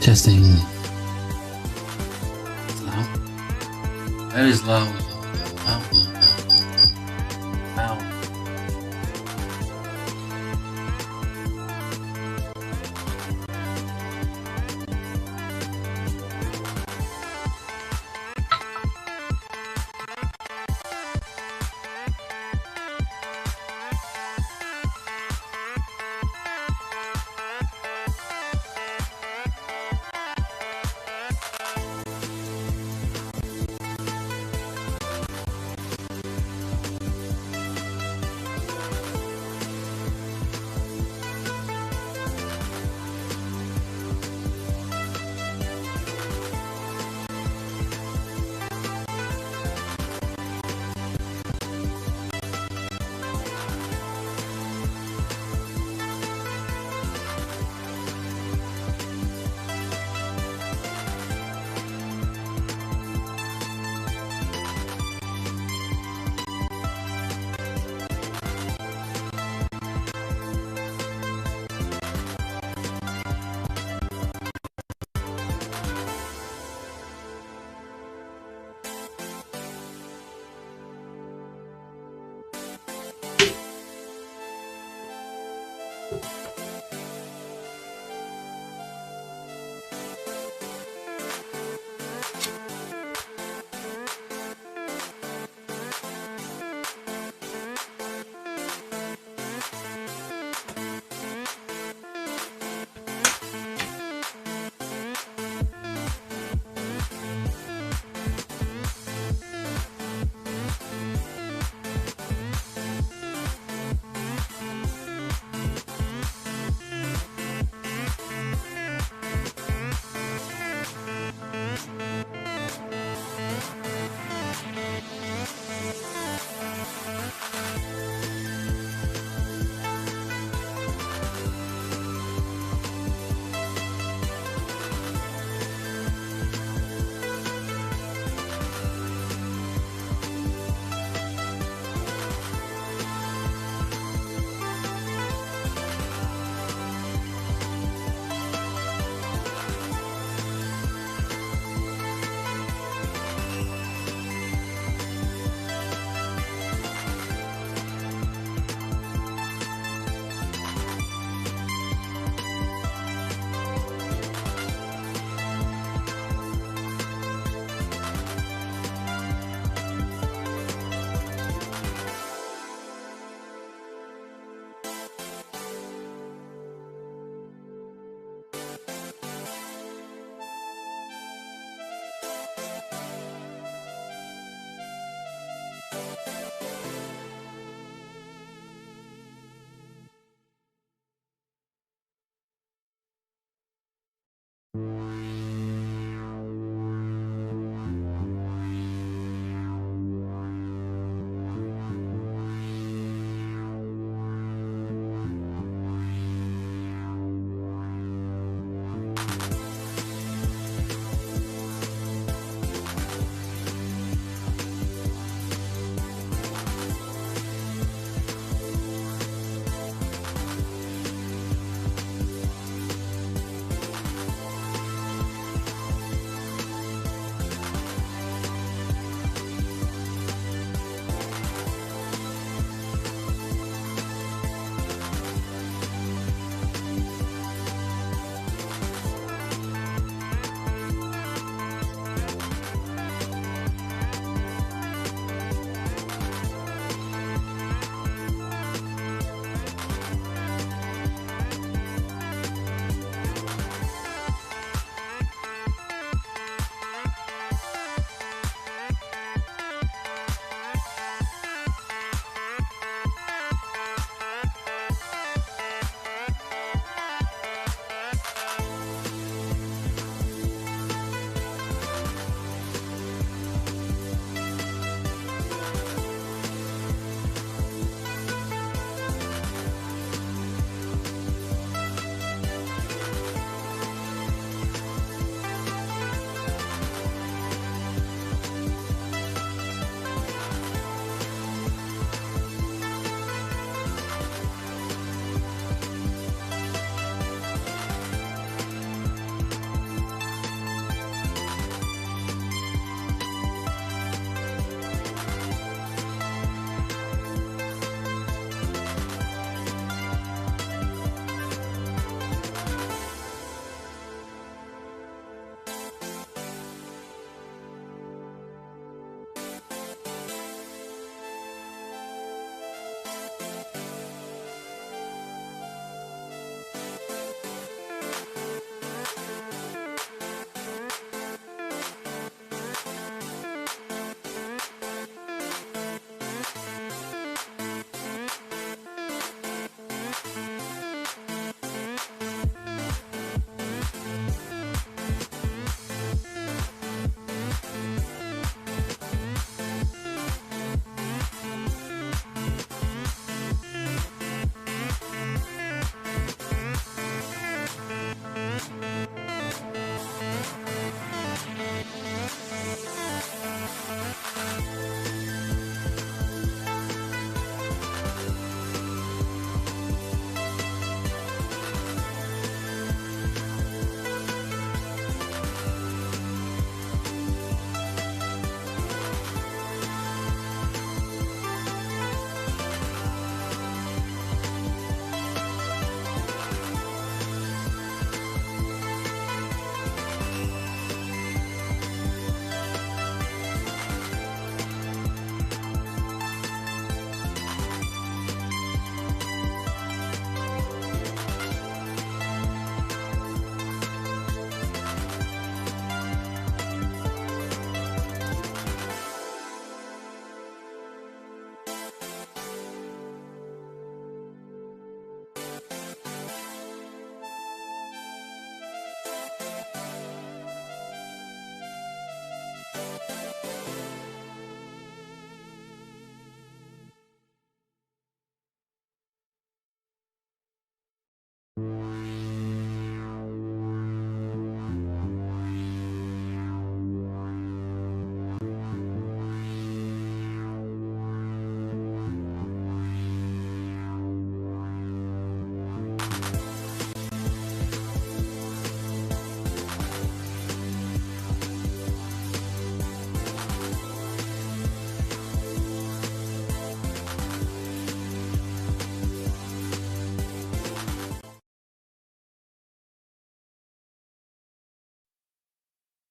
Testing. It's loud. That is loud. Loud.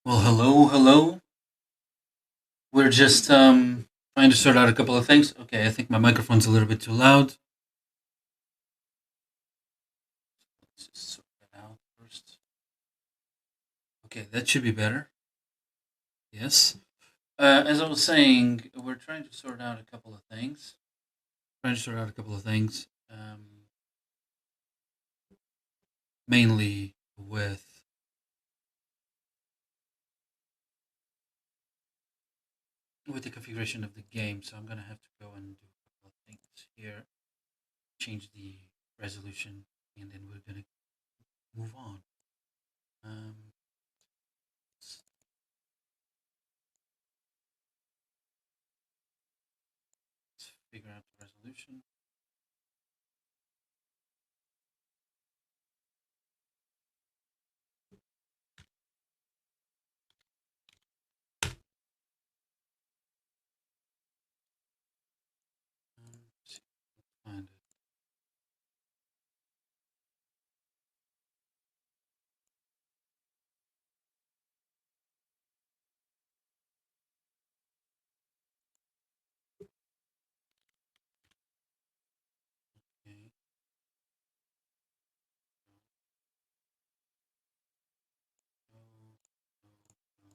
Well, hello, hello. We're just trying to sort out a couple of things. Okay, I think my microphone's a little bit too loud. Let's just sort that out first. Okay, that should be better. Yes. As I was saying, we're trying to sort out a couple of things. Trying to sort out a couple of things, mainly with the configuration of the game. So I'm gonna have to go and do a couple of things here. Change the resolution, and then we're gonna move on. Um, let's figure out the resolution. See, find it. Okay. No, no, no.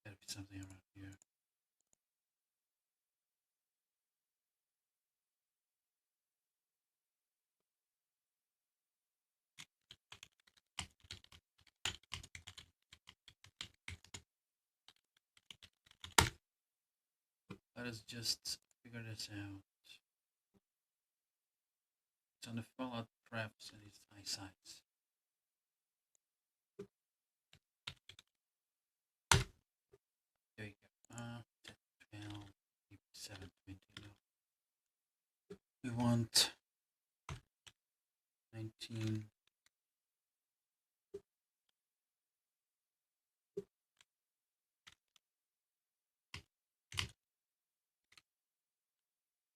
Gotta be something around here. Let us just figure this out. It's on the Fallout traps and its eyesight. There you go. 12, 720. No. We want 19.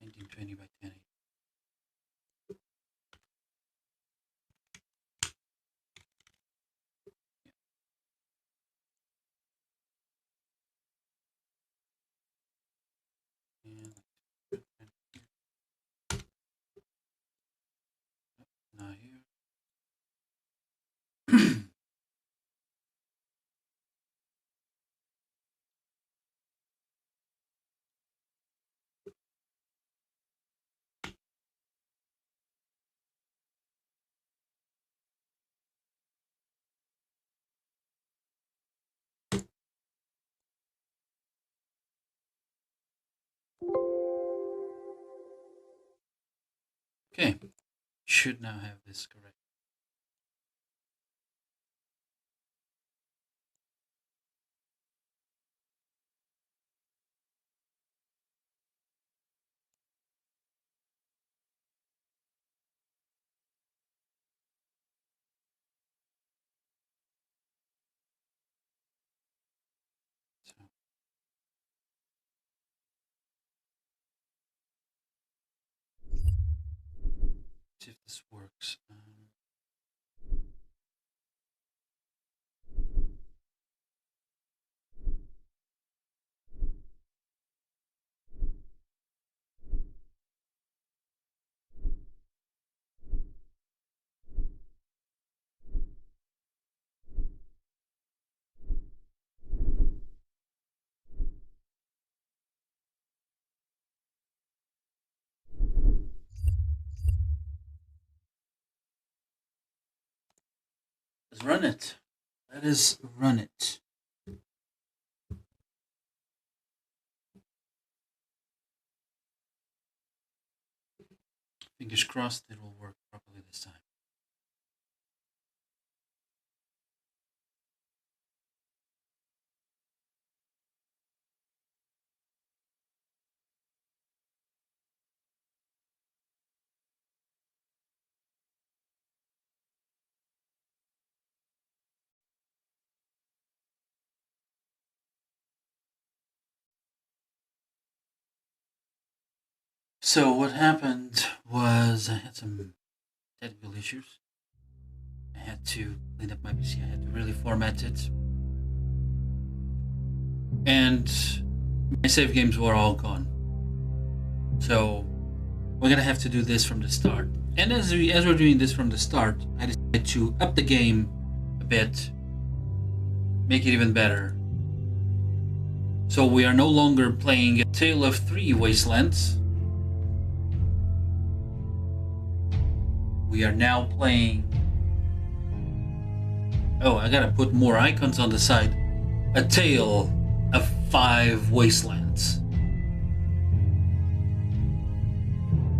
1920 by 10. And not here. Okay. Should now have this correct. So see if this works. Let's run it. Let us run it. Fingers crossed it will work properly this time. So what happened was because I had some technical issues. I had to clean up my PC. I had to really format it. And my save games were all gone. So we're gonna have to do this from the start. And as we're doing this from the start, I decided to up the game a bit, make it even better. So we are no longer playing A Tale of Three Wastelands. We are now playing... Oh, I gotta put more icons on the side. A Tale of Five Wastelands.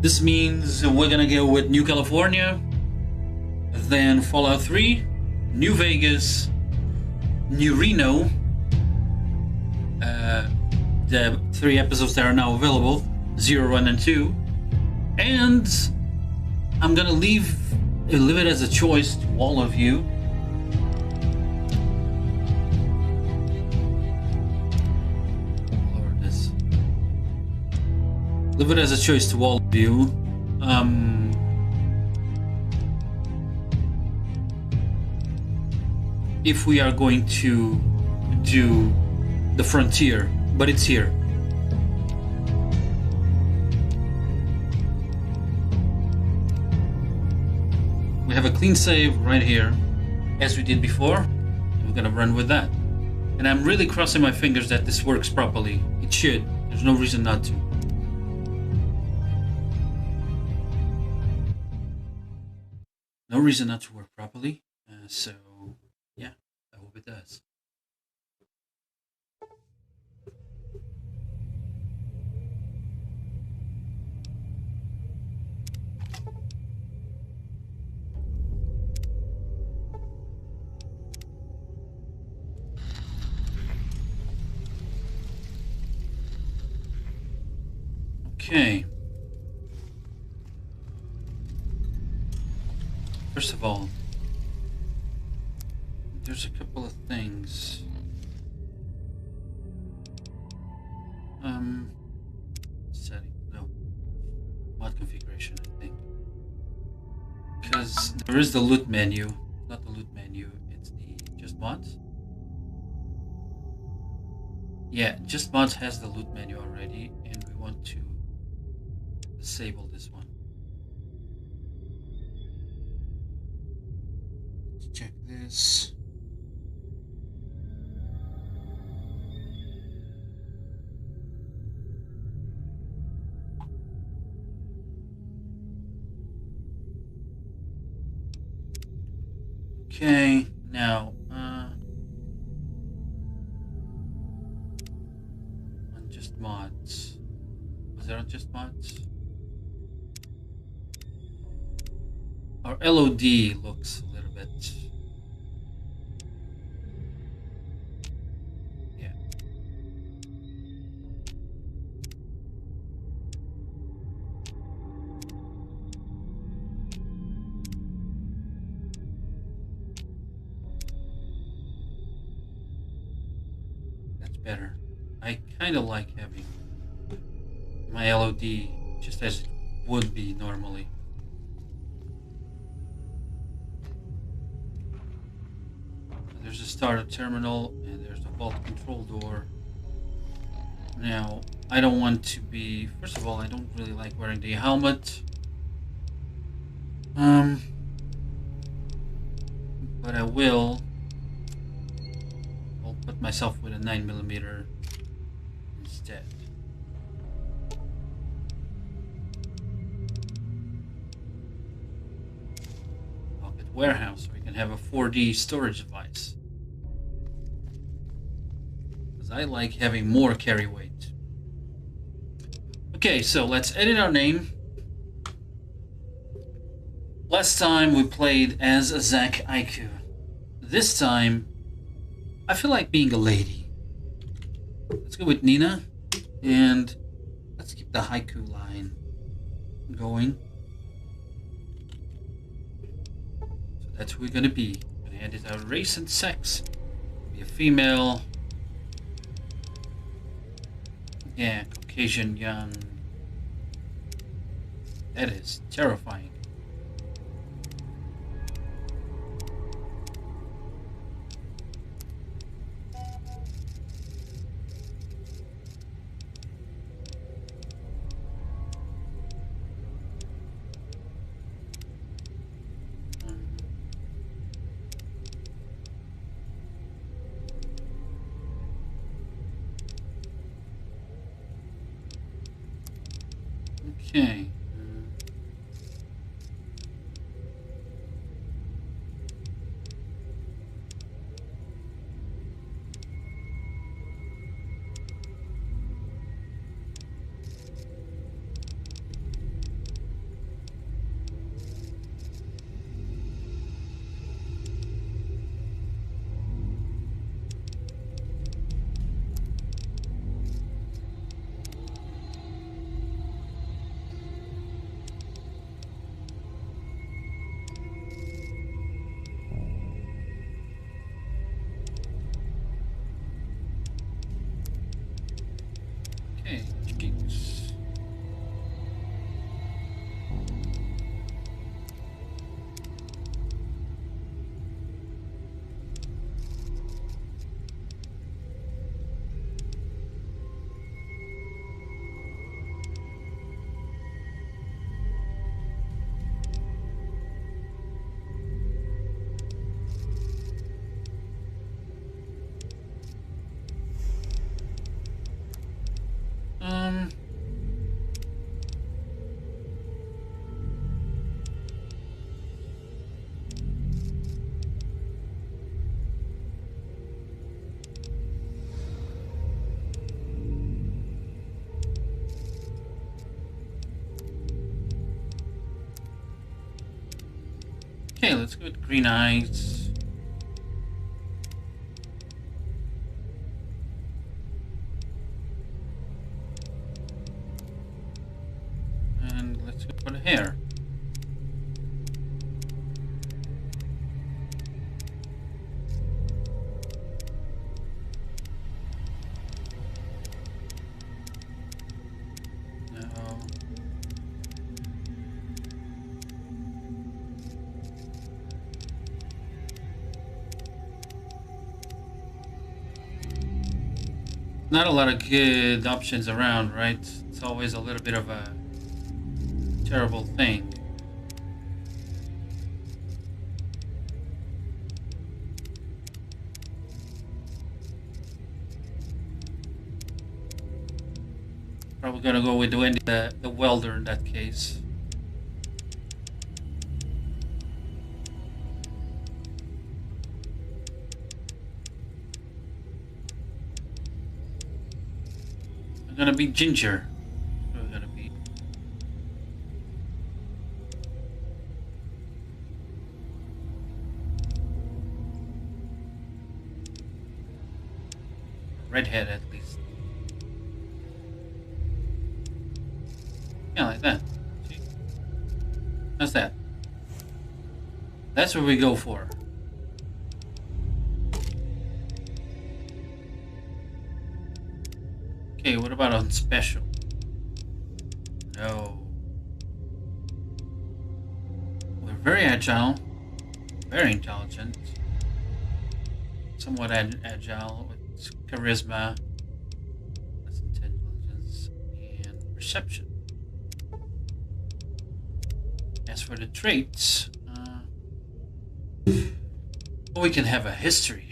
This means we're gonna go with New California, then Fallout 3, New Vegas, New Reno, the 3 episodes that are now available, 0, 1, and 2, and I'm gonna leave it as a choice to all of you. Lord, this. Leave it as a choice to all of you. If we are going to do the frontier, but it's here. We have a clean save right here, as we did before. We're gonna run with that. And I'm really crossing my fingers that this works properly. It should. There's no reason not to. No reason not to work properly. So, yeah, I hope it does. Okay. First of all, there's a couple of things. Setting, no. Mod configuration, I think. Because there is the loot menu. Not the loot menu, it's the just mods. Yeah, just mods has the loot menu already, and we want to disable this one. Let's check this. Okay, now, on just mods. Was there on just mods? Our LOD looks a little bit... Yeah. That's better. I kind of like having my LOD just as it would be normally. There's a startup terminal and there's the vault control door. Now, I don't want to be... First of all, I don't really like wearing the helmet. But I will. I'll put myself with a 9mm instead. Pocket warehouse, so we can have a 4D storage device. Because I like having more carry weight. Okay, so let's edit our name. Last time we played as Zach Aiku. This time, I feel like being a lady. Let's go with Nina, and let's keep the haiku line going. So that's who we're gonna be. We're gonna edit our race and sex. Be a female. Yeah, Caucasian, young. That is terrifying. Okay. Okay, cheeks. Um. Okay, let's go with green eyes. And let's go for the hair. No. Not a lot of good options around, right? It's always a little bit of a terrible thing. Probably gonna go with the welder in that case. I'm gonna be ginger. We're gonna be redhead at least. Yeah, like that. See? How's that? That's what we go for. Okay, what about on special? No. We're very agile, very intelligent, somewhat agile with charisma, that's intelligence, and perception. As for the traits, we can have a history.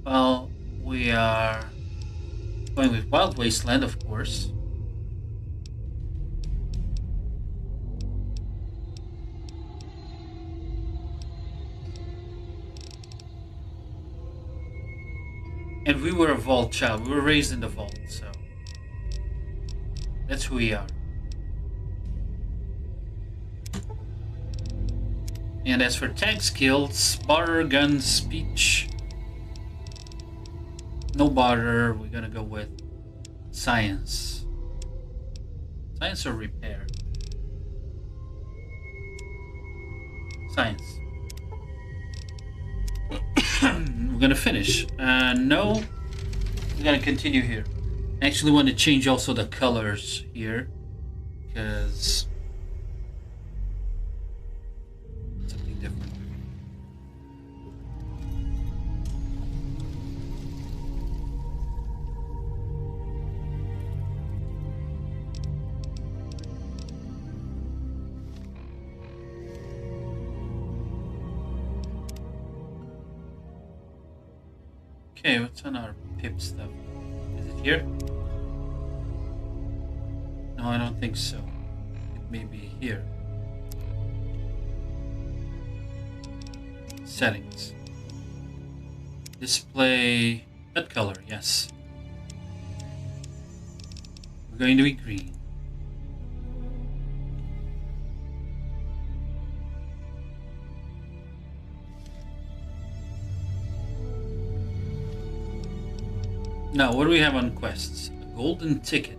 Well, we are going with Wild Wasteland, of course. And we were a vault child. We were raised in the vault, so that's who we are. And as for tag skills, barter, gun, speech. No barter, we're gonna go with science. Science or repair? Science. We're gonna finish. No, we're gonna continue here. I actually want to change also the colors here, because something different. Okay, what's on our pip stuff? Is it here? No, I don't think so. It may be here. Settings. Display that color, yes. We're going to be green. Now, what do we have on quests? A golden ticket.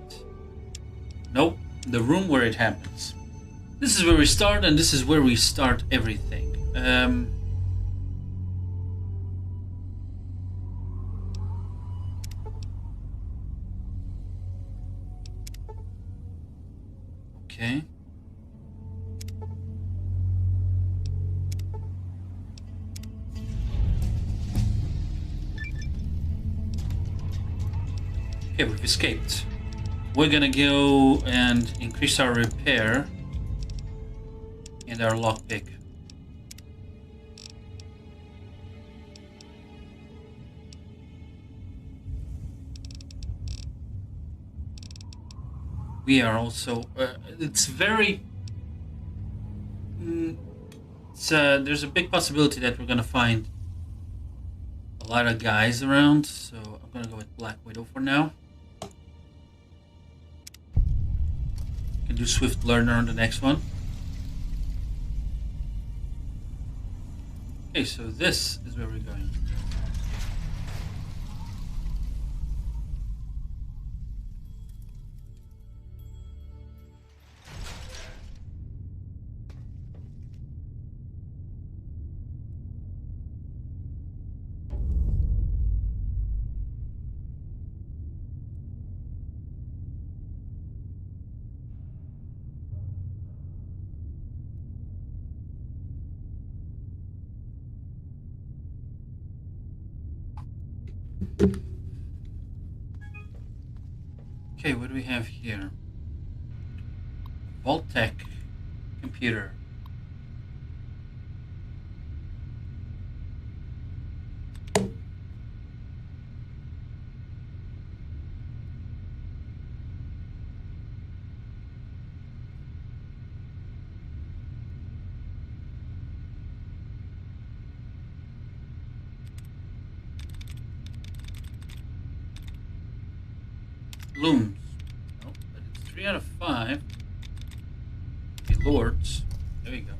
Nope, the room where it happens. This is where we start, and this is where we start everything. Okay. Okay, we've escaped. We're gonna go and increase our repair and our lockpick. We are also. It's very. There's a big possibility that we're gonna find a lot of guys around, so I'm gonna go with Black Widow for now. Can do Swift Learner on the next one. Okay, so this is where we're going. Okay, what do we have here? Vault-Tec computer. Looms. Nope, but it's 3 out of 5. The Lords. There you go.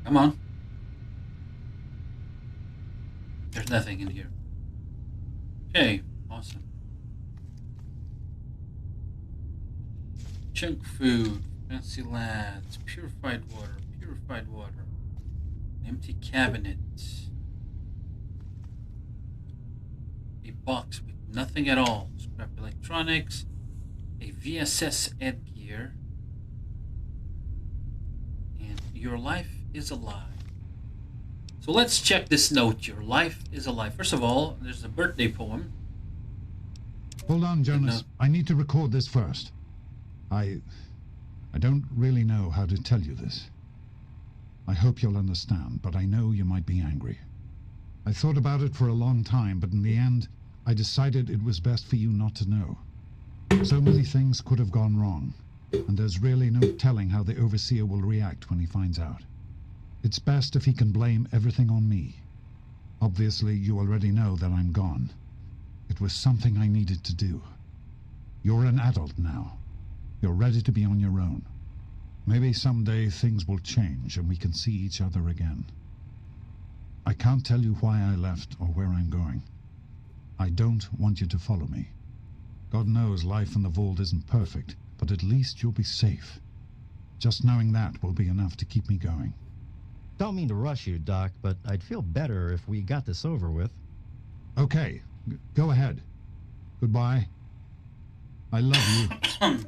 Come on. There's nothing in here. Okay, awesome. Junk food. Fancy lads, purified water, empty cabinet, a box with nothing at all, scrap electronics, a VSS headgear, and your life is alive. So let's check this note, your life is alive. First of all, there's a birthday poem. Hold on, Jonas. I need to record this first. I don't really know how to tell you this. I hope you'll understand, but I know you might be angry. I thought about it for a long time, but in the end, I decided it was best for you not to know. So many things could have gone wrong, and there's really no telling how the Overseer will react when he finds out. It's best if he can blame everything on me. Obviously, you already know that I'm gone. It was something I needed to do. You're an adult now. You're ready to be on your own. Maybe someday things will change and we can see each other again. I can't tell you why I left or where I'm going. I don't want you to follow me. God knows life in the vault isn't perfect, but at least you'll be safe. Just knowing that will be enough to keep me going. Don't mean to rush you, Doc, but I'd feel better if we got this over with. Okay, go ahead. Goodbye. I love you.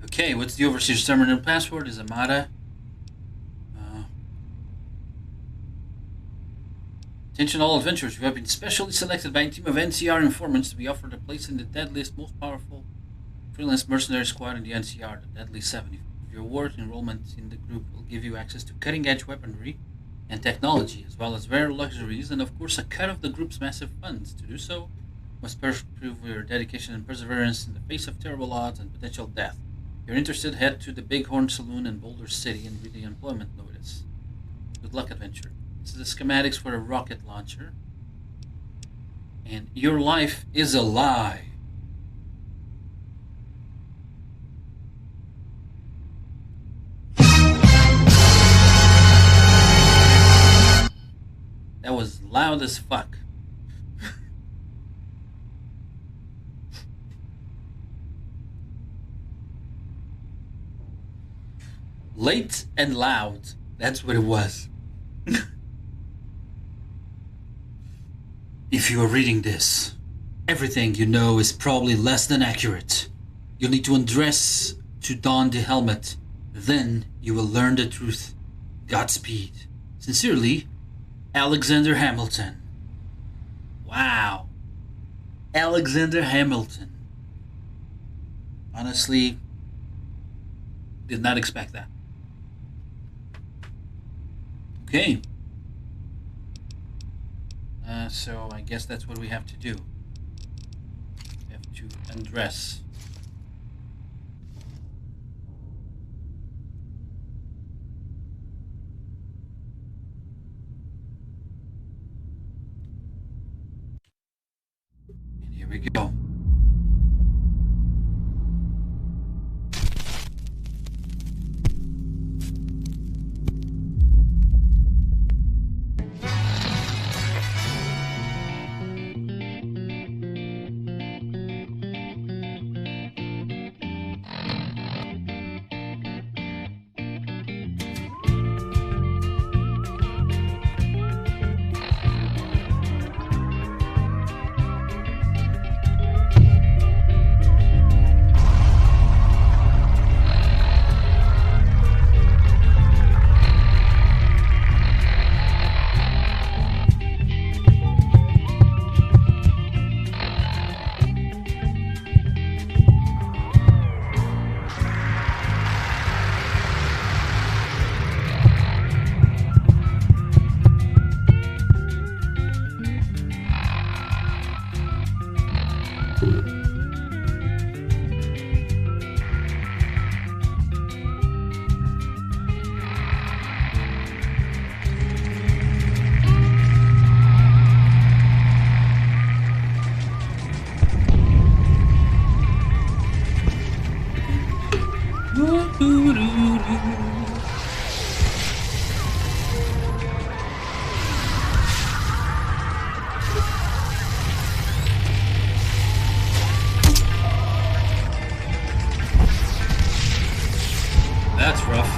Okay, what's the Overseer's terminal password? Is Amada. Attention all adventurers, you have been specially selected by a team of NCR informants to be offered a place in the deadliest, most powerful freelance mercenary squad in the NCR, the Deadly 70. Your award enrollment in the group will give you access to cutting-edge weaponry and technology, as well as rare luxuries, and of course a cut of the group's massive funds. To do so, you must prove your dedication and perseverance in the face of terrible odds and potential death. If you're interested, head to the Bighorn Saloon in Boulder City and read the employment notice. Good luck, adventurer. This is the schematics for a rocket launcher. And your life is a lie. That was loud as fuck. Late and loud. That's what it was. If you are reading this, everything you know is probably less than accurate. You'll need to undress to don the helmet. Then you will learn the truth. Godspeed. Sincerely, Alexander Hamilton. Wow. Alexander Hamilton. Honestly, did not expect that. Okay. So I guess that's what we have to do. We have to undress. And here we go. That's rough.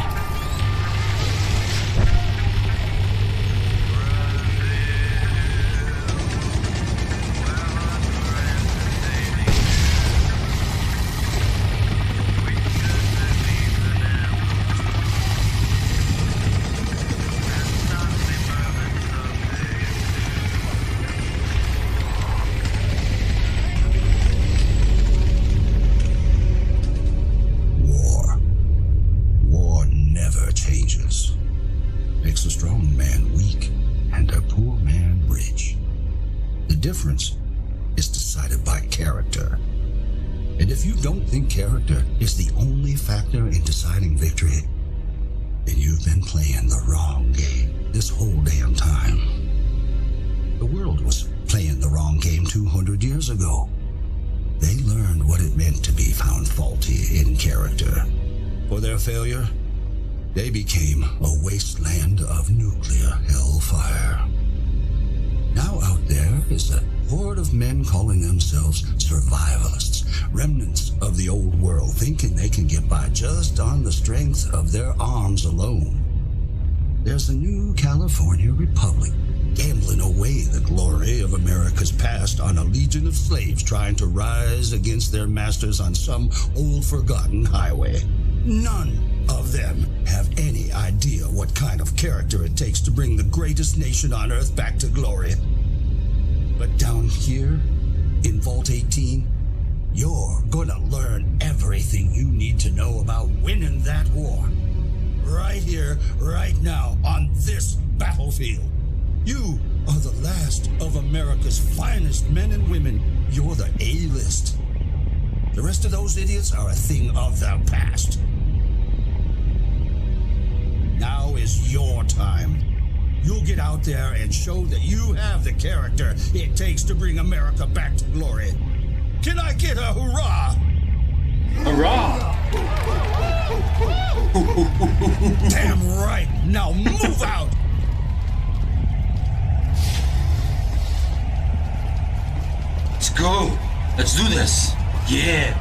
War never changes. Makes a strong man weak and a poor man rich. The difference is decided by character. And if you don't think character is the only factor in deciding victory, then you've been playing the wrong game this whole damn time. The world was playing the wrong game 200 years ago. They learned what it meant to be found faulty in character. For their failure, They became a wasteland of nuclear hellfire. Now out there is a horde of men calling themselves survivalists, remnants of the old world, thinking they can get by just on the strength of their arms alone. There's a new California Republic, gambling away the glory of America's past on a legion of slaves trying to rise against their masters on some old forgotten highway. None of them have any idea what kind of character it takes to bring the greatest nation on earth back to glory. But down here, in Vault 18, you're gonna learn everything you need to know about winning that war. Right here, right now, on this battlefield. You are the last of America's finest men and women. You're the A-list. The rest of those idiots are a thing of the past. Now is your time. You'll get out there and show that you have the character it takes to bring America back to glory. Can I get a hurrah? Hurrah! Damn right! Now move out! Let's go! Let's do this! Yeah!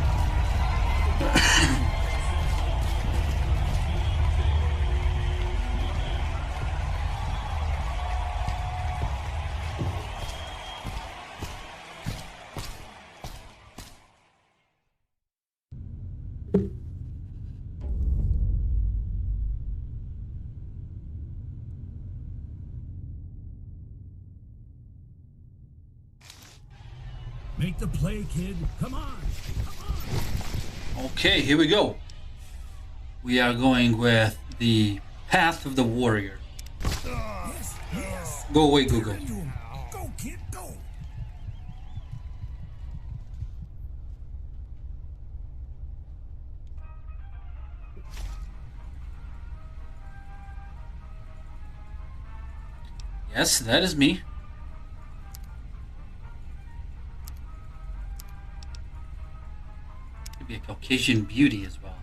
Make the play, kid. Come on. Okay, here we go. We are going with the Path of the Warrior. Yes, yes. Go away, Google. Go, kid, go. Yes, that is me. Could be a Caucasian beauty as well.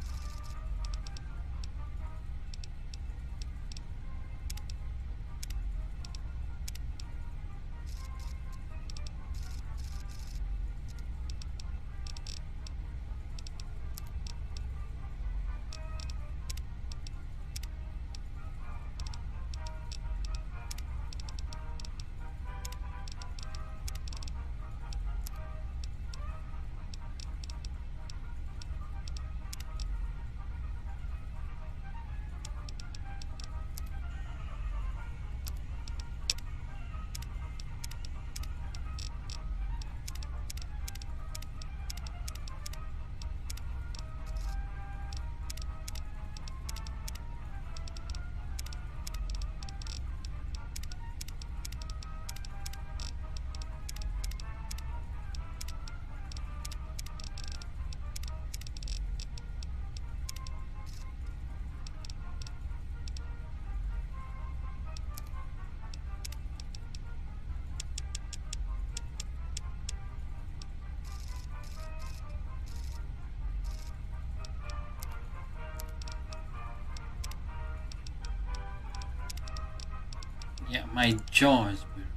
Yeah, my jaw is weird.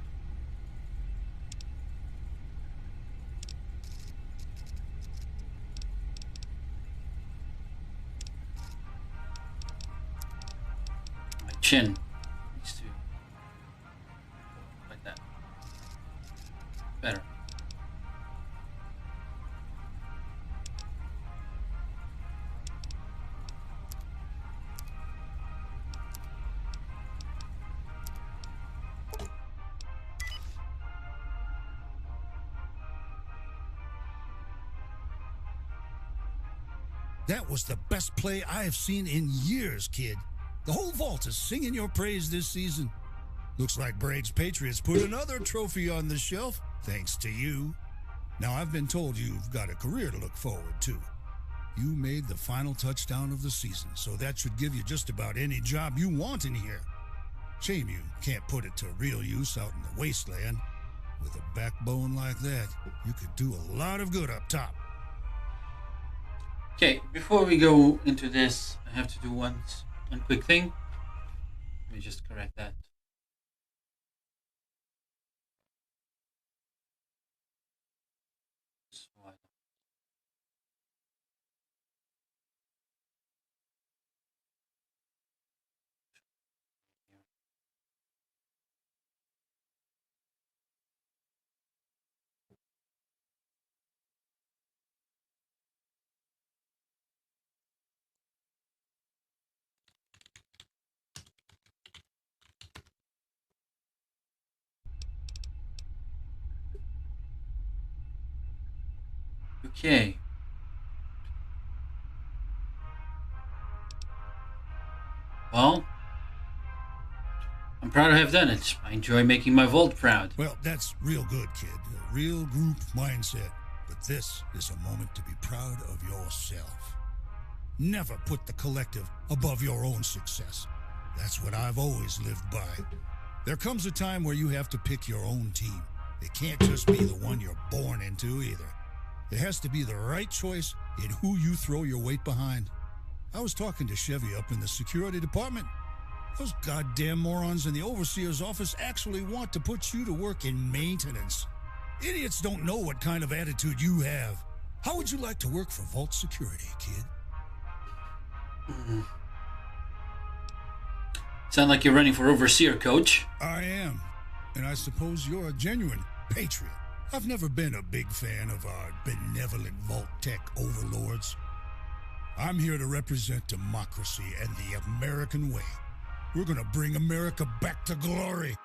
My chin needs to like that. Better. That was the best play I have seen in years, kid. The whole vault is singing your praise this season. Looks like Bragg's Patriots put another trophy on the shelf, thanks to you. Now, I've been told you've got a career to look forward to. You made the final touchdown of the season, so that should give you just about any job you want in here. Shame you can't put it to real use out in the Wasteland. With a backbone like that, you could do a lot of good up top. Okay, before we go into this, I have to do one quick thing. Let me just correct that. Okay. Well, I'm proud to have done it. I enjoy making my vault proud. Well, that's real good, kid. A real group mindset. But this is a moment to be proud of yourself. Never put the collective above your own success. That's what I've always lived by. There comes a time where you have to pick your own team. It can't just be the one you're born into either. It has to be the right choice in who you throw your weight behind. I was talking to Chevy up in the security department. Those goddamn morons in the overseer's office actually want to put you to work in maintenance. Idiots don't know what kind of attitude you have. How would you like to work for Vault Security, kid? Sound like you're running for overseer, coach. I am. And I suppose you're a genuine patriot. I've never been a big fan of our benevolent Vault Tech overlords. I'm here to represent democracy and the American way. We're gonna bring America back to glory.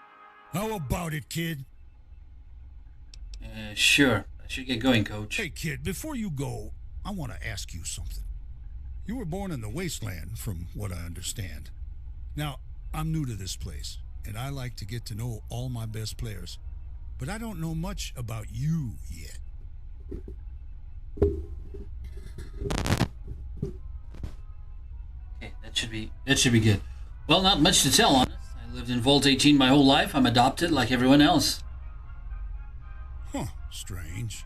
How about it, kid? Sure. I should get going, coach. Hey, kid, before you go, I want to ask you something. You were born in the Wasteland, from what I understand. Now, I'm new to this place, and I like to get to know all my best players. But I don't know much about you yet. Okay, that should be good. Well, not much to tell, honest. I lived in Vault 18 my whole life. I'm adopted like everyone else. Huh, strange.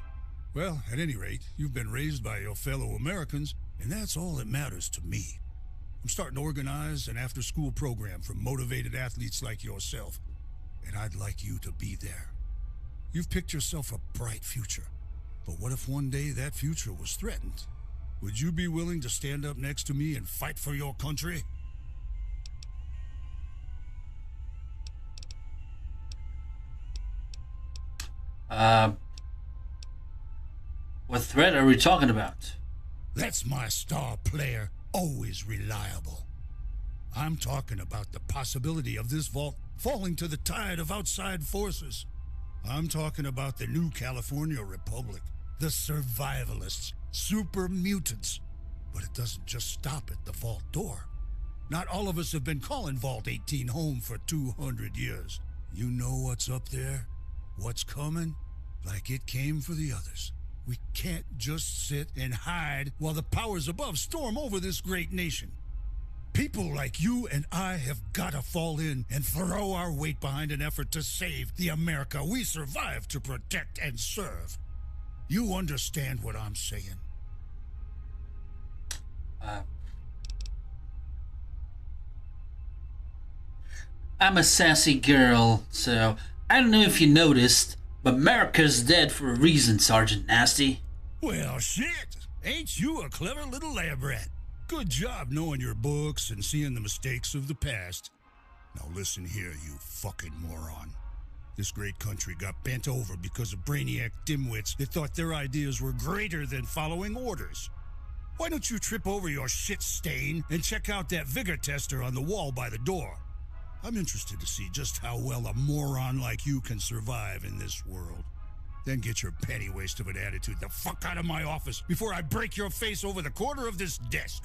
Well, at any rate, you've been raised by your fellow Americans, and that's all that matters to me. I'm starting to organize an after-school program for motivated athletes like yourself, and I'd like you to be there. You've picked yourself a bright future, but what if one day that future was threatened? Would you be willing to stand up next to me and fight for your country? What threat are we talking about? That's my star player, always reliable. I'm talking about the possibility of this vault falling to the tide of outside forces. I'm talking about the new California Republic, the survivalists, super mutants. But it doesn't just stop at the vault door. Not all of us have been calling Vault 18 home for 200 years. You know what's up there? What's coming? Like it came for the others. We can't just sit and hide while the powers above storm over this great nation. People like you and I have got to fall in and throw our weight behind an effort to save the America we survived to protect and serve. You understand what I'm saying? I'm a sassy girl, so I don't know if you noticed, but America's dead for a reason, Sergeant Nasty. Well, shit! Ain't you a clever little lab rat? Good job knowing your books and seeing the mistakes of the past. Now listen here, you fucking moron. This great country got bent over because of brainiac dimwits that thought their ideas were greater than following orders. Why don't you trip over your shit stain and check out that vigor tester on the wall by the door? I'm interested to see just how well a moron like you can survive in this world. Then get your petty waste of an attitude the fuck out of my office before I break your face over the corner of this desk.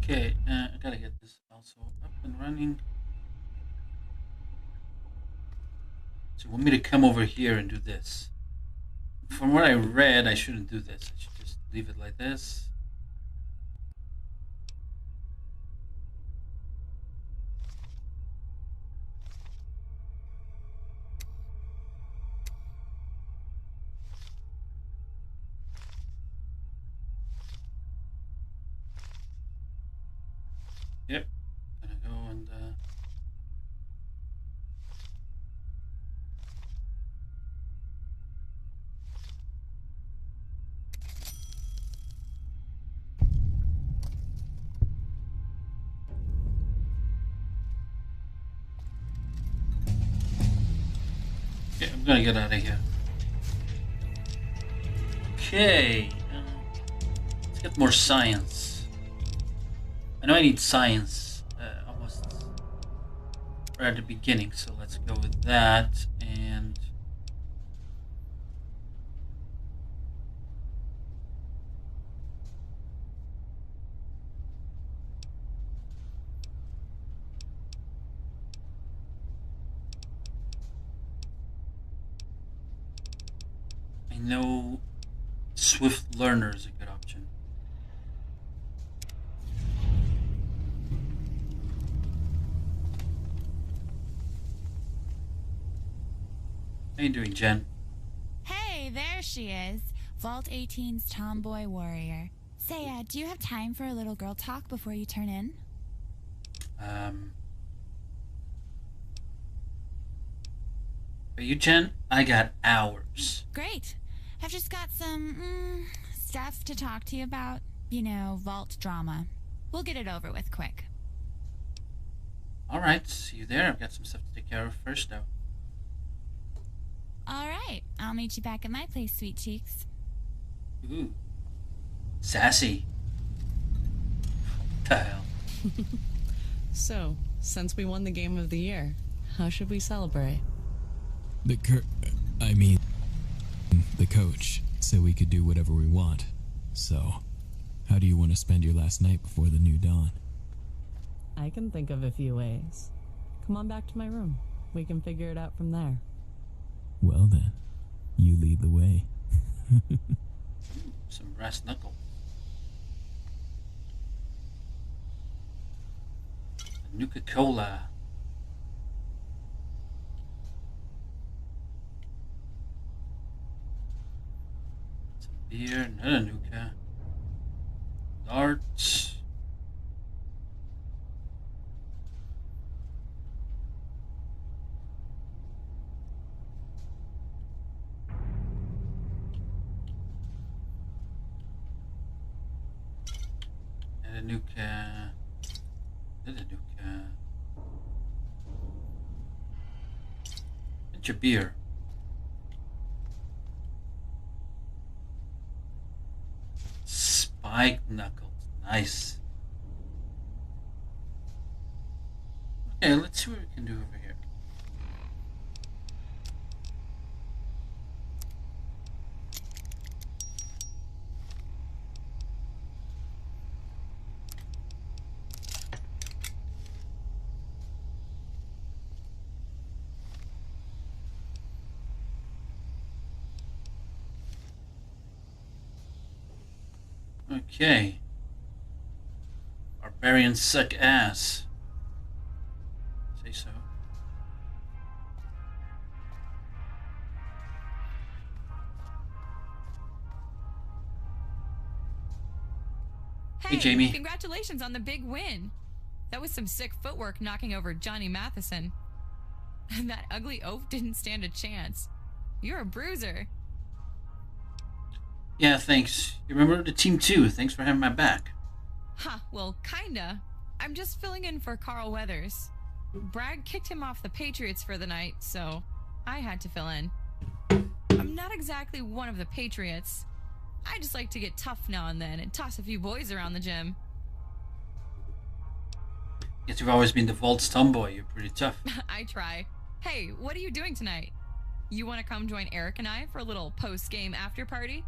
Okay, I gotta get this also up and running. So you want me to come over here and do this? From what I read, I shouldn't do this. I should just leave it like this. Yep. Gonna go and yeah, I'm gonna get out of here. Okay. Let's get more science. I know I need science almost right at the beginning, so let's go with that. And I know Swift Learner is a good option. How you doing, Jen? Hey, there she is. Vault 18's tomboy warrior. Say, do you have time for a little girl talk before you turn in? Are you Jen? I got hours. Great. I've just got some, stuff to talk to you about. You know, vault drama. We'll get it over with quick. Alright, see you there. I've got some stuff to take care of first, though. All right. I'll meet you back at my place, sweet cheeks. Ooh. Sassy. What the hell? So, since we won the game of the year, how should we celebrate? The coach said we could do whatever we want. So, how do you want to spend your last night before the new dawn? I can think of a few ways. Come on back to my room. We can figure it out from there. Well then, you lead the way. Some brass knuckle. Nuka-Cola. Some beer, another Nuka. Darts. And a Nuka. Another Nuka. Get your beer. Spike knuckles. Nice. Okay, let's see what we can do over here. Okay. Barbarians suck ass. Say so. Hey, Jamie. Congratulations on the big win. That was some sick footwork knocking over Johnny Matheson. And that ugly oaf didn't stand a chance. You're a bruiser. Yeah, thanks. You remember the team too. Thanks for having my back. Huh, well, kinda. I'm just filling in for Carl Weathers. Bragg kicked him off the Patriots for the night, so I had to fill in. I'm not exactly one of the Patriots. I just like to get tough now and then and toss a few boys around the gym. Guess you've always been the Vault's tomboy. You're pretty tough. I try. Hey, what are you doing tonight? You want to come join Eric and I for a little post-game after party?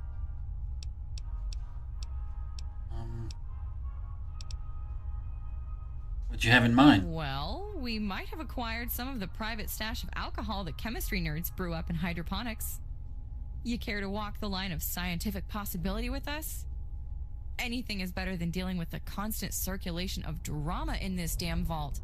What'd you have in mind? Well, we might have acquired some of the private stash of alcohol that chemistry nerds brew up in hydroponics. You care to walk the line of scientific possibility with us? Anything is better than dealing with the constant circulation of drama in this damn vault.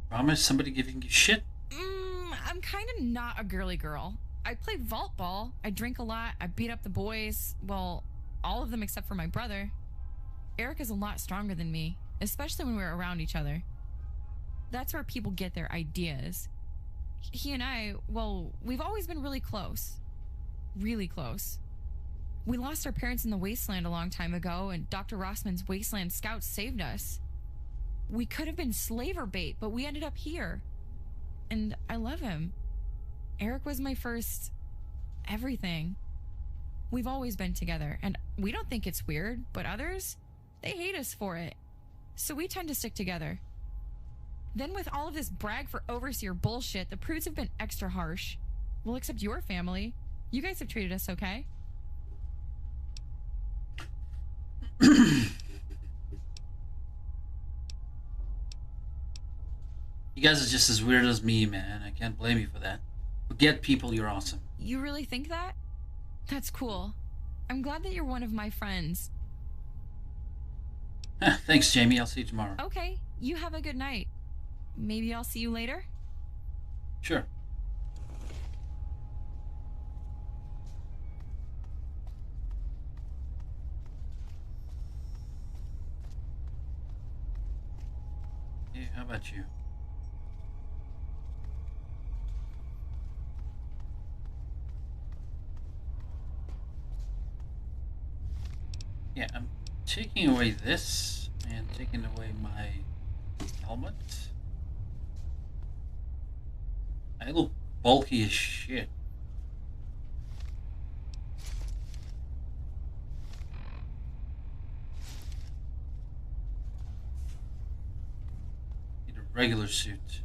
Promise somebody giving you shit? I'm kind of not a girly girl. I play vault ball. I drink a lot. I beat up the boys. Well, all of them except for my brother. Eric is a lot stronger than me, especially when we're around each other. That's where people get their ideas. He and I, well, we've always been really close. Really close. We lost our parents in the Wasteland a long time ago, and Dr. Rossman's Wasteland scouts saved us. We could have been slaver bait, but we ended up here. And I love him. Eric was my first everything. We've always been together, and we don't think it's weird, but others, they hate us for it. So we tend to stick together. Then with all of this brag for overseer bullshit, the prudes have been extra harsh. Well, except your family. You guys have treated us okay. You guys are just as weird as me, man. I can't blame you for that. Forget people, you're awesome. You really think that? That's cool. I'm glad that you're one of my friends. Thanks, Jamie. I'll see you tomorrow. Okay, you have a good night. Maybe I'll see you later? Sure. Hey, how about you? Yeah, I'm taking away this and taking away my helmet. I look bulky as shit. Need a regular suit.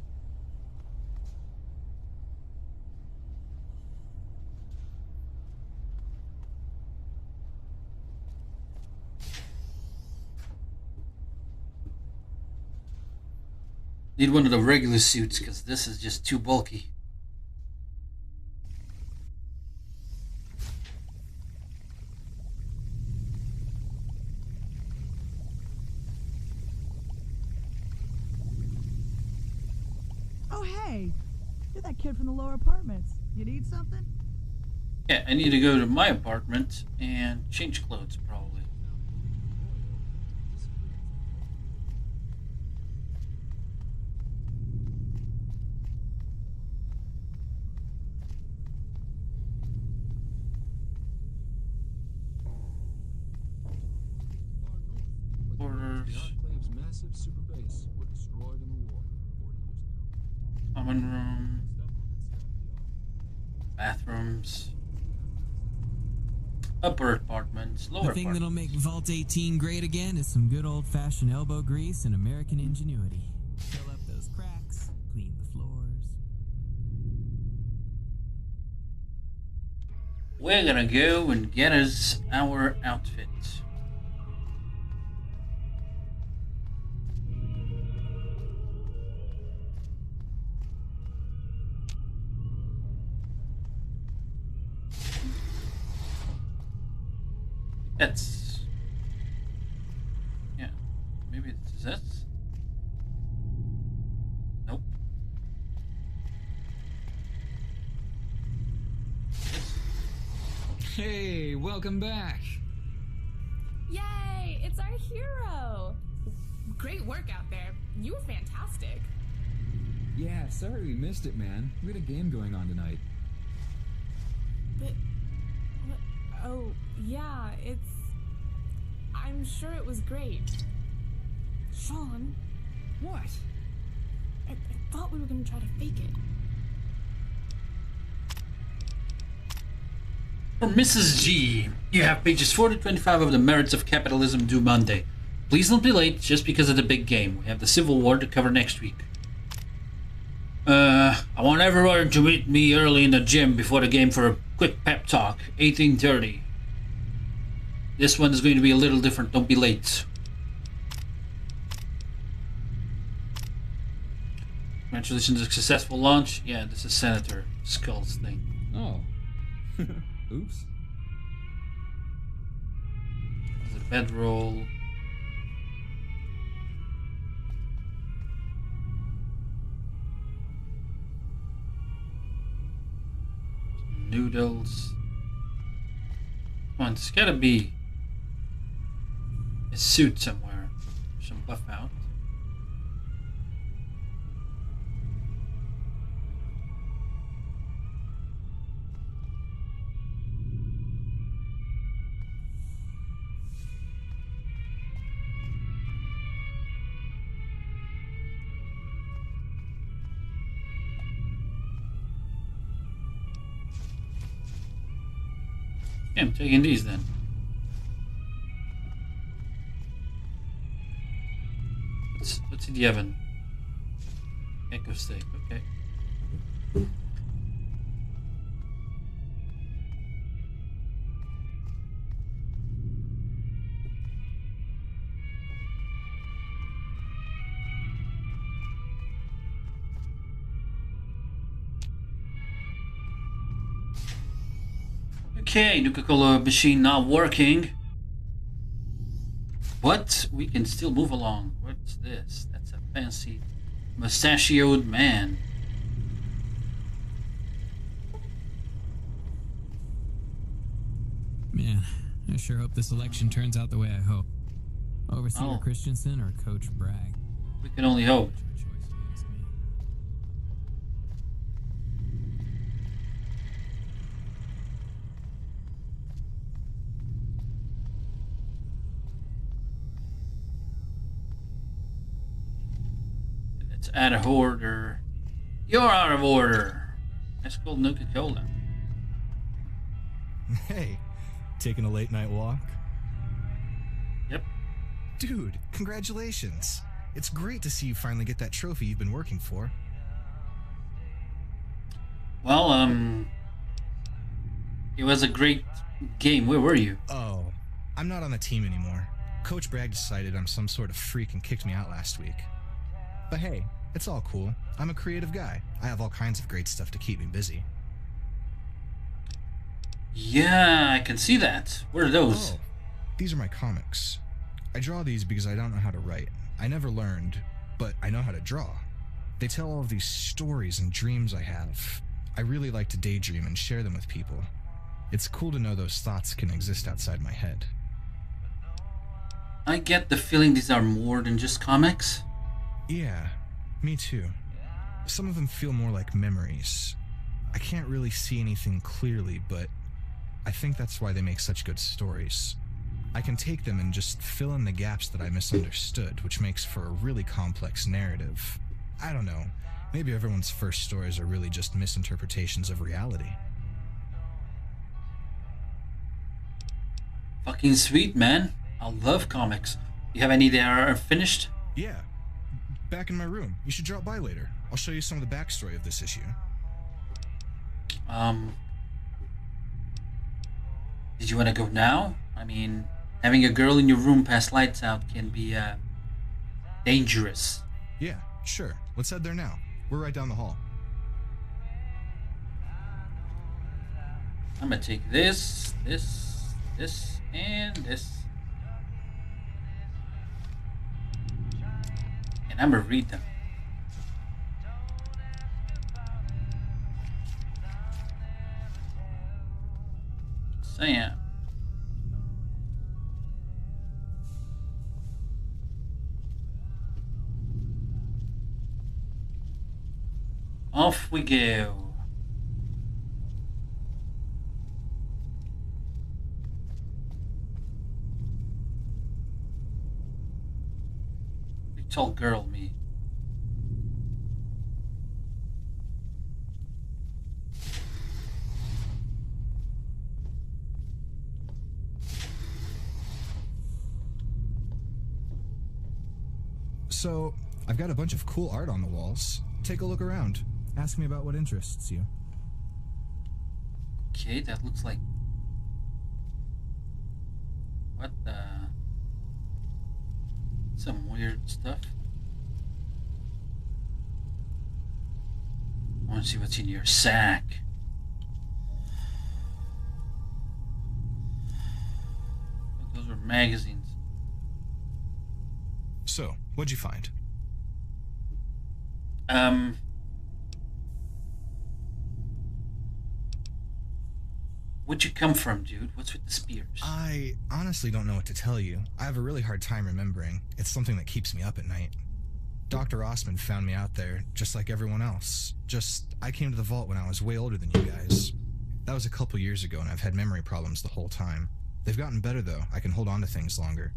Need one of the regular suits because this is just too bulky. Oh, hey! You're that kid from the lower apartments. You need something? Yeah, I need to go to my apartment and change clothes, probably. Common room, bathrooms, upper apartments, lower The thing apartments. that'll make Vault 18 great again is some good old-fashioned elbow grease and American ingenuity. Fill up those cracks, clean the floors. We're gonna go and get us our outfit. That's... yeah, maybe it's this? Nope. Hey, welcome back. Yay! It's our hero! Great work out there. You were fantastic. Yeah, sorry we missed it, man. We had a game going on tonight. But... what? Oh, yeah, it's... I'm sure it was great. Sean? What? I thought we were gonna try to fake it. For Mrs. G, you have pages 4 to 25 of The Merits of Capitalism due Monday. Please don't be late just because of the big game. We have the Civil War to cover next week. I want everyone to meet me early in the gym before the game for a quick pep talk. 18:30. This one is going to be a little different. Don't be late. Congratulations on a successful launch. Yeah, this is Senator Skull's thing. Oh. Oops. There's a bedroll. noodles. Come on, there's gotta be a suit somewhere. Some buff out. Yeah, I'm taking these then. What's in the oven? Echo steak, okay. Okay, Nuka-Cola machine not working. But we can still move along. What's this? That's a fancy mustachioed man. Man, I sure hope this election turns out the way I hope. Overseer Christensen or Coach Bragg? We can only hope. It's out of order. You're out of order. That's called Nuka-Cola. Hey, taking a late night walk? Yep. Dude, congratulations. It's great to see you finally get that trophy you've been working for. Well, it was a great game. Where were you? Oh, I'm not on the team anymore. Coach Bragg decided I'm some sort of freak and kicked me out last week. But hey, it's all cool. I'm a creative guy. I have all kinds of great stuff to keep me busy. Yeah, I can see that. What are those? Oh, these are my comics. I draw these because I don't know how to write. I never learned, but I know how to draw. They tell all of these stories and dreams I have. I really like to daydream and share them with people. It's cool to know those thoughts can exist outside my head. I get the feeling these are more than just comics. Yeah, me too. Some of them feel more like memories. I can't really see anything clearly, but I think that's why they make such good stories. I can take them and just fill in the gaps that I misunderstood, which makes for a really complex narrative. I don't know, maybe everyone's first stories are really just misinterpretations of reality. Fucking sweet, man. I love comics. You have any that are finished? Yeah. Back in my room. You should drop by later. I'll show you some of the backstory of this issue. Did you want to go now? I mean, having a girl in your room past lights out can be, dangerous. Yeah, sure. Let's head there now. We're right down the hall. I'm gonna take this, and this. And I'm gonna read them. Saying. Off we go. Big tall girl, me. So, I've got a bunch of cool art on the walls. Take a look around. Ask me about what interests you. Okay, that looks like... What the... Some weird stuff. I want to see what's in your sack. Those were magazines. So, what'd you find? Where'd you come from, dude? What's with the spears? I honestly don't know what to tell you. I have a really hard time remembering. It's something that keeps me up at night. Dr. Osmond found me out there, just like everyone else. Just, I came to the vault when I was way older than you guys. That was a couple years ago, and I've had memory problems the whole time. They've gotten better, though. I can hold on to things longer.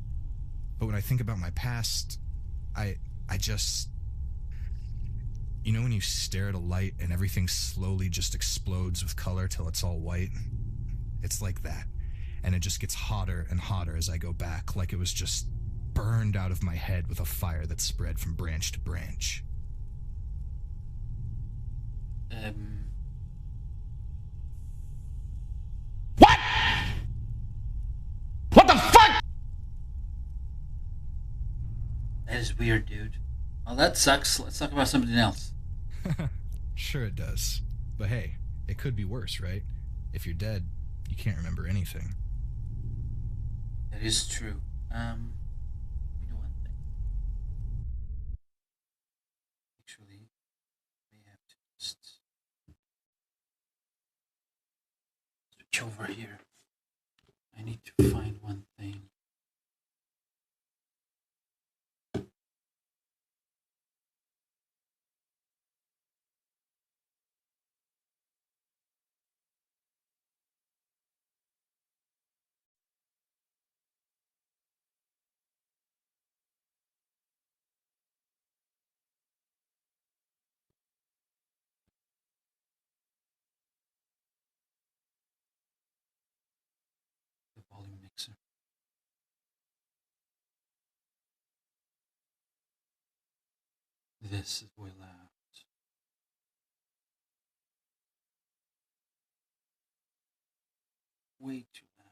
But when I think about my past, I just... You know when you stare at a light and everything slowly just explodes with color till it's all white? It's like that. And it just gets hotter and hotter as I go back, like it was just burned out of my head with a fire that spread from branch to branch. What? What the fuck? That is weird, dude. Well, that sucks. Let's talk about something else. Sure it does. But hey, it could be worse, right? If you're dead, you can't remember anything. That is true. Let me do one thing. Actually, we have to just switch over here. I need to find one thing. The volume mixer. This is way loud. Way too loud.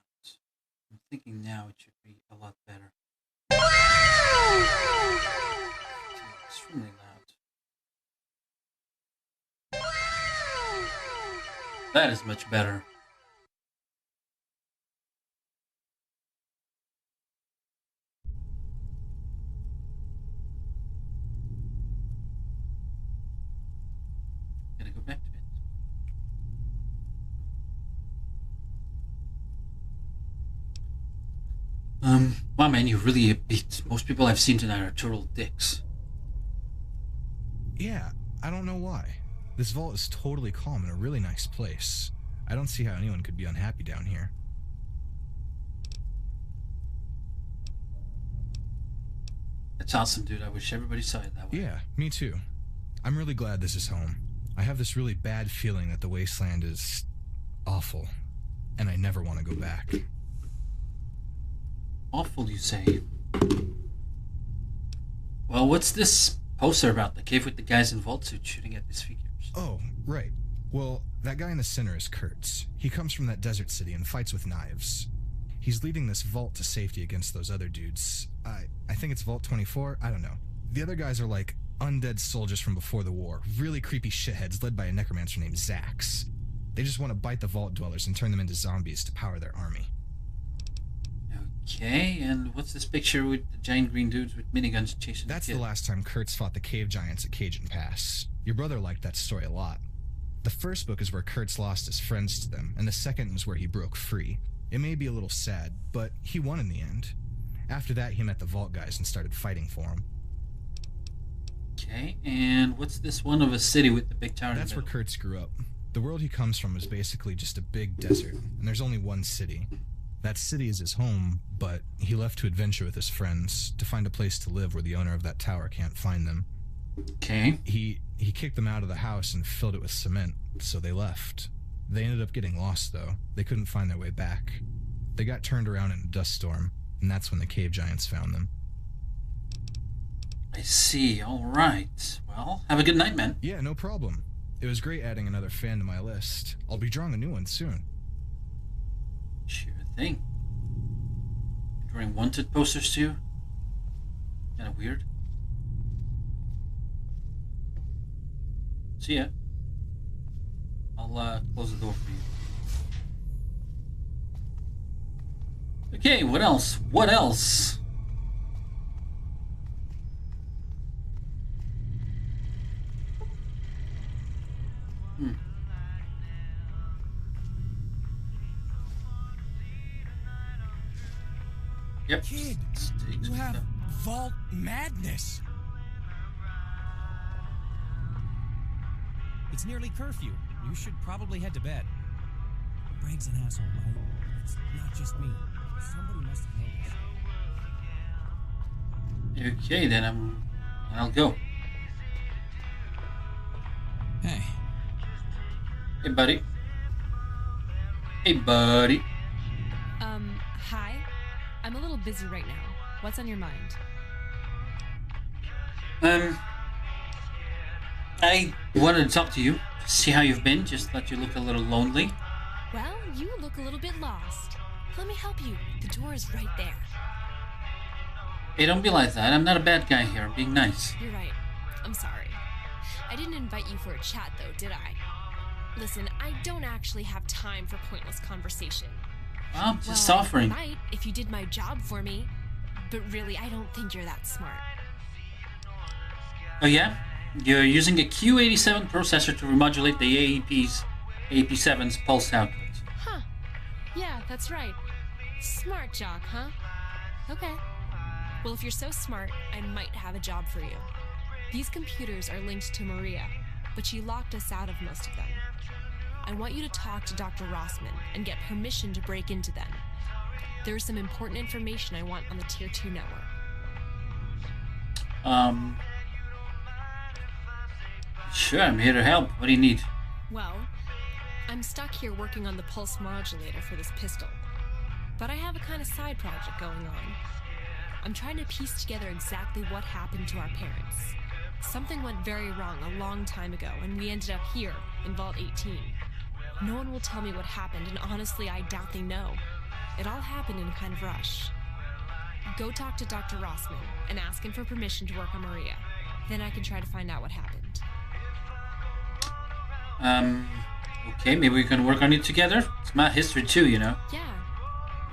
I'm thinking now it should be a lot better. It's extremely loud. That is much better. Gotta go back to it. Wow, man, you really beat. Most people I've seen tonight are total dicks. Yeah, I don't know why. This vault is totally calm and a really nice place. I don't see how anyone could be unhappy down here. That's awesome, dude. I wish everybody saw it that way. Yeah, me too. I'm really glad this is home. I have this really bad feeling that the Wasteland is awful, and I never want to go back. Awful, you say? Well, what's this poster about? The cave with the guys in vault suits shooting at these figures. Oh, right. Well, that guy in the center is Kurtz. He comes from that desert city and fights with knives. He's leading this vault to safety against those other dudes. I think it's Vault 24, I don't know. The other guys are like undead soldiers from before the war, really creepy shitheads led by a necromancer named Zax. They just want to bite the vault dwellers and turn them into zombies to power their army. Okay, and what's this picture with the giant green dudes with miniguns chasing That's the kid? the last time Kurtz fought the cave giants at Cajun Pass. Your brother liked that story a lot. The first book is where Kurtz lost his friends to them, and the second is where he broke free. It may be a little sad, but he won in the end. After that, he met the Vault guys and started fighting for him. Okay, and what's this one of a city with the big tower in the That's where middle? Kurtz grew up. The world he comes from is basically just a big desert, and there's only one city. That city is his home, but he left to adventure with his friends, to find a place to live where the owner of that tower can't find them. Okay. He kicked them out of the house and filled it with cement, so they left. They ended up getting lost, though. They couldn't find their way back. They got turned around in a dust storm, and that's when the cave giants found them. I see, alright. Well, have a good night, man. Yeah, no problem. It was great adding another fan to my list. I'll be drawing a new one soon. Sure thing. You're drawing wanted posters too? Kinda weird. See ya. I'll close the door for you. Okay, what else? What else? Yep. Kid, you have vault madness. It's nearly curfew. You should probably head to bed. Bragg's an asshole, right? It's not just me. Somebody must have noticed. Okay, then I'll go. Hey. Hey, buddy. Hey, buddy. Hi. I'm a little busy right now. What's on your mind? I wanted to talk to you, see how you've been, just thought you looked a little lonely. Well, you look a little bit lost. Let me help you. The door is right there. Hey, don't be like that. I'm not a bad guy here. I'm being nice. You're right. I'm sorry. I didn't invite you for a chat, though, did I? Listen, I don't actually have time for pointless conversation. Well, I'm just offering. I might if you did my job for me, but really, I don't think you're that smart. Oh yeah? You're using a Q87 processor to remodulate the AP7's pulse output. Huh. Yeah, that's right. Smart jock, huh? Okay. Well, if you're so smart, I might have a job for you. These computers are linked to Maria, but she locked us out of most of them. I want you to talk to Dr. Rossman and get permission to break into them. There is some important information I want on the Tier 2 network. Sure, I'm here to help. What do you need? Well, I'm stuck here working on the pulse modulator for this pistol. But I have a kind of side project going on. I'm trying to piece together exactly what happened to our parents. Something went very wrong a long time ago, and we ended up here, in Vault 18. No one will tell me what happened, and honestly, I doubt they know. It all happened in a kind of rush. Go talk to Dr. Rossman and ask him for permission to work on Maria. Then I can try to find out what happened. Okay, maybe we can work on it together. It's my history too, you know. Yeah,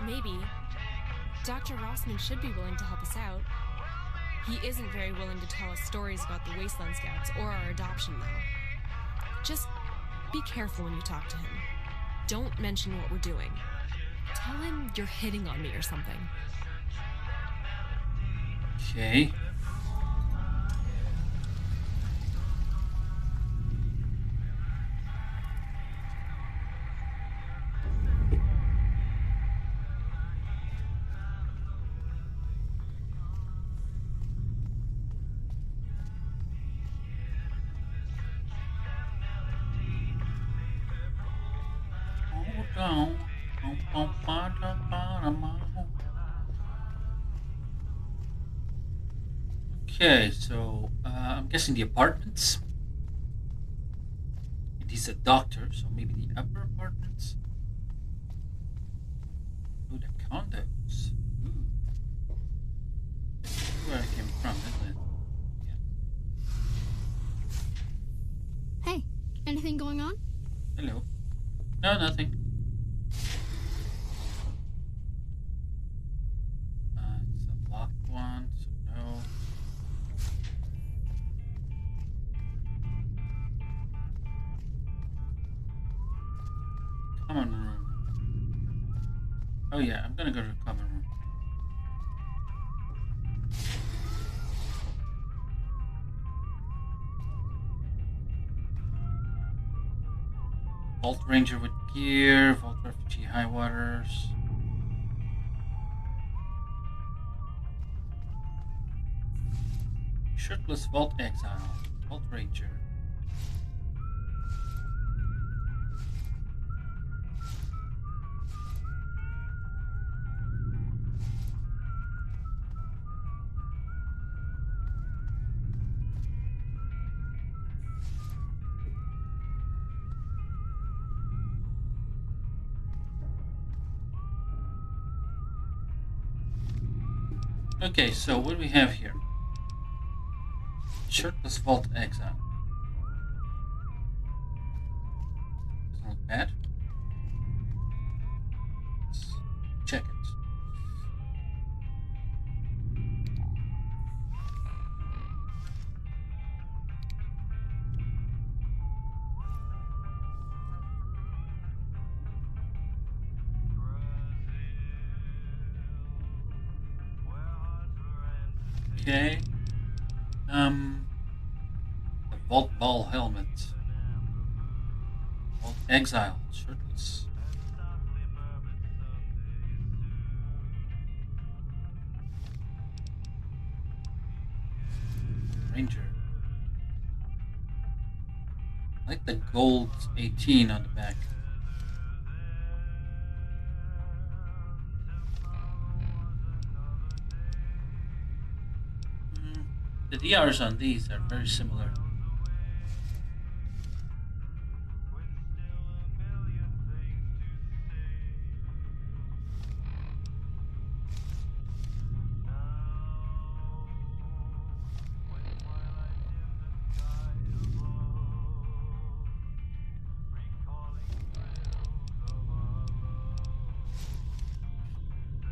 maybe. Dr. Rossman should be willing to help us out. He isn't very willing to tell us stories about the Wasteland Scouts or our adoption, though. Just be careful when you talk to him. Don't mention what we're doing. Tell him you're hitting on me or something. Okay. Okay, so I'm guessing the apartments. He's a doctor, so maybe the upper apartments. Ooh, the condos. Ooh. That's where I came from, isn't it? Yeah. Hey, anything going on? Hello. No, nothing. It's a locked one, so no. Common room. Oh yeah, I'm gonna go to the common room. Vault Ranger with gear, Vault Refugee High Waters. Shirtless Vault Exile, Vault Ranger. Okay, so what do we have here? Shirtless Vault Exile. Doesn't look bad. Let's check it. Okay. The Vault Ball helmet. Vault Exile, shirtless. Ranger. I like the gold 18 on the back. The DRs on these are very similar.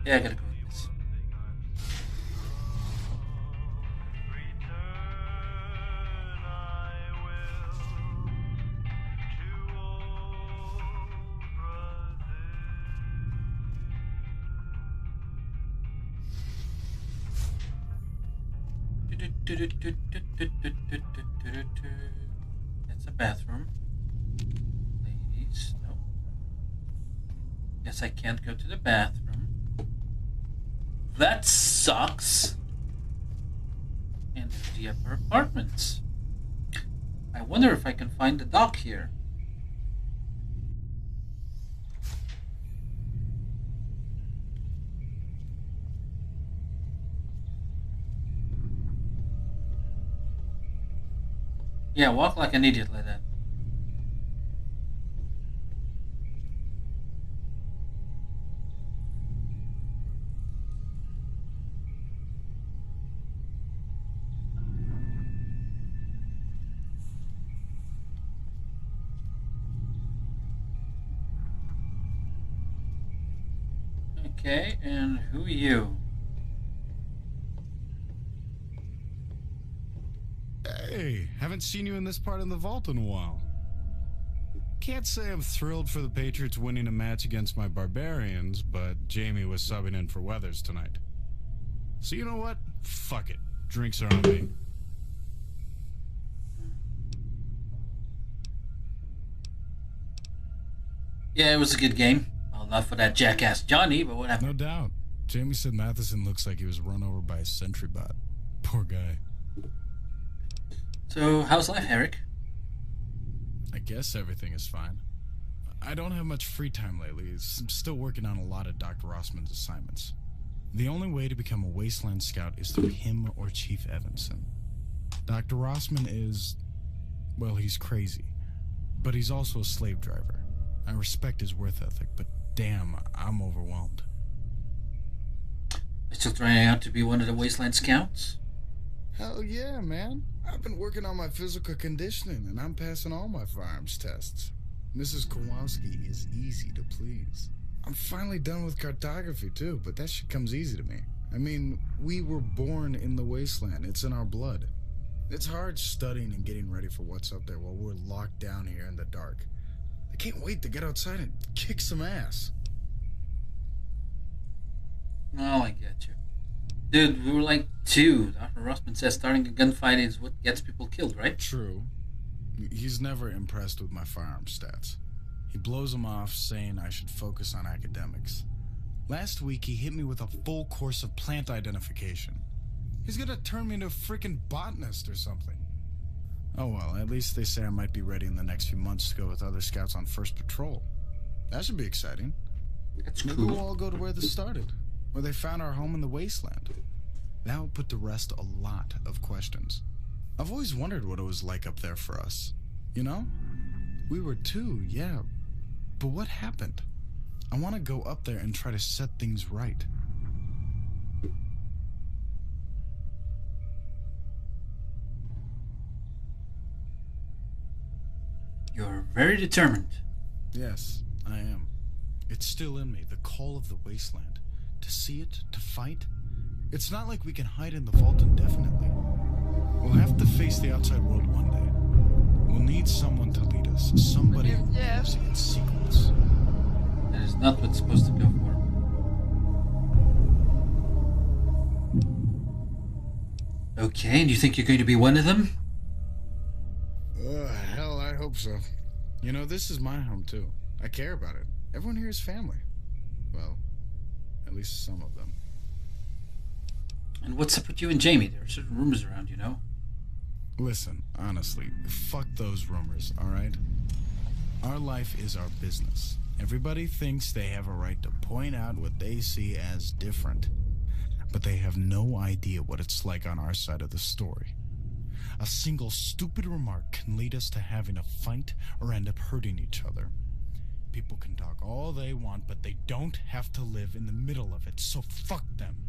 Yeah, I gotta go with this. That's a bathroom. Ladies, no. Guess I can't go to the bathroom. That sucks. And there's the upper apartments. I wonder if I can find the dock here. Yeah, walk like an idiot like that. Okay, and who are you? Hey, haven't seen you in this part of the vault in a while. Can't say I'm thrilled for the Patriots winning a match against my barbarians, but Jamie was subbing in for Weathers tonight. So you know what? Fuck it. Drinks are on me. Yeah, it was a good game. Well, not for that jackass Johnny, but whatever. No doubt. Jamie said Matheson looks like he was run over by a sentry bot. Poor guy. So, how's life, Eric? I guess everything is fine. I don't have much free time lately. I'm still working on a lot of Dr. Rossman's assignments. The only way to become a Wasteland scout is through him or Chief Evanson. Dr. Rossman is... well, he's crazy. But he's also a slave driver. I respect his work ethic, but damn, I'm overwhelmed. Still trying out to be one of the Wasteland scouts? Hell yeah, man. I've been working on my physical conditioning, and I'm passing all my firearms tests. Mrs. Kowalski is easy to please. I'm finally done with cartography, too, but that shit comes easy to me. I mean, we were born in the Wasteland. It's in our blood. It's hard studying and getting ready for what's up there while we're locked down here in the dark. I can't wait to get outside and kick some ass. Oh, I get you. Dude, we were like 2. Dr. Rossman says starting a gunfight is what gets people killed, right? True. He's never impressed with my firearm stats. He blows them off, saying I should focus on academics. Last week, he hit me with a full course of plant identification. He's gonna turn me into a freaking botanist or something. Oh well, at least they say I might be ready in the next few months to go with other scouts on first patrol. That should be exciting. That's Maybe cool. we'll all go to where this started, where they found our home in the Wasteland. That would put to rest a lot of questions. I've always wondered what it was like up there for us. You know? We were 2, yeah. But what happened? I want to go up there and try to set things right. You're very determined. Yes, I am. It's still in me, the call of the Wasteland. To see it, to fight. It's not like we can hide in the vault indefinitely. We'll have to face the outside world one day. We'll need someone to lead us. Somebody who believes in secrets. That is not what's supposed to go for. Okay, and you think you're going to be one of them? Hell, I hope so. You know, this is my home, too. I care about it. Everyone here is family. Well, at least some of them. And what's up with you and Jamie? There are certain rumors around, you know? Listen, honestly, fuck those rumors, alright? Our life is our business. Everybody thinks they have a right to point out what they see as different. But they have no idea what it's like on our side of the story. A single stupid remark can lead us to having a fight or end up hurting each other. People can talk all they want, but they don't have to live in the middle of it, so fuck them.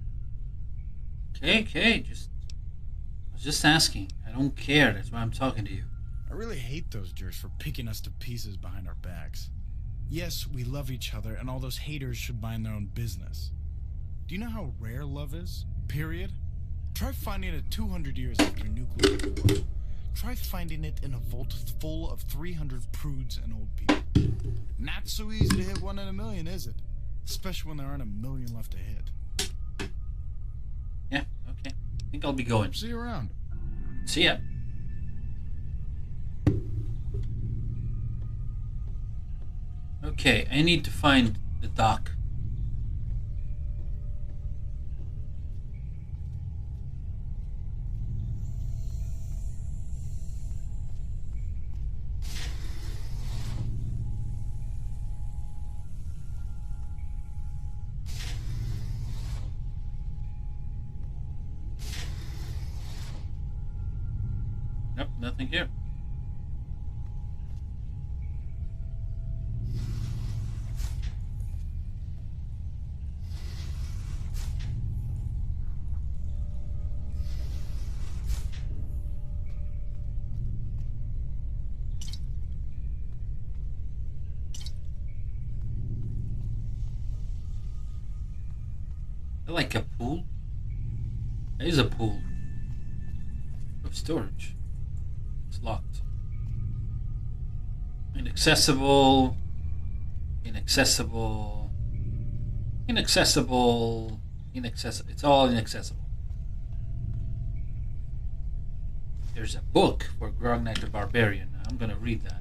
Okay, I was just asking. I don't care, that's why I'm talking to you. I really hate those jerks for picking us to pieces behind our backs. Yes, we love each other, and all those haters should mind their own business. Do you know how rare love is? Period. Try finding it 200 years after nuclear war. Try finding it in a vault full of 300 prudes and old people. Not so easy to hit 1 in a million, is it? Especially when there aren't a million left to hit. Yeah, okay. I think I'll be going. See you around. See ya. Okay, I need to find the dock. Nope, nothing here. I like a pool. There is a pool of storage. It's locked. Inaccessible. Inaccessible. Inaccessible. Inaccessible. It's all inaccessible. There's a book for Grognak the Barbarian. I'm gonna read that.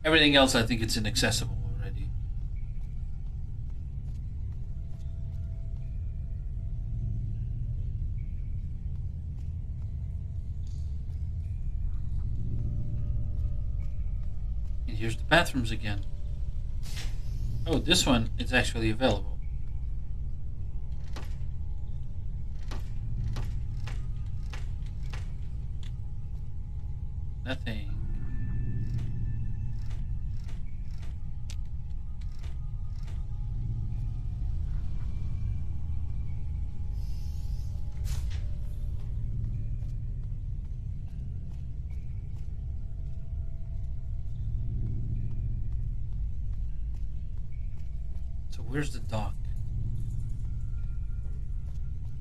Everything else, I think it's inaccessible already. And here's the bathrooms again. Oh, this one is actually available. Nothing. So where's the dock?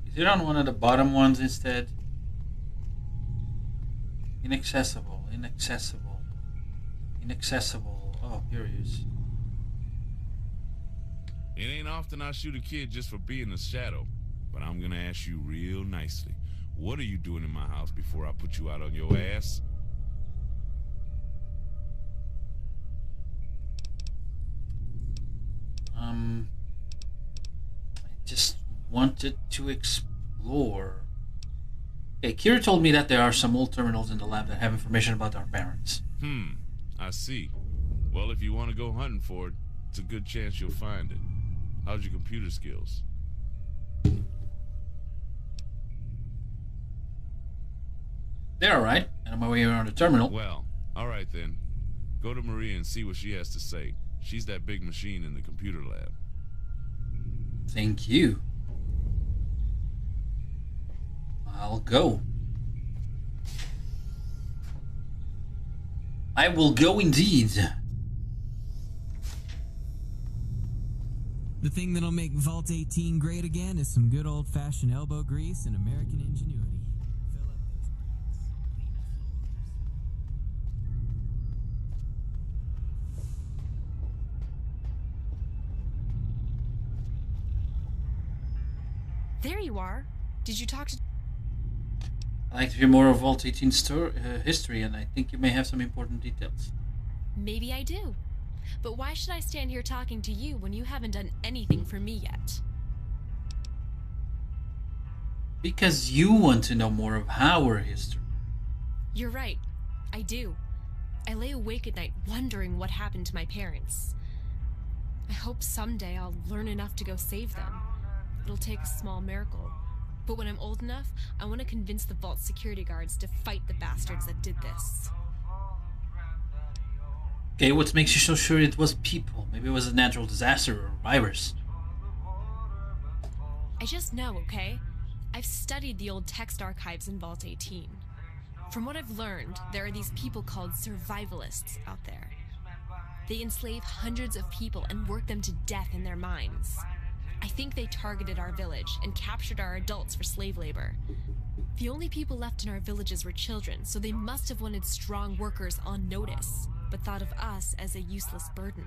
Is it on one of the bottom ones instead? Inaccessible, inaccessible, inaccessible. Oh, here he is. It ain't often I shoot a kid just for being a shadow, but I'm gonna ask you real nicely. What are you doing in my house before I put you out on your ass? I just wanted to explore. Okay, Kira told me that there are some old terminals in the lab that have information about our parents. I see. Well, if you want to go hunting for it, it's a good chance you'll find it. How's your computer skills? They're alright, and I'm on my way around the terminal. Well, alright then. Go to Maria and see what she has to say. She's that big machine in the computer lab. Thank you. I'll go. I will go indeed. The thing that'll make Vault 18 great again is some good old-fashioned elbow grease and American ingenuity. Fill up those cracks, clean the floors. There you are. Did you talk to... I'd like to hear more of Vault 18's history, and I think you may have some important details. Maybe I do. But why should I stand here talking to you when you haven't done anything for me yet? Because you want to know more of our history. You're right. I do. I lay awake at night wondering what happened to my parents. I hope someday I'll learn enough to go save them. It'll take a small miracle. But when I'm old enough, I want to convince the vault security guards to fight the bastards that did this. Okay, what makes you so sure it was people? Maybe it was a natural disaster or a virus. I just know, okay? I've studied the old text archives in Vault 18. From what I've learned, there are these people called survivalists out there. They enslave hundreds of people and work them to death in their mines. I think they targeted our village and captured our adults for slave labor. The only people left in our villages were children, so they must have wanted strong workers on notice, but thought of us as a useless burden.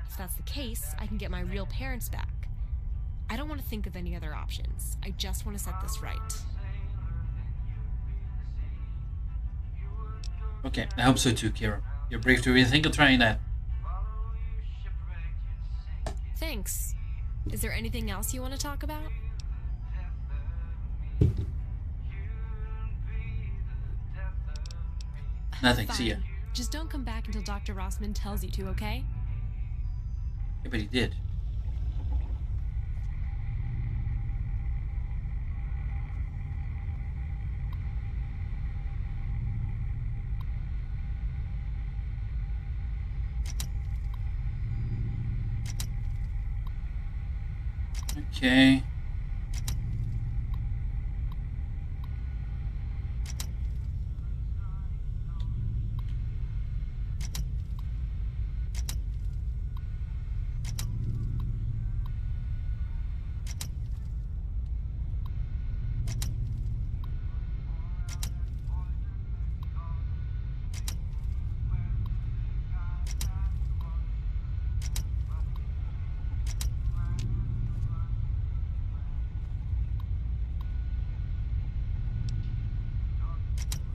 If that's the case, I can get my real parents back. I don't want to think of any other options. I just want to set this right. Okay, I hope so too, Kira. You're brave to really think of trying that. Thanks. Is there anything else you want to talk about? Nothing, Fine. see ya. Just don't come back until Dr. Rossman tells you to, okay? Yeah, but he did. Okay.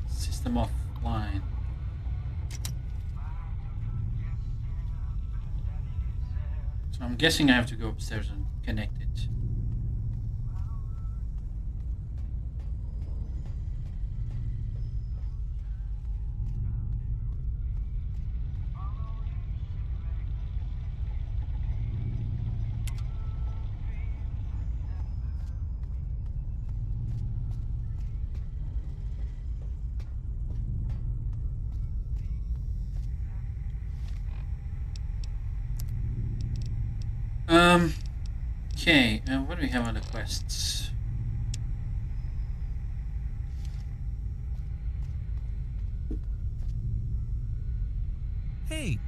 System offline. So I'm guessing I have to go upstairs and connect it. Okay, what do we have on the quests? Hey,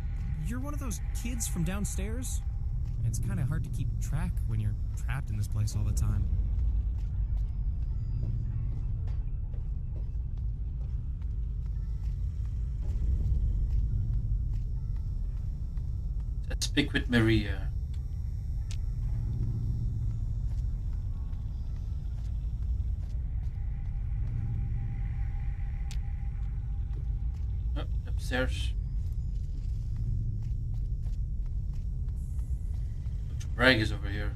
you're one of those kids from downstairs? It's kind of hard to keep track when you're trapped in this place all the time. Let's speak with Maria. Oh, upstairs. Dr. Bragg is over here.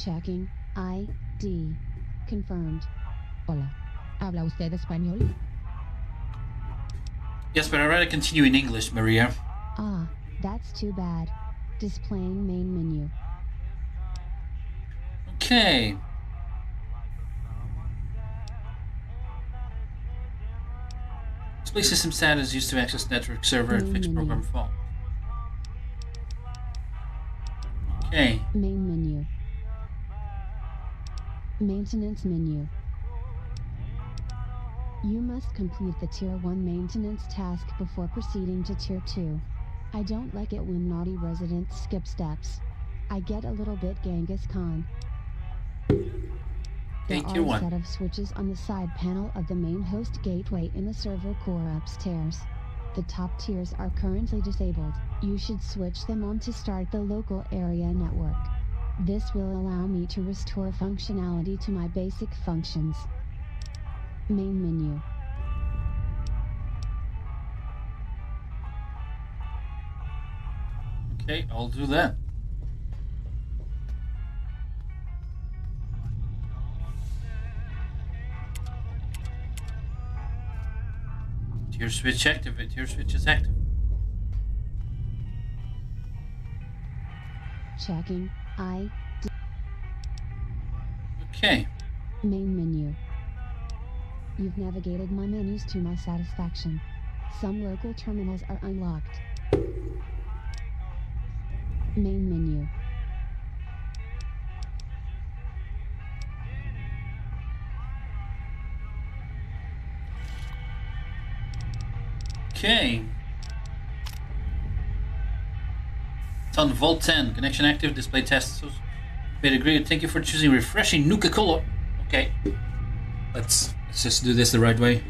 Checking ID. Confirmed. Hola. ¿Habla usted español? Yes, but I'd rather continue in English, Maria. Ah, that's too bad. Displaying main menu. Okay. Display system status used to access network server and fix program fault. Okay. Main menu. Maintenance menu. You must complete the Tier 1 maintenance task before proceeding to Tier 2. I don't like it when naughty residents skip steps. I get a little bit Genghis Khan. There are a set of switches on the side panel of the main host gateway in the server core upstairs. The top tiers are currently disabled. You should switch them on to start the local area network. This will allow me to restore functionality to my basic functions. Main menu. Okay, I'll do that. Tier switch activate. Tier switch is active. Checking. Okay. Main menu. You've navigated my menus to my satisfaction. Some local terminals are unlocked. Main menu. Okay. It's on Vault 10. Connection active. Display test. So, made agreed. Thank you for choosing refreshing Nuka-Cola. Okay. Let's just do this the right way.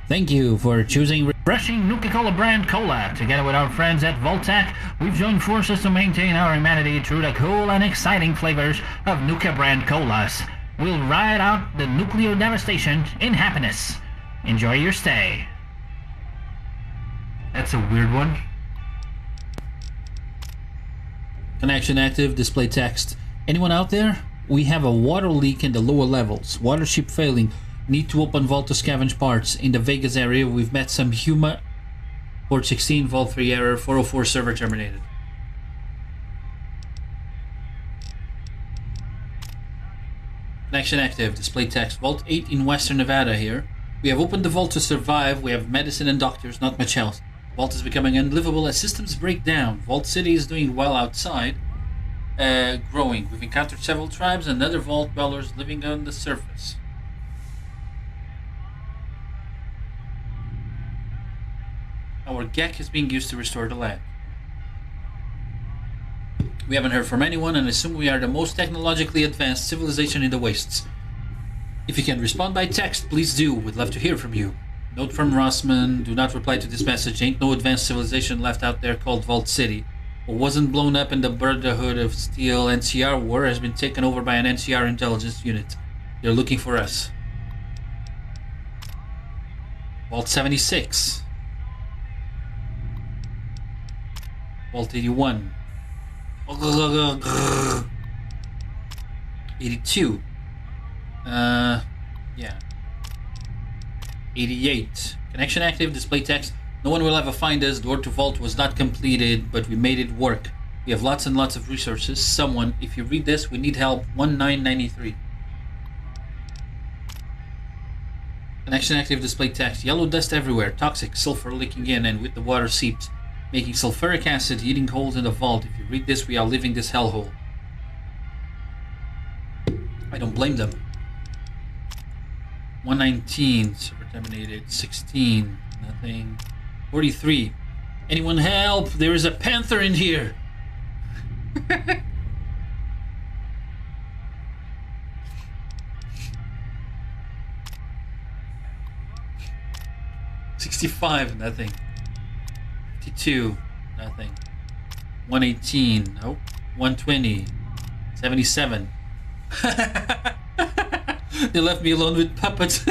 Thank you for choosing refreshing Nuka-Cola brand cola. Together with our friends at Vault-Tec, we've joined forces to maintain our humanity through the cool and exciting flavors of Nuka brand colas. We'll ride out the nuclear devastation in happiness. Enjoy your stay. That's a weird one. Connection active, display text. Anyone out there? We have a water leak in the lower levels. Water ship failing. Need to open vault to scavenge parts. In the Vegas area, we've met some Huma. Port 16, Vault 3 error, 404 server terminated. Connection active, display text. Vault 8 in Western Nevada here. We have opened the vault to survive. We have medicine and doctors, not much else. Vault is becoming unlivable as systems break down. Vault City is doing well outside. Growing. We've encountered several tribes and other vault dwellers living on the surface. Our GEC is being used to restore the land. We haven't heard from anyone and assume we are the most technologically advanced civilization in the wastes. If you can respond by text, please do. We'd love to hear from you. Note from Rossman, do not reply to this message. Ain't no advanced civilization left out there called Vault City. What wasn't blown up in the Brotherhood of Steel NCR war has been taken over by an NCR intelligence unit. They're looking for us. Vault 76. Vault 81. 82. Yeah. 88. Connection active, display text. No one will ever find us. Door to vault was not completed, but we made it work. We have lots and lots of resources. Someone, if you read this, we need help. 1993. Connection active, display text. Yellow dust everywhere. Toxic. Sulfur leaking in and with the water seeped, making sulfuric acid eating holes in the vault. If you read this, we are leaving this hellhole. I don't blame them. 119. Server terminated. 16. Nothing. 43. Anyone help? There is a panther in here. $65. Nothing. 52. Nothing. 118. Nope. 120. 77. They left me alone with puppets.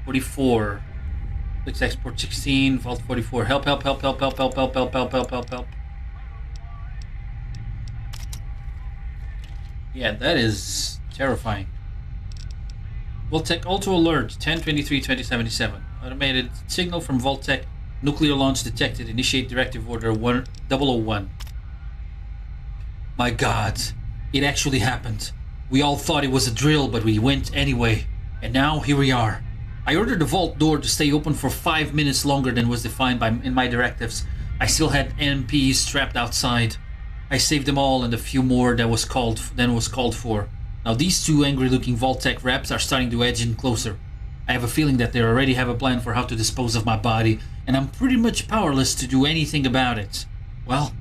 44. Clicks export 16. Vault 44. Help, help, help, help, help, help, help, help, help, help, help, help. Yeah, that is terrifying. Vault-Tec Auto Alert 1023-2077. Automated signal from Vault-Tec. Nuclear launch detected. Initiate Directive Order 001. My God, it actually happened. We all thought it was a drill, but we went anyway. And now here we are. I ordered the vault door to stay open for 5 minutes longer than was defined in my directives. I still had MPs trapped outside. I saved them all and a few more than was called for. Now these two angry-looking Vault-Tec reps are starting to edge in closer. I have a feeling that they already have a plan for how to dispose of my body, and I'm pretty much powerless to do anything about it. Well,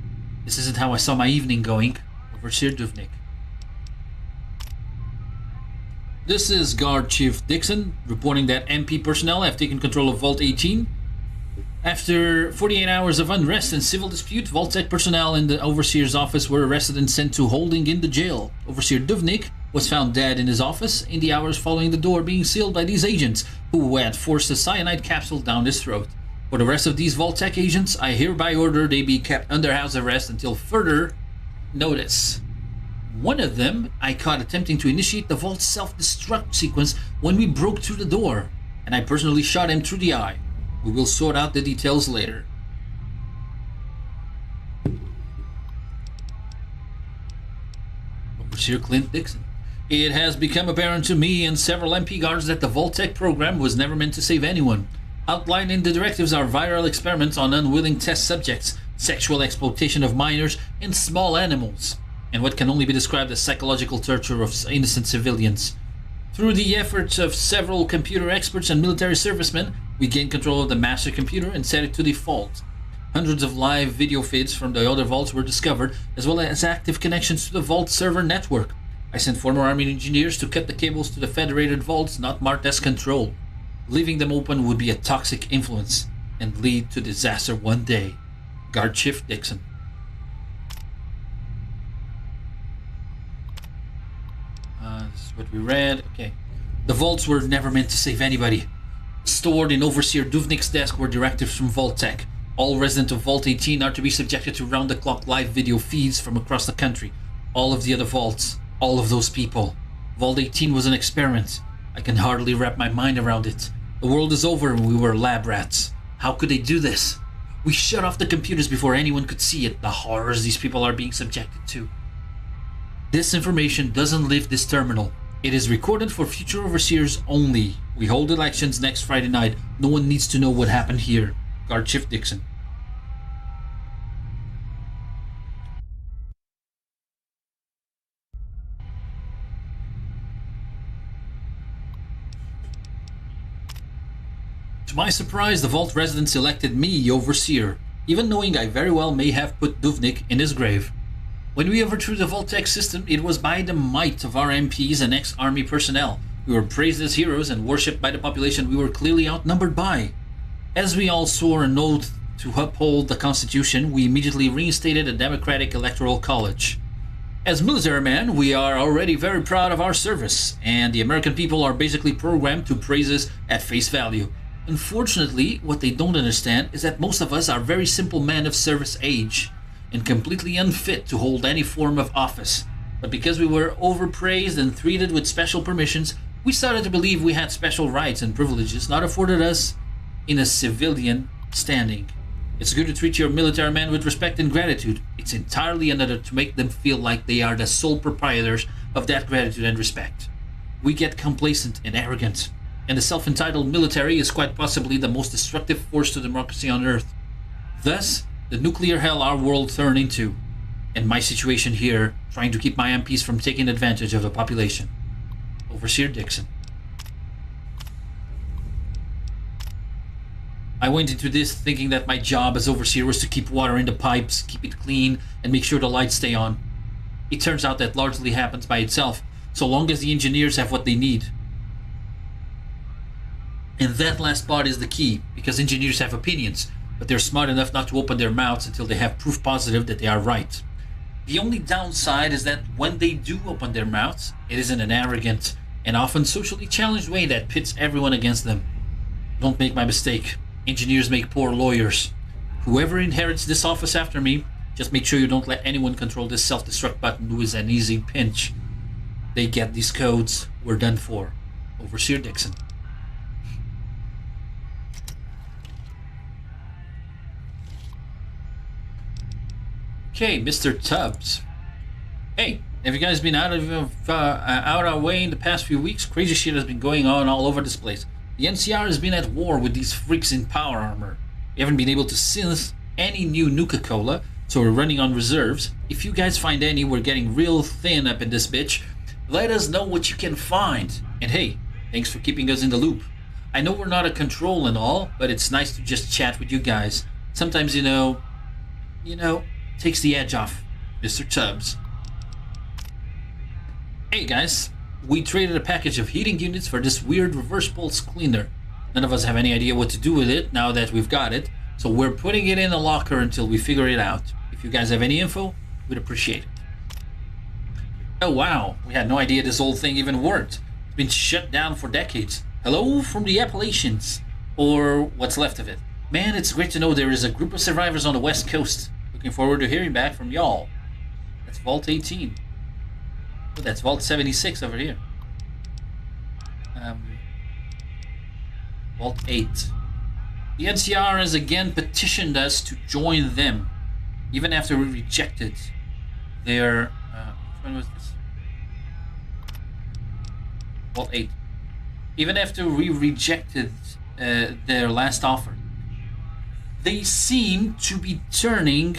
this isn't how I saw my evening going. Overseer Duvnik. This is Guard Chief Dixon reporting that MP personnel have taken control of Vault 18. After 48 hours of unrest and civil dispute, Vault-Tec personnel in the Overseer's office were arrested and sent to holding in the jail. Overseer Duvnik was found dead in his office in the hours following the door being sealed by these agents, who had forced a cyanide capsule down his throat. For the rest of these Vault-Tec agents, I hereby order they be kept under house arrest until further notice. One of them I caught attempting to initiate the Vault's self-destruct sequence when we broke through the door, and I personally shot him through the eye. We will sort out the details later. Overseer Clint Dixon. It has become apparent to me and several MP guards that the Vault-Tec program was never meant to save anyone. Outlined in the directives are viral experiments on unwilling test subjects, sexual exploitation of minors, and small animals, and what can only be described as psychological torture of innocent civilians. Through the efforts of several computer experts and military servicemen, we gained control of the master computer and set it to default. Hundreds of live video feeds from the other vaults were discovered, as well as active connections to the Vault server network. I sent former Army engineers to cut the cables to the federated vaults not marked as control. Leaving them open would be a toxic influence and lead to disaster one day. Guard Chief Dixon. This is what we read. Okay. The vaults were never meant to save anybody. Stored in Overseer Duvnik's desk were directives from Vault-Tec. All residents of Vault 18 are to be subjected to round-the-clock live video feeds from across the country. All of the other vaults. All of those people. Vault 18 was an experiment. I can hardly wrap my mind around it. The world is over and we were lab rats. How could they do this? We shut off the computers before anyone could see it. The horrors these people are being subjected to. This information doesn't leave this terminal. It is recorded for future overseers only. We hold elections next Friday night. No one needs to know what happened here. Guard Chief Dixon. To my surprise, the Vault residents elected me Overseer, even knowing I very well may have put Duvnik in his grave. When we overthrew the Vault-Tec system, it was by the might of our MPs and ex-army personnel. We were praised as heroes and worshipped by the population we were clearly outnumbered by. As we all swore an oath to uphold the Constitution, we immediately reinstated a democratic electoral college. As military men, we are already very proud of our service, and the American people are basically programmed to praise us at face value. Unfortunately, what they don't understand is that most of us are very simple men of service age, and completely unfit to hold any form of office. But because we were overpraised and treated with special permissions, we started to believe we had special rights and privileges not afforded us in a civilian standing. It's good to treat your military men with respect and gratitude. It's entirely another to make them feel like they are the sole proprietors of that gratitude and respect. We get complacent and arrogant, and the self-entitled military is quite possibly the most destructive force to democracy on Earth. Thus, the nuclear hell our world turned into, and my situation here, trying to keep my MPs from taking advantage of the population. Overseer Dixon. I went into this thinking that my job as Overseer was to keep water in the pipes, keep it clean, and make sure the lights stay on. It turns out that largely happens by itself, so long as the engineers have what they need. And that last part is the key, because engineers have opinions, but they're smart enough not to open their mouths until they have proof positive that they are right. The only downside is that when they do open their mouths, it is in an arrogant and often socially challenged way that pits everyone against them. Don't make my mistake. Engineers make poor lawyers. Whoever inherits this office after me, just make sure you don't let anyone control this self-destruct button who is an easy pinch. They get these codes, we're done for. Overseer Dixon. Okay, Mr. Tubbs. Hey, have you guys been out our way in the past few weeks? Crazy shit has been going on all over this place. The NCR has been at war with these freaks in power armor. We haven't been able to synth any new Nuka-Cola, so we're running on reserves. If you guys find any, we're getting real thin up in this bitch. Let us know what you can find. And hey, thanks for keeping us in the loop. I know we're not a control and all, but it's nice to just chat with you guys. Sometimes, you know, takes the edge off. Mr. Tubbs. Hey guys, we traded a package of heating units for this weird reverse pulse cleaner. None of us have any idea what to do with it now that we've got it, so we're putting it in a locker until we figure it out. If you guys have any info, we'd appreciate it. Oh wow, we had no idea this old thing even worked. It's been shut down for decades. Hello from the Appalachians, or what's left of it. Man, it's great to know there is a group of survivors on the West Coast. Looking forward to hearing back from y'all. That's Vault 18. Oh, that's Vault 76 over here. Vault 8. The NCR has again petitioned us to join them, even after we rejected their... which one was this? Vault 8. Even after we rejected their last offer. They seem to be turning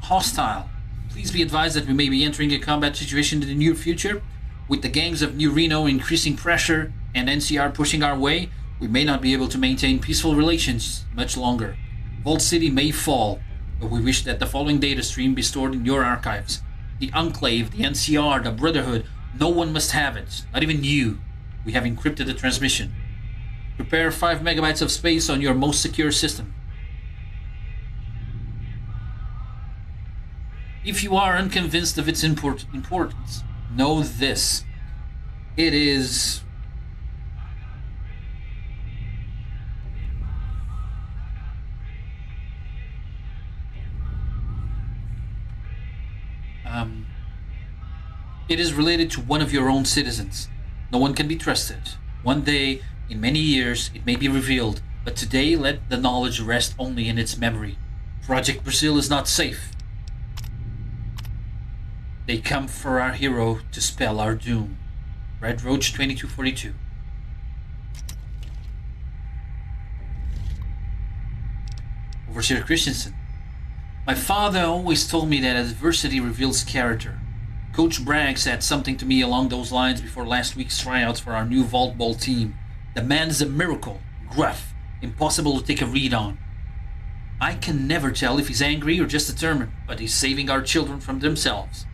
hostile. Please be advised that we may be entering a combat situation in the near future. With the gangs of New Reno increasing pressure and NCR pushing our way, we may not be able to maintain peaceful relations much longer. Vault City may fall, but we wish that the following data stream be stored in your archives. The Enclave, the NCR, the Brotherhood, no one must have it, not even you. We have encrypted the transmission. Prepare 5 megabytes of space on your most secure system. If you are unconvinced of its importance, know this. It is... it is related to one of your own citizens. No one can be trusted. One day, in many years, it may be revealed, but today let the knowledge rest only in its memory. Project Brazil is not safe. They come for our hero to spell our doom. Red Roach 2242. Overseer Christensen. My father always told me that adversity reveals character. Coach Bragg said something to me along those lines before last week's tryouts for our new Vault Ball team. The man is a miracle, gruff, impossible to take a read on. I can never tell if he's angry or just determined, but he's saving our children from themselves.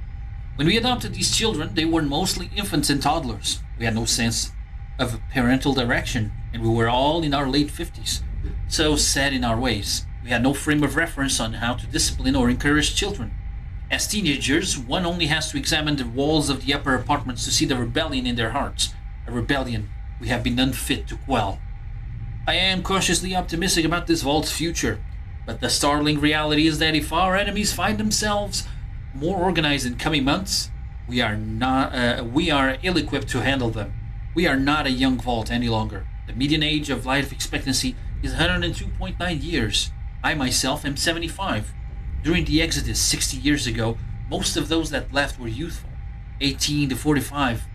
When we adopted these children, they were mostly infants and toddlers. We had no sense of parental direction, and we were all in our late 50s, so set in our ways. We had no frame of reference on how to discipline or encourage children. As teenagers, one only has to examine the walls of the upper apartments to see the rebellion in their hearts, a rebellion we have been unfit to quell. I am cautiously optimistic about this vault's future, but the startling reality is that if our enemies find themselves more organized in coming months, we are ill-equipped to handle them. We are not a young vault any longer. The median age of life expectancy is 102.9 years. I myself am 75. During the Exodus 60 years ago, most of those that left were youthful, 18 to 45.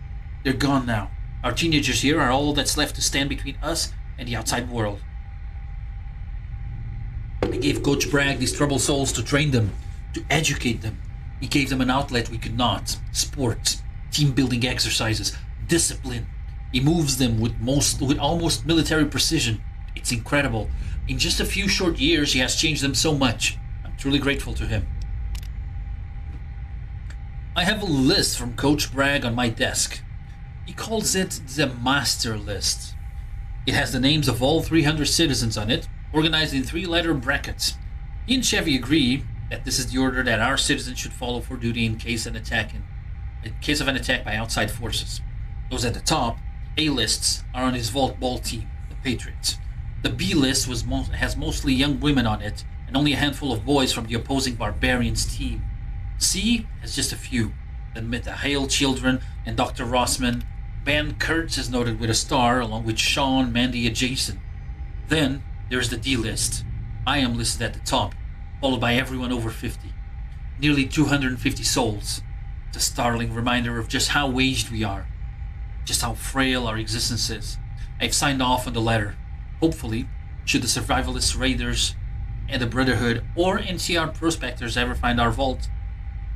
They're gone now. Our teenagers here are all that's left to stand between us and the outside world. I gave Coach Bragg these troubled souls to train them, to educate them. He gave them an outlet we could not. Sports, team-building exercises, discipline. He moves them with almost military precision. It's incredible. In just a few short years, he has changed them so much. I'm truly grateful to him. I have a list from Coach Bragg on my desk. He calls it the Master List. It has the names of all 300 citizens on it, organized in 3-letter brackets. He and Chevy agree that this is the order that our citizens should follow for duty in case of an attack by outside forces. Those at the top, A lists, are on his Vault Ball team, the Patriots. The B list has mostly young women on it, and only a handful of boys from the opposing Barbarians team. C has just a few, the Hale children and Dr. Rossman. Ben Kurtz is noted with a star, along with Sean, Mandy, and Jason. Then there's the D list. I am listed at the top, followed by everyone over 50. Nearly 250 souls. It's a startling reminder of just how aged we are, just how frail our existence is. I've signed off on the letter. Hopefully, should the survivalist raiders and the Brotherhood or NCR prospectors ever find our vault,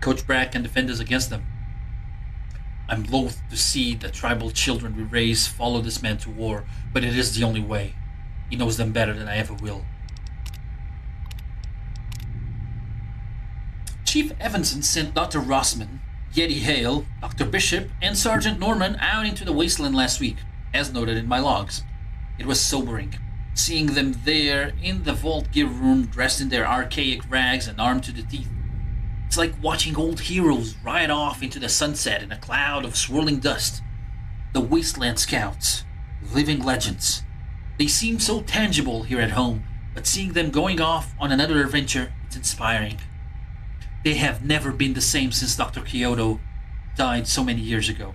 Coach Bragg can defend us against them. I'm loath to see the tribal children we raise follow this man to war, but it is the only way. He knows them better than I ever will. Chief Evanson sent Dr. Rossman Yeti Hale, Dr. Bishop, and Sergeant Norman out into the Wasteland last week, as noted in my logs. It was sobering, seeing them there in the vault gear room dressed in their archaic rags and armed to the teeth. It's like watching old heroes ride off into the sunset in a cloud of swirling dust. The Wasteland Scouts, living legends. They seem so tangible here at home, but seeing them going off on another adventure, it's inspiring. They have never been the same since Dr. Kyoto died so many years ago.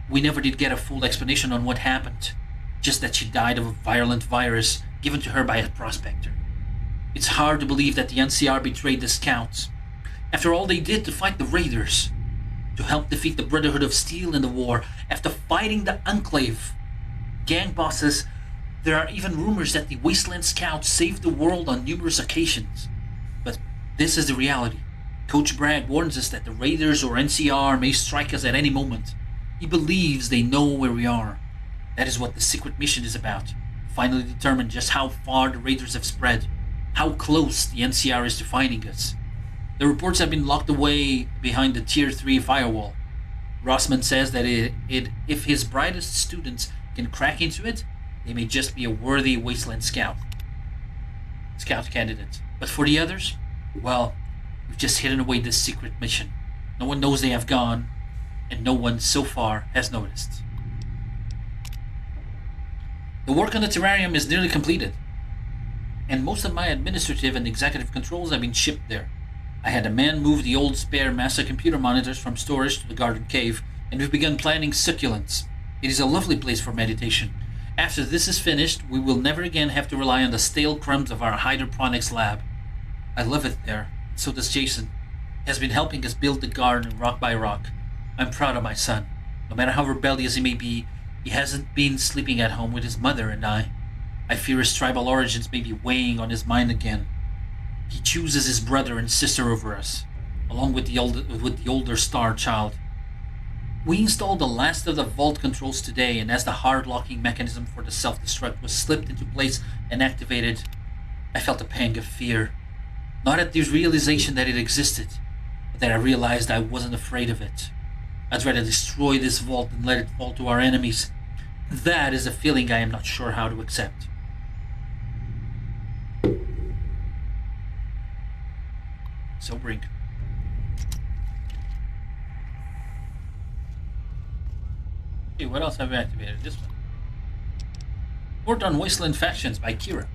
We never did get a full explanation on what happened, just that she died of a virulent virus given to her by a prospector. It's hard to believe that the NCR betrayed the Scouts. After all they did to fight the Raiders, to help defeat the Brotherhood of Steel in the war, after fighting the Enclave, gang bosses. There are even rumors that the Wasteland Scouts saved the world on numerous occasions. But this is the reality. Coach Bragg warns us that the Raiders or NCR may strike us at any moment. He believes they know where we are. That is what the secret mission is about. Finally determine just how far the Raiders have spread, how close the NCR is to finding us. The reports have been locked away behind the Tier 3 firewall. Rossman says that if his brightest students can crack into it, they may just be a worthy Wasteland Scout candidate. But for the others, well, we've just hidden away this secret mission. No one knows they have gone, and no one so far has noticed. The work on the terrarium is nearly completed, and most of my administrative and executive controls have been shipped there. I had a man move the old spare master computer monitors from storage to the garden cave, and we've begun planning succulents. It is a lovely place for meditation. After this is finished, we will never again have to rely on the stale crumbs of our hydroponics lab. I love it there. So does Jason. He has been helping us build the garden rock by rock. I'm proud of my son. No matter how rebellious he may be, he hasn't been sleeping at home with his mother and I. I fear his tribal origins may be weighing on his mind again. He chooses his brother and sister over us, along with the older star child. We installed the last of the vault controls today, and as the hard locking mechanism for the self-destruct was slipped into place and activated, I felt a pang of fear. Not at the realization that it existed, but that I realized I wasn't afraid of it. I'd rather destroy this vault than let it fall to our enemies. That is a feeling I am not sure how to accept. Sobering. Okay, what else have we activated? This one. Report on Wasteland Factions by Kira.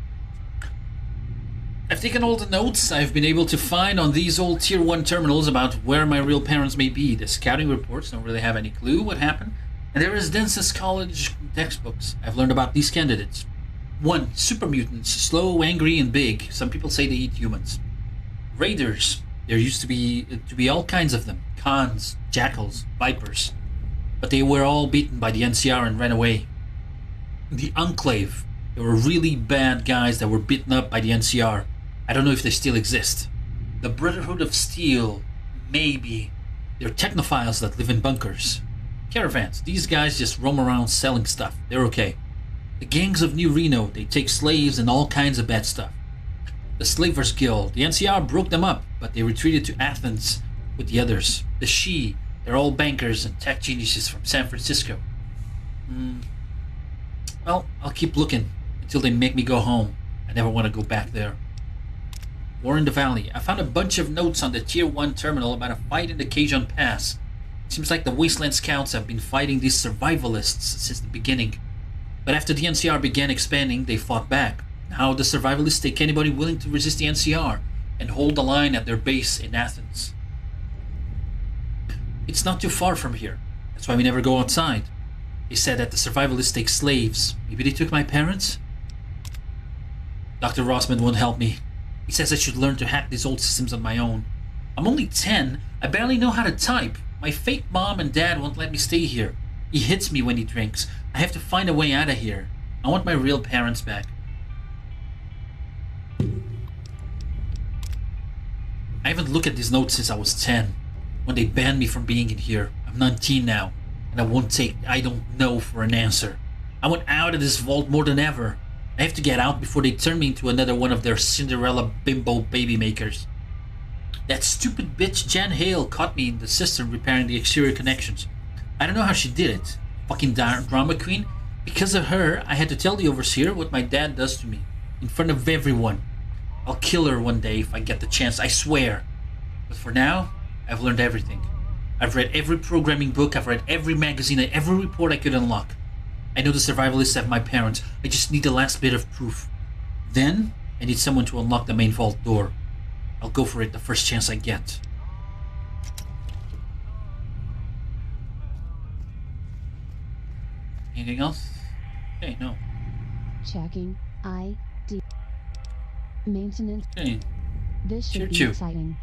I've taken all the notes I've been able to find on these old Tier 1 terminals about where my real parents may be. The scouting reports don't really have any clue what happened, and there is dense college textbooks. I've learned about these candidates. 1. Super mutants, slow, angry, and big. Some people say they eat humans. Raiders. There used to be all kinds of them. Khans, jackals, vipers. But they were all beaten by the NCR and ran away. The Enclave. There were really bad guys that were beaten up by the NCR. I don't know if they still exist. The Brotherhood of Steel. Maybe. They're technophiles that live in bunkers. Caravans. These guys just roam around selling stuff. They're okay. The gangs of New Reno. They take slaves and all kinds of bad stuff. The Slavers Guild. The NCR broke them up, but they retreated to Athens with the others. The She. They're all bankers and tech geniuses from San Francisco. Well, I'll keep looking until they make me go home. I never want to go back there. War in the Valley. I found a bunch of notes on the Tier 1 terminal about a fight in the Cajun Pass. Seems like the Wasteland Scouts have been fighting these survivalists since the beginning. But after the NCR began expanding, they fought back. Now the survivalists take anybody willing to resist the NCR and hold the line at their base in Athens. It's not too far from here. That's why we never go outside. They said that the survivalists take slaves. Maybe they took my parents? Dr. Rossman won't help me. He says I should learn to hack these old systems on my own. I'm only 10. I barely know how to type. My fake mom and dad won't let me stay here. He hits me when he drinks. I have to find a way out of here. I want my real parents back. I haven't looked at these notes since I was 10. When they banned me from being in here. I'm 19 now. And I won't take I don't know for an answer. I want out of this vault more than ever. I have to get out before they turn me into another one of their Cinderella bimbo baby makers. That stupid bitch Jan Hale caught me in the cistern repairing the exterior connections. I don't know how she did it. Fucking drama queen. Because of her, I had to tell the overseer what my dad does to me. In front of everyone. I'll kill her one day if I get the chance, I swear. But for now, I've learned everything. I've read every programming book, I've read every magazine, and every report I could unlock. I know the survivalists have my parents. I just need the last bit of proof. Then, I need someone to unlock the main vault door. I'll go for it the first chance I get. Anything else? Okay, no. Checking ID. Maintenance. Okay. This should be Choo-choo. exciting.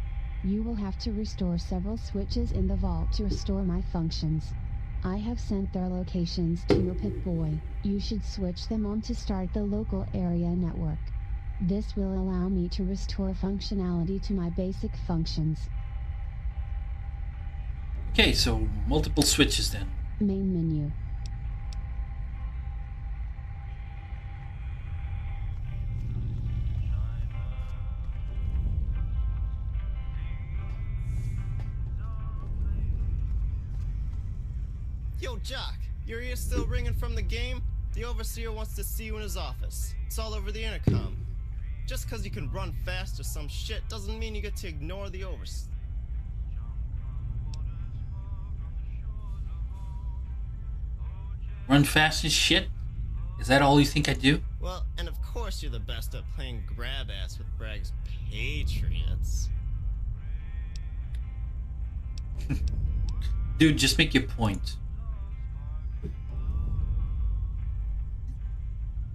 You will have to restore several switches in the vault to restore my functions. I have sent their locations to your Pip-Boy. You should switch them on to start the local area network. This will allow me to restore functionality to my basic functions. Okay, so multiple switches then. Main menu. Yo, Jock, your ear's still ringing from the game? The overseer wants to see you in his office. It's all over the intercom. Just because you can run fast or some shit doesn't mean you get to ignore the overseer. Run fast as shit? Is that all you think I do? Well, and of course you're the best at playing grab ass with Bragg's Patriots. Dude, just make your point.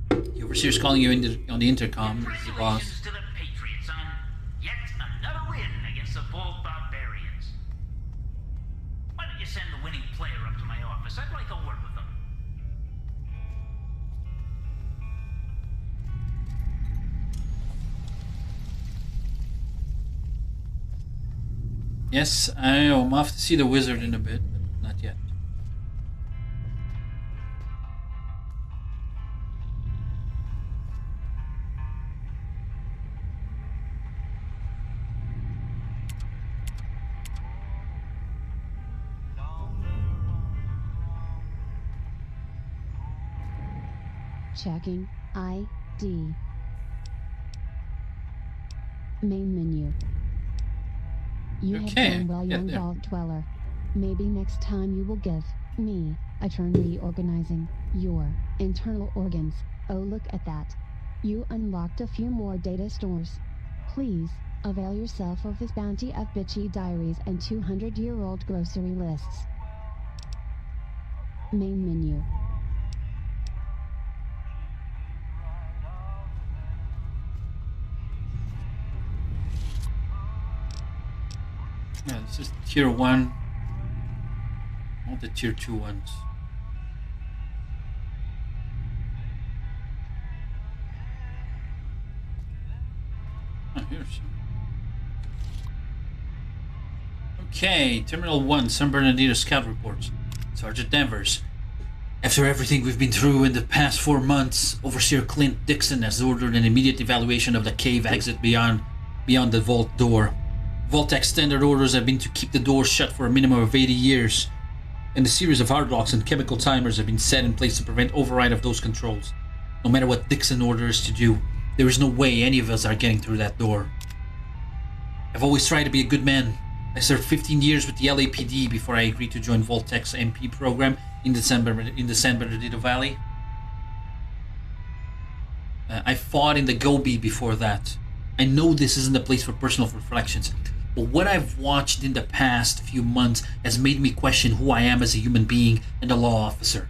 The overseer's calling you on the intercom. This is the boss. Congratulations to the Patriots on yet another win against the Vault Barbarians. Why don't you send the winning player up to my office? I'd like a word with him. Yes, I'm off to see the wizard in a bit, but not yet. Checking ID. Main menu. You have done well, young vault dweller. Maybe next time you will give me a turn reorganizing your internal organs. Oh, look at that. You unlocked a few more data stores. Please, avail yourself of this bounty of bitchy diaries and 200-year-old grocery lists. Main menu. Yeah, this is tier 1. Not the tier 2 ones. Oh, here's some. Okay, Terminal 1, San Bernardino Scout Reports. Sergeant Danvers. After everything we've been through in the past 4 months, Overseer Clint Dixon has ordered an immediate evaluation of the cave exit beyond the vault door. Vault-Tec standard orders have been to keep the door shut for a minimum of 80 years, and a series of hard locks and chemical timers have been set in place to prevent override of those controls. No matter what Dixon orders to do, there is no way any of us are getting through that door. I've always tried to be a good man. I served 15 years with the LAPD before I agreed to join Vault-Tec's MP program in the San Bernardino Valley. I fought in the Gobi before that. I know this isn't the place for personal reflections, but what I've watched in the past few months has made me question who I am as a human being and a law officer.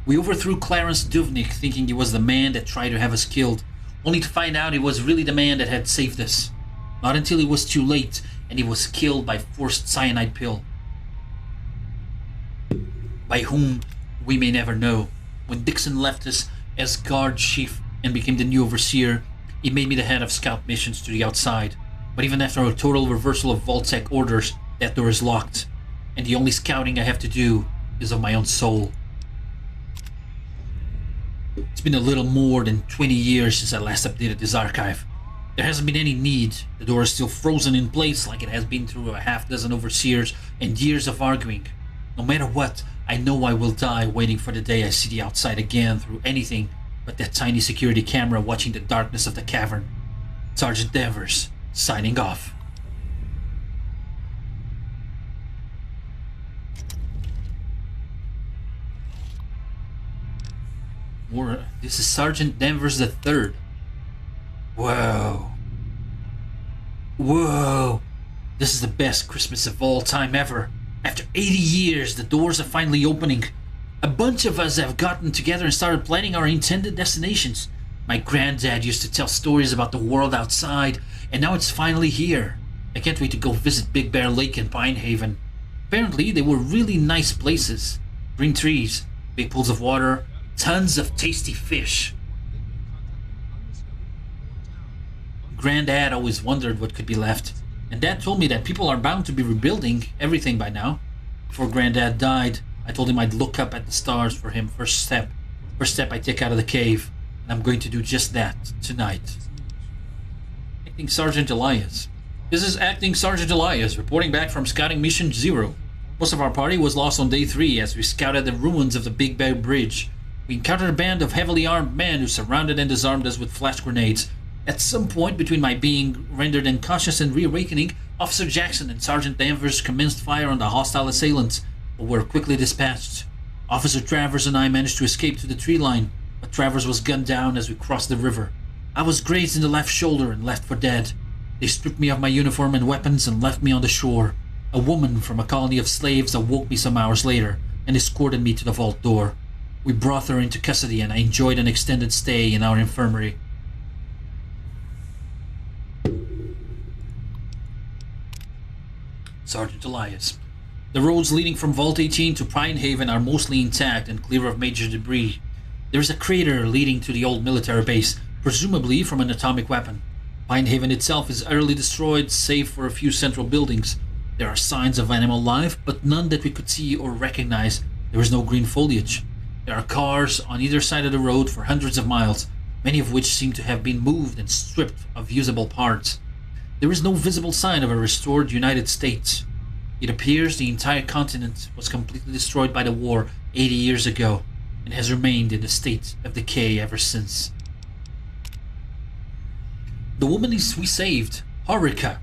We overthrew Clarence Duvnik thinking he was the man that tried to have us killed, only to find out he was really the man that had saved us. Not until it was too late and he was killed by forced cyanide pill. By whom, we may never know. When Dixon left us as guard chief and became the new overseer, he made me the head of scout missions to the outside. But even after a total reversal of Vault-Tec orders, that door is locked. And the only scouting I have to do is of my own soul. It's been a little more than 20 years since I last updated this archive. There hasn't been any need. The door is still frozen in place like it has been through a half-dozen overseers and years of arguing. No matter what, I know I will die waiting for the day I see the outside again through anything but that tiny security camera watching the darkness of the cavern. Sergeant Danvers, signing off. This is Sergeant Danvers III. Whoa. Whoa. This is the best Christmas of all time ever. After 80 years, the doors are finally opening. A bunch of us have gotten together and started planning our intended destinations. My granddad used to tell stories about the world outside, and now it's finally here. I can't wait to go visit Big Bear Lake and Pine Haven. Apparently, they were really nice places. Green trees, big pools of water, tons of tasty fish. Granddad always wondered what could be left, and Dad told me that people are bound to be rebuilding everything by now. Before Granddad died, I told him I'd look up at the stars for him first step I take out of the cave, and I'm going to do just that tonight. Acting Sergeant Elias. This is Acting Sergeant Elias, reporting back from Scouting Mission 0. Most of our party was lost on day 3 as we scouted the ruins of the Big Bear Bridge. We encountered a band of heavily armed men who surrounded and disarmed us with flash grenades. At some point between my being rendered unconscious and reawakening, Officer Jackson and Sergeant Danvers commenced fire on the hostile assailants, but were quickly dispatched. Officer Travers and I managed to escape to the tree line, but Travers was gunned down as we crossed the river. I was grazed in the left shoulder and left for dead. They stripped me of my uniform and weapons and left me on the shore. A woman from a colony of slaves awoke me some hours later and escorted me to the vault door. We brought her into custody and I enjoyed an extended stay in our infirmary. Sergeant Elias. The roads leading from Vault 18 to Pine Haven are mostly intact and clear of major debris. There is a crater leading to the old military base, presumably from an atomic weapon. Pine Haven itself is utterly destroyed, save for a few central buildings. There are signs of animal life, but none that we could see or recognize. There is no green foliage. There are cars on either side of the road for hundreds of miles, many of which seem to have been moved and stripped of usable parts. There is no visible sign of a restored United States. It appears the entire continent was completely destroyed by the war 80 years ago and has remained in a state of decay ever since. The woman we saved, Haruka,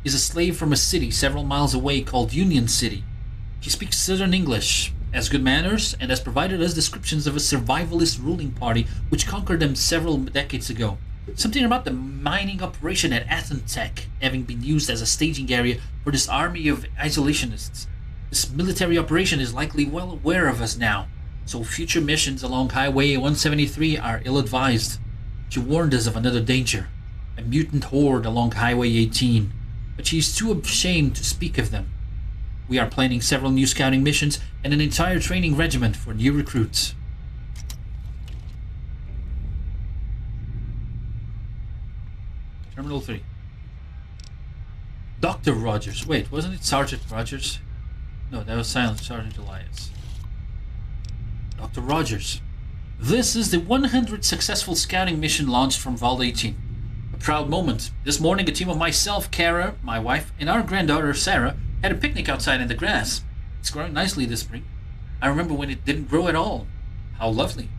is a slave from a city several miles away called Union City. She speaks Southern English, has good manners, and has provided us descriptions of a survivalist ruling party which conquered them several decades ago. Something about the mining operation at Athentech having been used as a staging area for this army of isolationists. This military operation is likely well aware of us now, so future missions along Highway 173 are ill-advised. She warned us of another danger, a mutant horde along Highway 18, but she is too ashamed to speak of them. We are planning several new scouting missions and an entire training regiment for new recruits. Terminal 3. Dr. Rogers. Wait, wasn't it Sergeant Rogers? No, that was Silent Sergeant Elias. Dr. Rogers. This is the 100th successful scouting mission launched from Vault 18. A proud moment. This morning a team of myself, Kara, my wife, and our granddaughter Sarah had a picnic outside in the grass. It's growing nicely this spring. I remember when it didn't grow at all. How lovely.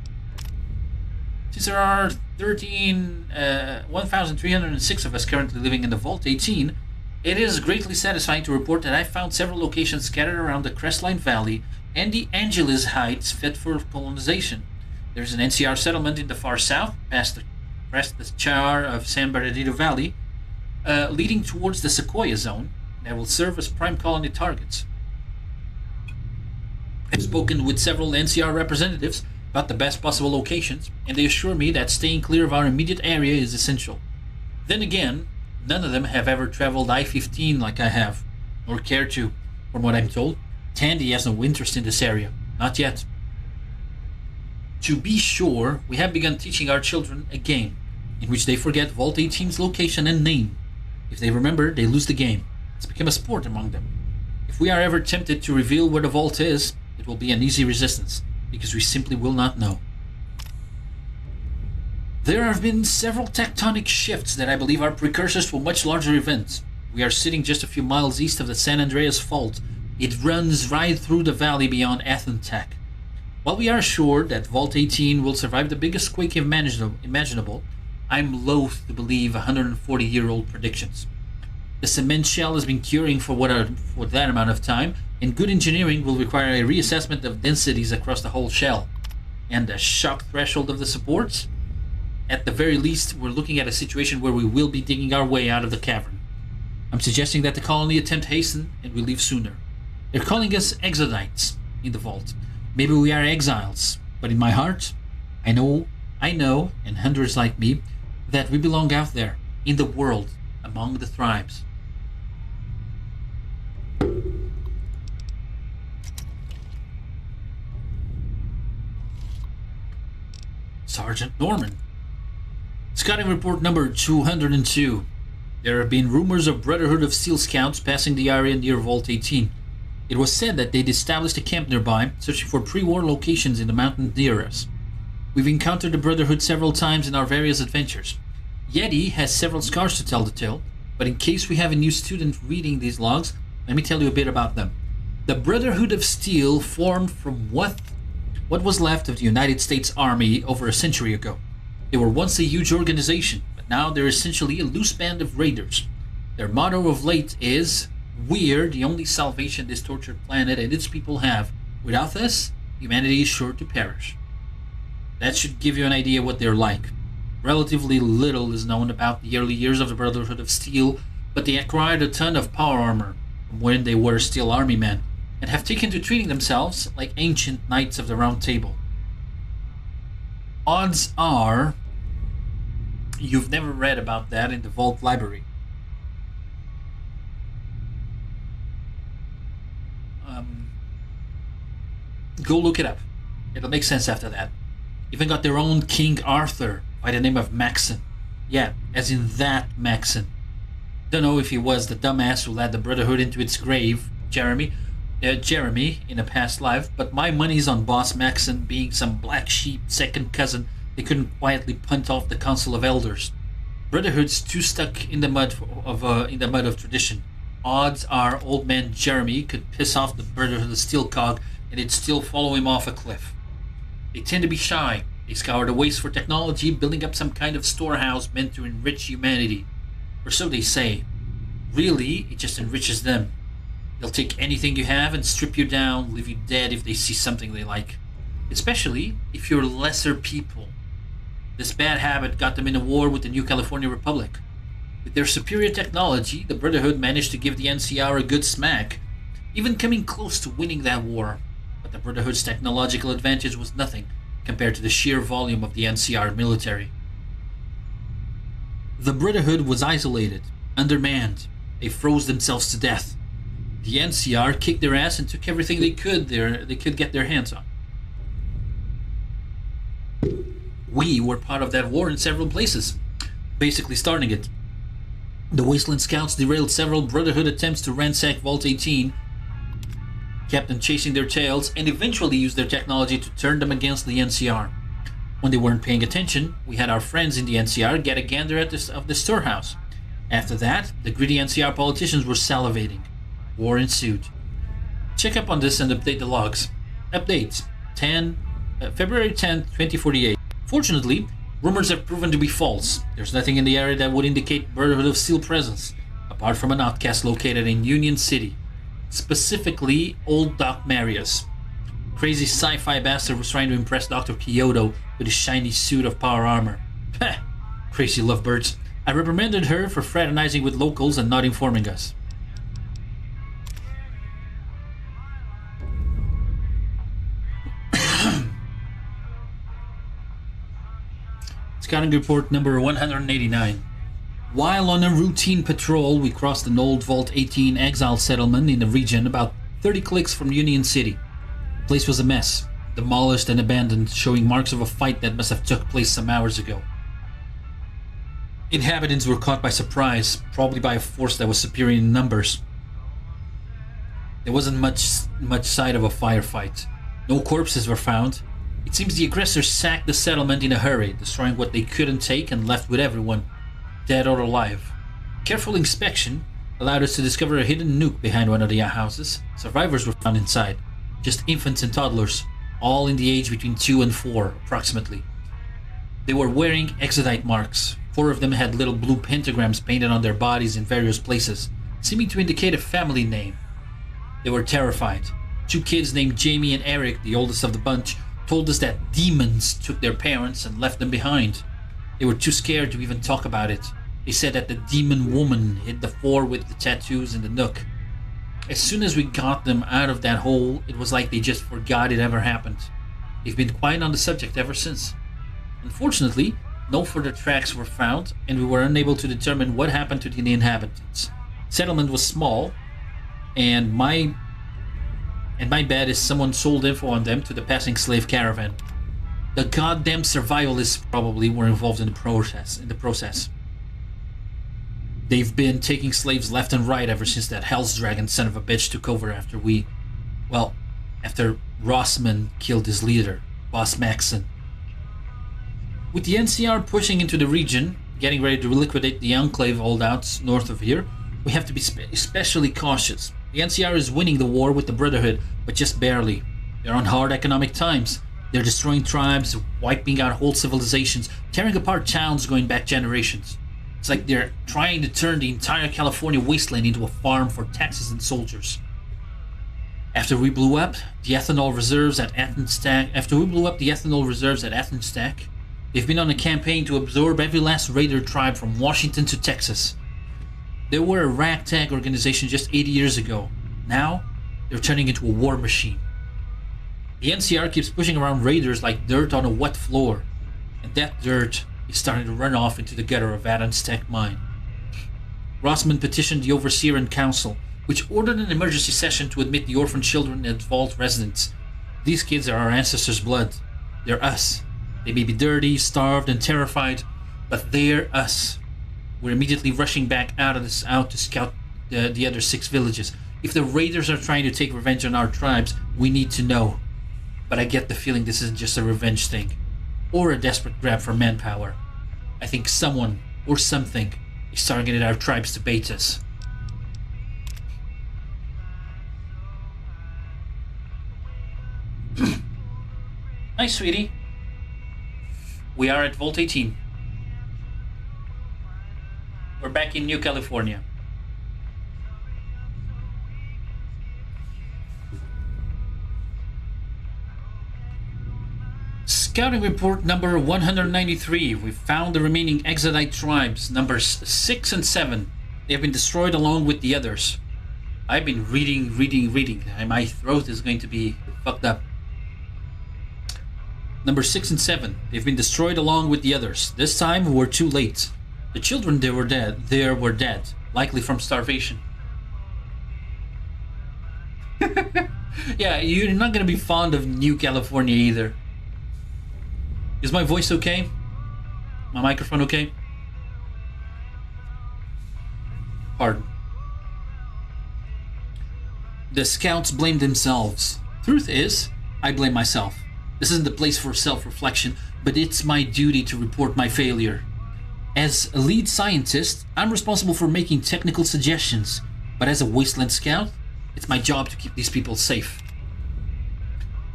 Since there are 1,306 of us currently living in the Vault 18, it is greatly satisfying to report that I found several locations scattered around the Crestline Valley and the Angeles Heights fit for colonization. There's an NCR settlement in the far south, past the char of San Bernardino Valley, leading towards the Sequoia Zone that will serve as prime colony targets. I've spoken with several NCR representatives about the best possible locations, and they assure me that staying clear of our immediate area is essential. Then again, none of them have ever traveled I-15 like I have, nor care to. From what I'm told, Tandy has no interest in this area. Not yet. To be sure, we have begun teaching our children a game, in which they forget Vault 18's location and name. If they remember, they lose the game. It's become a sport among them. If we are ever tempted to reveal where the vault is, it will be an easy resistance, because we simply will not know. There have been several tectonic shifts that I believe are precursors to a much larger event. We are sitting just a few miles east of the San Andreas Fault. It runs right through the valley beyond Athentech. While we are assured that Vault 18 will survive the biggest quake imaginable, I'm loath to believe 140-year-old predictions. The cement shell has been curing for that amount of time, and good engineering will require a reassessment of densities across the whole shell. And the shock threshold of the supports? At the very least, we're looking at a situation where we will be digging our way out of the cavern. I'm suggesting that the colony attempt hasten and we leave sooner. They're calling us exodites in the vault. Maybe we are exiles, but in my heart, I know, and hundreds like me, that we belong out there, in the world, among the tribes. Sergeant Norman. Scouting report number 202. There have been rumors of Brotherhood of Steel Scouts passing the area near Vault 18. It was said that they'd established a camp nearby, searching for pre-war locations in the mountains near us. We've encountered the Brotherhood several times in our various adventures. Yeti has several scars to tell the tale, but in case we have a new student reading these logs, let me tell you a bit about them. The Brotherhood of Steel formed from what was left of the United States Army over a century ago. They were once a huge organization, but now they're essentially a loose band of raiders. Their motto of late is, "We're the only salvation this tortured planet and its people have. Without us, humanity is sure to perish." That should give you an idea what they're like. Relatively little is known about the early years of the Brotherhood of Steel, but they acquired a ton of power armor from when they were still army men, and have taken to treating themselves like ancient knights of the Round Table. Odds are you've never read about that in the Vault Library. Go look it up. It'll make sense after that. Even got their own King Arthur by the name of Maxon. Yeah, as in that Maxon. Don't know if he was the dumbass who led the Brotherhood into its grave, Jeremy in a past life, but my money's on Boss Maxon being some black sheep second cousin they couldn't quietly punt off the Council of Elders. Brotherhood's too stuck in the mud of tradition. Odds are old man Jeremy could piss off the Brotherhood of Steel Cog and it'd still follow him off a cliff. They tend to be shy. They scour the waste for technology, building up some kind of storehouse meant to enrich humanity. Or so they say. Really, it just enriches them. They'll take anything you have and strip you down, leave you dead if they see something they like. Especially if you're lesser people. This bad habit got them in a war with the New California Republic. With their superior technology, the Brotherhood managed to give the NCR a good smack, even coming close to winning that war. But the Brotherhood's technological advantage was nothing compared to the sheer volume of the NCR military. The Brotherhood was isolated, undermanned. They froze themselves to death. The NCR kicked their ass and took everything they could get their hands on. We were part of that war in several places, basically starting it. The Wasteland Scouts derailed several Brotherhood attempts to ransack Vault 18, kept them chasing their tails, and eventually used their technology to turn them against the NCR. When they weren't paying attention, we had our friends in the NCR get a gander at the storehouse. After that, the greedy NCR politicians were salivating. War ensued. Check up on this and update the logs. Updates. February 10th, 2048. Fortunately, rumors have proven to be false. There's nothing in the area that would indicate Brotherhood of Steel presence, apart from an outcast located in Union City. Specifically, old Doc Marius. Crazy sci-fi bastard was trying to impress Dr. Kyoto with his shiny suit of power armor. Heh! Crazy lovebirds. I reprimanded her for fraternizing with locals and not informing us. Scouting report number 189. While on a routine patrol, we crossed an old Vault 18 exile settlement in the region about 30 clicks from Union City. The place was a mess, demolished and abandoned, showing marks of a fight that must have took place some hours ago. Inhabitants were caught by surprise, probably by a force that was superior in numbers. There wasn't much sight of a firefight. No corpses were found. It seems the aggressors sacked the settlement in a hurry, destroying what they couldn't take and left with everyone, dead or alive. Careful inspection allowed us to discover a hidden nuke behind one of the houses. Survivors were found inside, just infants and toddlers, all in the age between 2 and 4, approximately. They were wearing exodite marks. 4 of them had little blue pentagrams painted on their bodies in various places, seeming to indicate a family name. They were terrified. 2 kids named Jamie and Eric, the oldest of the bunch, told us that demons took their parents and left them behind. They were too scared to even talk about it. They said that the demon woman hid the 4 with the tattoos in the nook. As soon as we got them out of that hole, it was like they just forgot it ever happened. They've been quiet on the subject ever since. Unfortunately, no further tracks were found, and we were unable to determine what happened to the inhabitants. Settlement was small, and my bet is someone sold info on them to the passing slave caravan. The goddamn survivalists probably were involved in the process. They've been taking slaves left and right ever since that Hell's Dragon son of a bitch took over after Rossman killed his leader, Boss Maxson. With the NCR pushing into the region, getting ready to liquidate the Enclave holdouts north of here, we have to be especially cautious. The NCR is winning the war with the Brotherhood, but just barely. They're on hard economic times. They're destroying tribes, wiping out whole civilizations, tearing apart towns going back generations. It's like they're trying to turn the entire California wasteland into a farm for taxes and soldiers. After we blew up the ethanol reserves at Athenstack, they've been on a campaign to absorb every last raider tribe from Washington to Texas. They were a ragtag organization just 80 years ago. Now, they're turning into a war machine. The NCR keeps pushing around raiders like dirt on a wet floor, and that dirt is starting to run off into the gutter of Athenstack Mine. Rossman petitioned the Overseer and Council, which ordered an emergency session to admit the orphan children and vault residents. These kids are our ancestors' blood. They're us. They may be dirty, starved, and terrified, but they're us. We're immediately rushing back out to scout the other 6 villages. If the raiders are trying to take revenge on our tribes, we need to know. But I get the feeling this isn't just a revenge thing, or a desperate grab for manpower. I think someone, or something, is targeting our tribes to bait us. Hi, sweetie. We are at Vault 18. We're back in New California. Scouting report number 193. We've found the remaining Exodite tribes, numbers 6 and 7. They have been destroyed along with the others. I've been reading. My throat is going to be fucked up. Number 6 and 7. They've been destroyed along with the others. This time we're too late. The children were dead, likely from starvation. Yeah, you're not gonna be fond of New California either. Is my voice okay? My microphone okay? Pardon. The scouts blame themselves. Truth is, I blame myself. This isn't the place for self-reflection, but it's my duty to report my failure. As a lead scientist, I'm responsible for making technical suggestions, but as a Wasteland scout, it's my job to keep these people safe.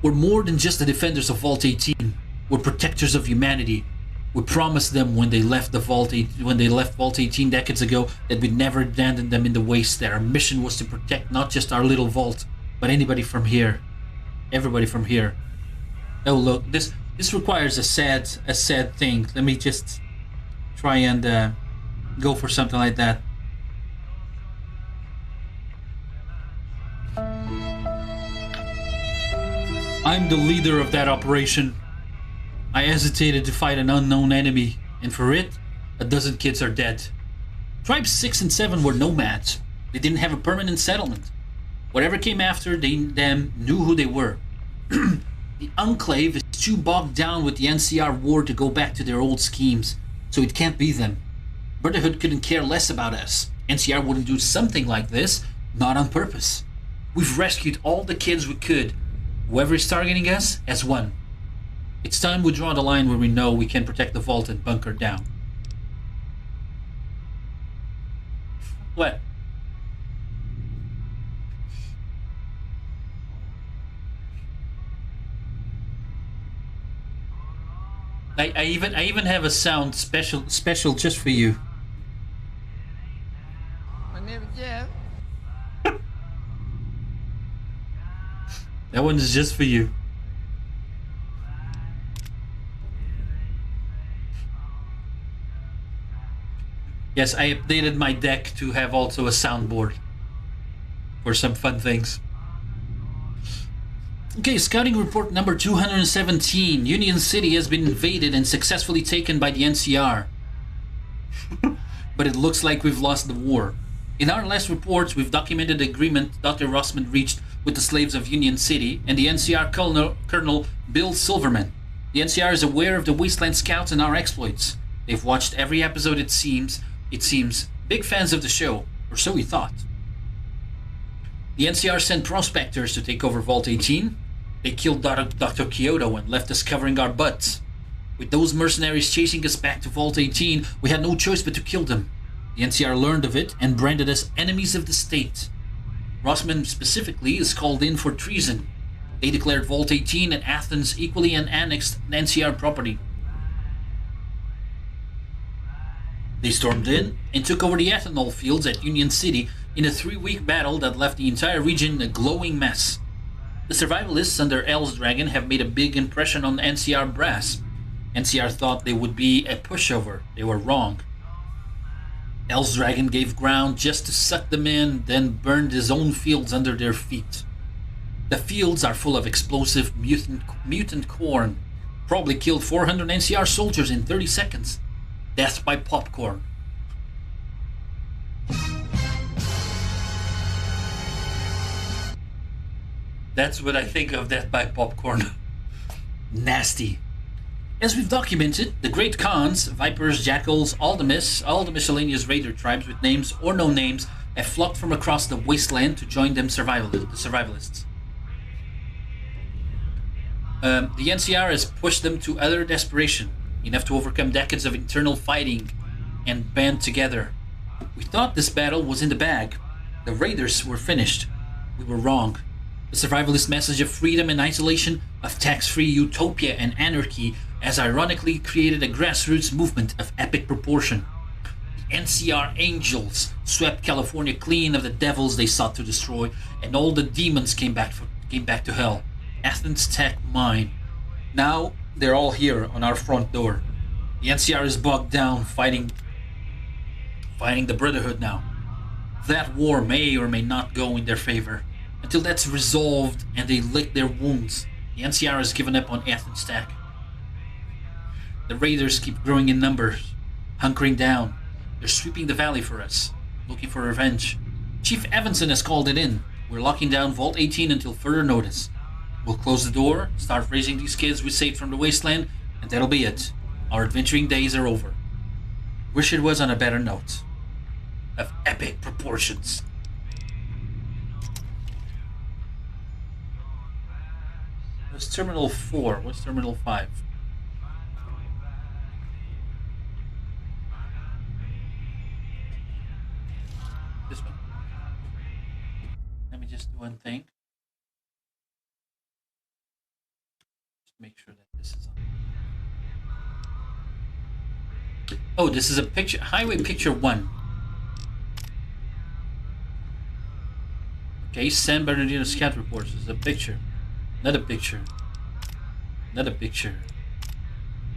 We're more than just the defenders of Vault 18. We're protectors of humanity. We promised them when they left Vault 18 decades ago that we'd never abandon them in the waste, that our mission was to protect not just our little vault, but anybody from here. Everybody from here. Oh look, this requires a sad thing. Let me just try and go for something like that. I'm the leader of that operation. I hesitated to fight an unknown enemy, and for it, a dozen kids are dead. Tribes 6 and 7 were nomads. They didn't have a permanent settlement. Whatever came after them knew who they were. The Enclave is too bogged down with the NCR war to go back to their old schemes, so it can't be them. Brotherhood couldn't care less about us. NCR wouldn't do something like this, not on purpose. We've rescued all the kids we could. Whoever is targeting us has won. It's time we draw the line where we know we can protect the vault and bunker down. What? I even have a sound special just for you. My name is Jeff. That one is just for you. Yes, I updated my deck to have also a soundboard for some fun things. Okay, scouting report number 217. Union City has been invaded and successfully taken by the NCR. But it looks like we've lost the war. In our last reports, we've documented the agreement Dr. Rossman reached with the slaves of Union City and the NCR Colonel Bill Silverman. The NCR is aware of the Wasteland scouts and our exploits. They've watched every episode, it seems. Big fans of the show, or so we thought. The NCR sent prospectors to take over Vault 18. They killed Dr. Kyoto and left us covering our butts. With those mercenaries chasing us back to Vault 18, we had no choice but to kill them. The NCR learned of it and branded us enemies of the state. Rossman specifically is called in for treason. They declared Vault 18 and Athens equally an annexed NCR property. They stormed in and took over the ethanol fields at Union City in a 3-week battle that left the entire region a glowing mess. The survivalists under L's Dragon have made a big impression on NCR brass. NCR thought they would be a pushover. They were wrong. L's Dragon gave ground just to suck them in, then burned his own fields under their feet. The fields are full of explosive mutant corn. Probably killed 400 NCR soldiers in 30 seconds. Death by popcorn. That's what I think of death by popcorn. Nasty. As we've documented, the Great Khans, Vipers, Jackals, all the miscellaneous raider tribes with names or no names have flocked from across the wasteland to join them the survivalists. The NCR has pushed them to utter desperation, enough to overcome decades of internal fighting and band together. We thought this battle was in the bag. The raiders were finished. We were wrong. The survivalist message of freedom and isolation, of tax-free utopia and anarchy has ironically created a grassroots movement of epic proportion. The NCR Angels swept California clean of the devils they sought to destroy, and all the demons came back to hell. Athens Tech Mine. Now they're all here on our front door. The NCR is bogged down fighting the Brotherhood now. That war may or may not go in their favor. Until that's resolved and they lick their wounds, the NCR has given up on Athens Tech. The raiders keep growing in numbers, hunkering down. They're sweeping the valley for us, looking for revenge. Chief Evanson has called it in. We're locking down Vault 18 until further notice. We'll close the door, start raising these kids we saved from the wasteland, and that'll be it. Our adventuring days are over. Wish it was on a better note. Of epic proportions. That's Terminal 4. What's Terminal 5? This one. Let me just do one thing. Just make sure that this is on. Oh, this is a picture. Highway picture 1. Okay, San Bernardino Scout reports. This is a picture. Another picture. Another picture.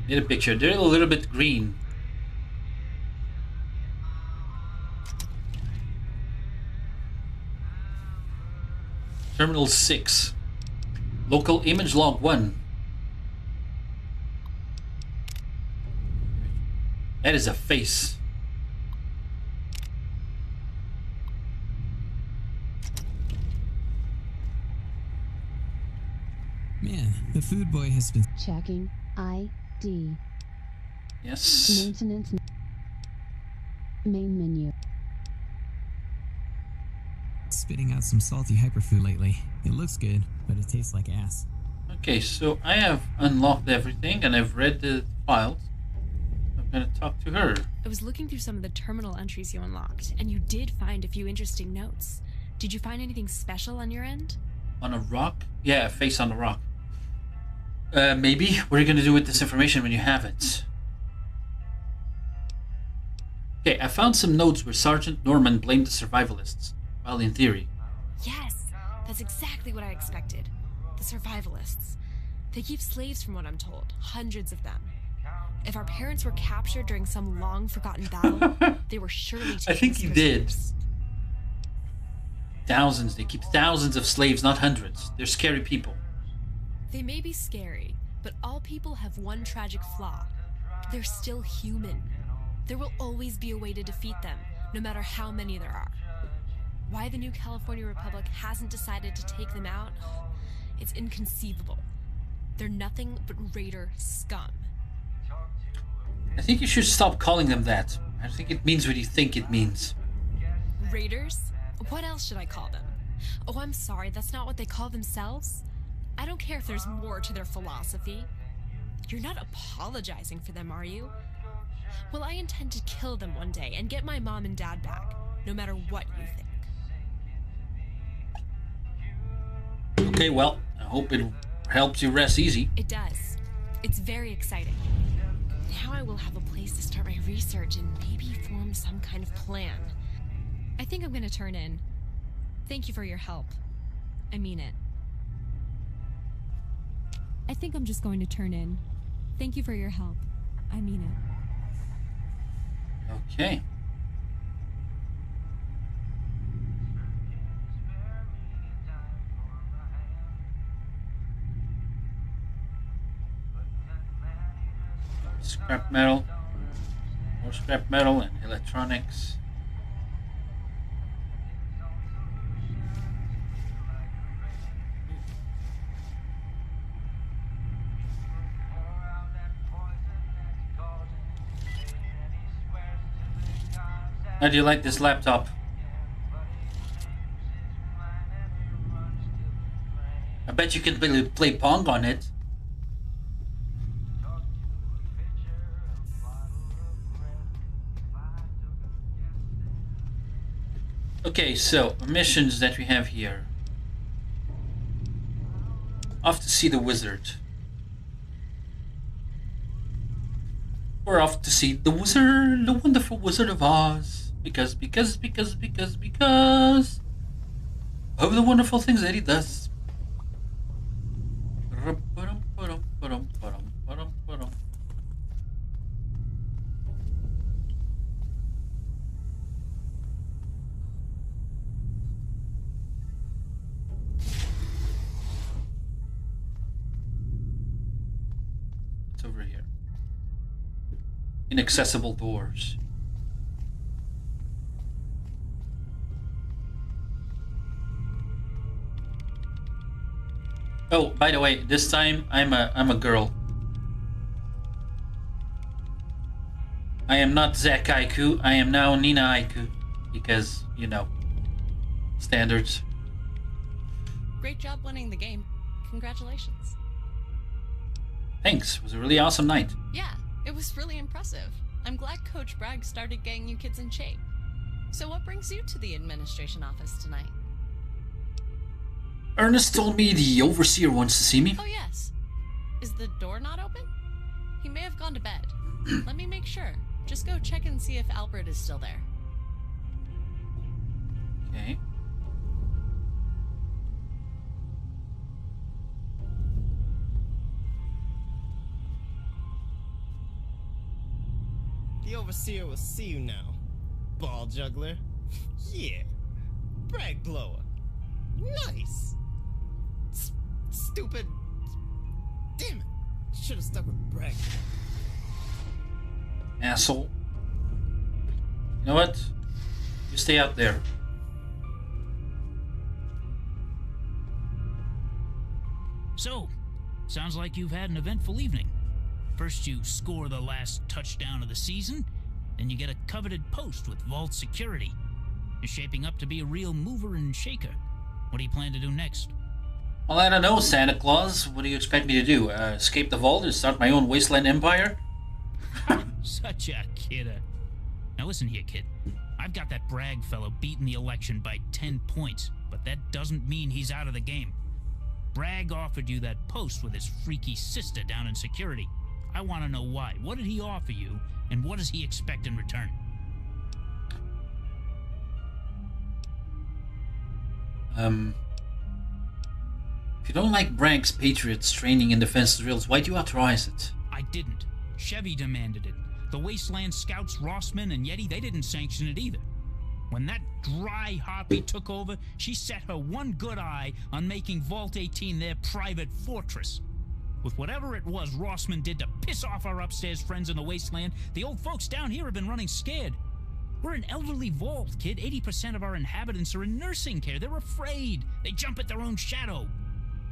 Another picture. They're a little bit green. Terminal 6. Local image log 1. That is a face. Man, the food boy has been Checking ID. Yes. Maintenance. Main menu. spitting out some salty hyperfood lately. It looks good, but it tastes like ass. Okay, so I have unlocked everything and I've read the files. I'm gonna talk to her. I was looking through some of the terminal entries you unlocked, and you did find a few interesting notes. Did you find anything special on your end? On a rock? Yeah, a face on the rock. Maybe. What are you gonna do with this information when you have it? Okay, I found some notes where Sergeant Norman blamed the survivalists. Well, in theory. Yes, that's exactly what I expected. The survivalists. They keep slaves from what I'm told, hundreds of them. If our parents were captured during some long-forgotten battle, they were surely taken I think as he prisoners. did. Thousands. They keep thousands of slaves, not hundreds. They're scary people. They may be scary, but all people have one tragic flaw. They're still human. There will always be a way to defeat them, no matter how many there are. Why the new California Republic hasn't decided to take them out, it's inconceivable. They're nothing but raider scum. I think you should stop calling them that. I think it means what you think it means. Raiders? What else should I call them? Oh, I'm sorry, that's not what they call themselves? I don't care if there's more to their philosophy. You're not apologizing for them, are you? Well, I intend to kill them one day and get my mom and dad back, no matter what you think. Okay, well, I hope it helps you rest easy. It does. It's very exciting. Now I will have a place to start my research and maybe form some kind of plan. I think I'm going to turn in. Thank you for your help. I mean it. I think I'm just going to turn in. Thank you for your help. I mean it. Okay. Scrap metal, more scrap metal and electronics. How do you like this laptop? I bet you can play Pong on it. Okay, so missions that we have here. Off to see the wizard. We're off to see the wizard, the wonderful Wizard of Oz. Because of the wonderful things that he does. It's over here. Inaccessible doors. Oh, by the way, this time I'm a girl. I am not Zack Aiku. I am now Nina Aiku, because you know, standards. Great job winning the game. Congratulations. Thanks. It was a really awesome night. Yeah, it was really impressive. I'm glad Coach Bragg started getting you kids in shape. So what brings you to the administration office tonight? Ernest told me the overseer wants to see me. Oh, yes. Is the door not open? He may have gone to bed. Let me make sure. Just go check and see if Albert is still there. Okay. The overseer will see you now, ball juggler. Yeah. Brag blower. Nice. Stupid. Damn it. Should have stuck with Brag. Asshole. You know what? You stay out there. So, sounds like you've had an eventful evening. First you score the last touchdown of the season, then you get a coveted post with vault security. You're shaping up to be a real mover and shaker. What do you plan to do next? Well, I don't know, Santa Claus. What do you expect me to do? Escape the vault and start my own Wasteland empire? Such a kidder. Now listen here, kid. I've got that Bragg fellow beating the election by 10 points, but that doesn't mean he's out of the game. Bragg offered you that post with his freaky sister down in security. I want to know why. What did he offer you, and what does he expect in return? If you don't like Bragg's Patriots training in defense drills, why'd you authorize it? I didn't. Chevy demanded it. The Wasteland scouts, Rossman and Yeti, they didn't sanction it either. When that dry harpy took over, she set her one good eye on making Vault 18 their private fortress. With whatever it was Rossman did to piss off our upstairs friends in the Wasteland, the old folks down here have been running scared. We're an elderly vault, kid. 80% of our inhabitants are in nursing care. They're afraid. They jump at their own shadow.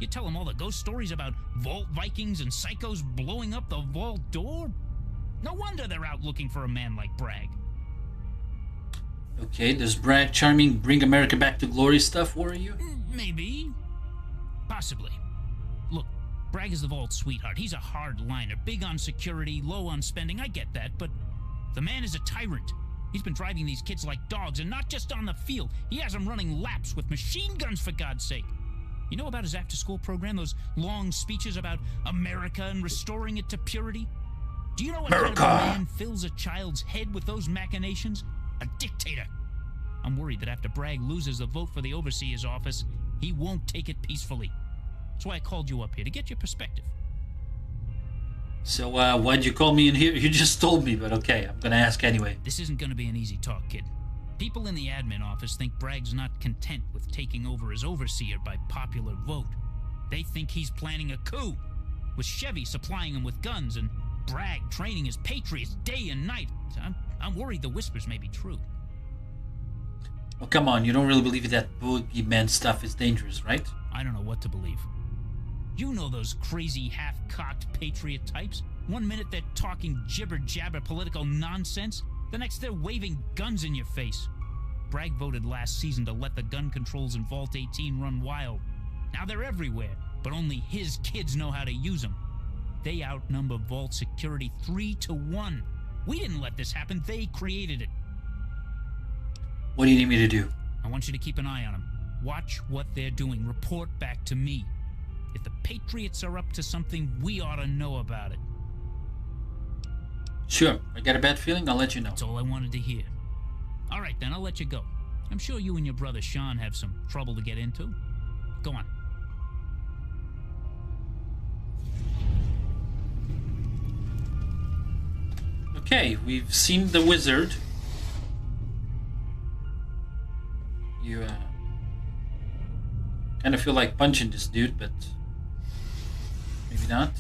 You tell them all the ghost stories about Vault Vikings and psychos blowing up the vault door? No wonder they're out looking for a man like Bragg. Okay, does Bragg charming bring America back to glory stuff worry you? Maybe. Possibly. Look, Bragg is the vault sweetheart. He's a hard-liner, big on security, low on spending. I get that, but the man is a tyrant. He's been driving these kids like dogs, and not just on the field. He has them running laps with machine guns, for God's sake. You know about his after-school program, those long speeches about America and restoring it to purity? Do you know what kind of a man fills a child's head with those machinations? A dictator. I'm worried that after Bragg loses the vote for the overseer's office, he won't take it peacefully. That's why I called you up here, to get your perspective. So, why'd you call me in here? You just told me, but okay, I'm gonna ask anyway. This isn't gonna be an easy talk, kid. People in the admin office think Bragg's not content with taking over as overseer by popular vote. They think he's planning a coup, with Chevy supplying him with guns and Bragg training his patriots day and night. I'm worried the whispers may be true. Oh, come on, you don't really believe that boogeyman stuff is dangerous, right? I don't know what to believe. You know those crazy half-cocked patriot types. One minute they're talking jibber-jabber political nonsense. The next they're waving guns in your face. Bragg voted last season to let the gun controls in Vault 18 run wild. Now they're everywhere, but only his kids know how to use them. They outnumber Vault security 3-1. We didn't let this happen, they created it. What do you need me to do? I want you to keep an eye on them. Watch what they're doing. Report back to me. If the Patriots are up to something, we ought to know about it. Sure. I got a bad feeling, I'll let you know. That's all I wanted to hear. All right, then, I'll let you go. I'm sure you and your brother Sean have some trouble to get into. Go on. Okay, we've seen the wizard. You, kind of feel like punching this dude, but maybe not.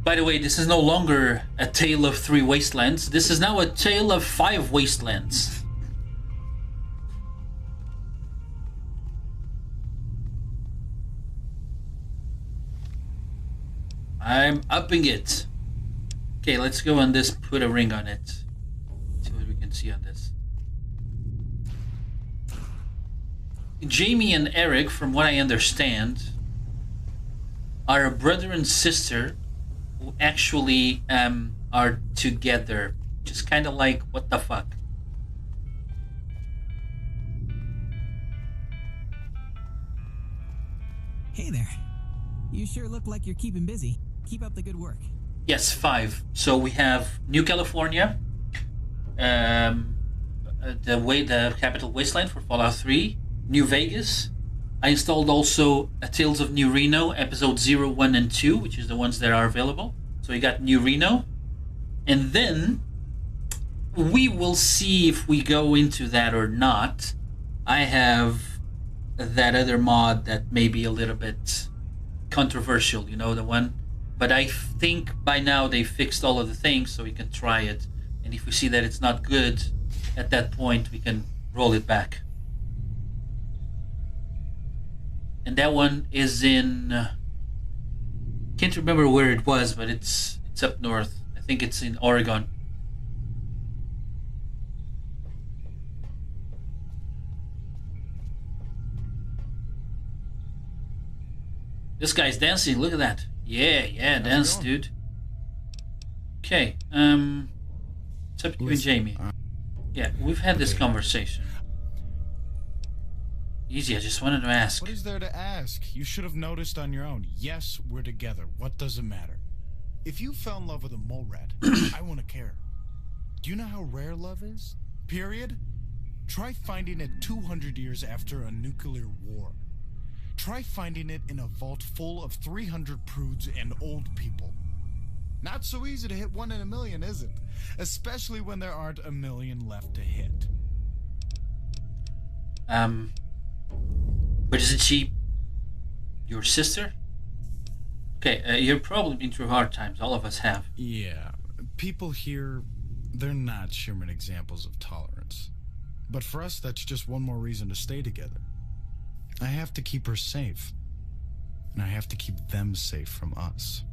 By the way, this is no longer a tale of 3 wastelands. This is now a tale of 5 wastelands. I'm upping it. Okay, let's go on this, put a ring on it. See what we can see on this. Jamie and Eric, from what I understand, are a brother and sister who actually are together. Just kind of like, what the fuck? Hey there. You sure look like you're keeping busy. Keep up the good work. Yes, 5. So we have New California, the capital Wasteland for Fallout 3, New Vegas. I installed also Tales of New Reno, episode 0, 1, and 2, which is the ones that are available. So we got New Reno. And then we will see if we go into that or not. I have that other mod that may be a little bit controversial, you know, the one. But I think by now they fixed all of the things, so we can try it. And if we see that it's not good, at that point we can roll it back. And that one is in... can't remember where it was, but it's up north. I think it's in Oregon. This guy's dancing. Look at that. Yeah, dance, dude. Okay. It's up to you and Jamie. Yeah, we've had this conversation. Easy, I just wanted to ask. What is there to ask? You should have noticed on your own. Yes, we're together. What does it matter? If you fell in love with a mole rat, I wouldn't care. Do you know how rare love is? Period? Try finding it 200 years after a nuclear war. Try finding it in a vault full of 300 prudes and old people. Not so easy to hit 1 in a million, is it? Especially when there aren't a million left to hit. But isn't she your sister? Okay, you've probably been through hard times. All of us have. Yeah, people here, they're not Sherman examples of tolerance. But for us, that's just one more reason to stay together. I have to keep her safe. And I have to keep them safe from us.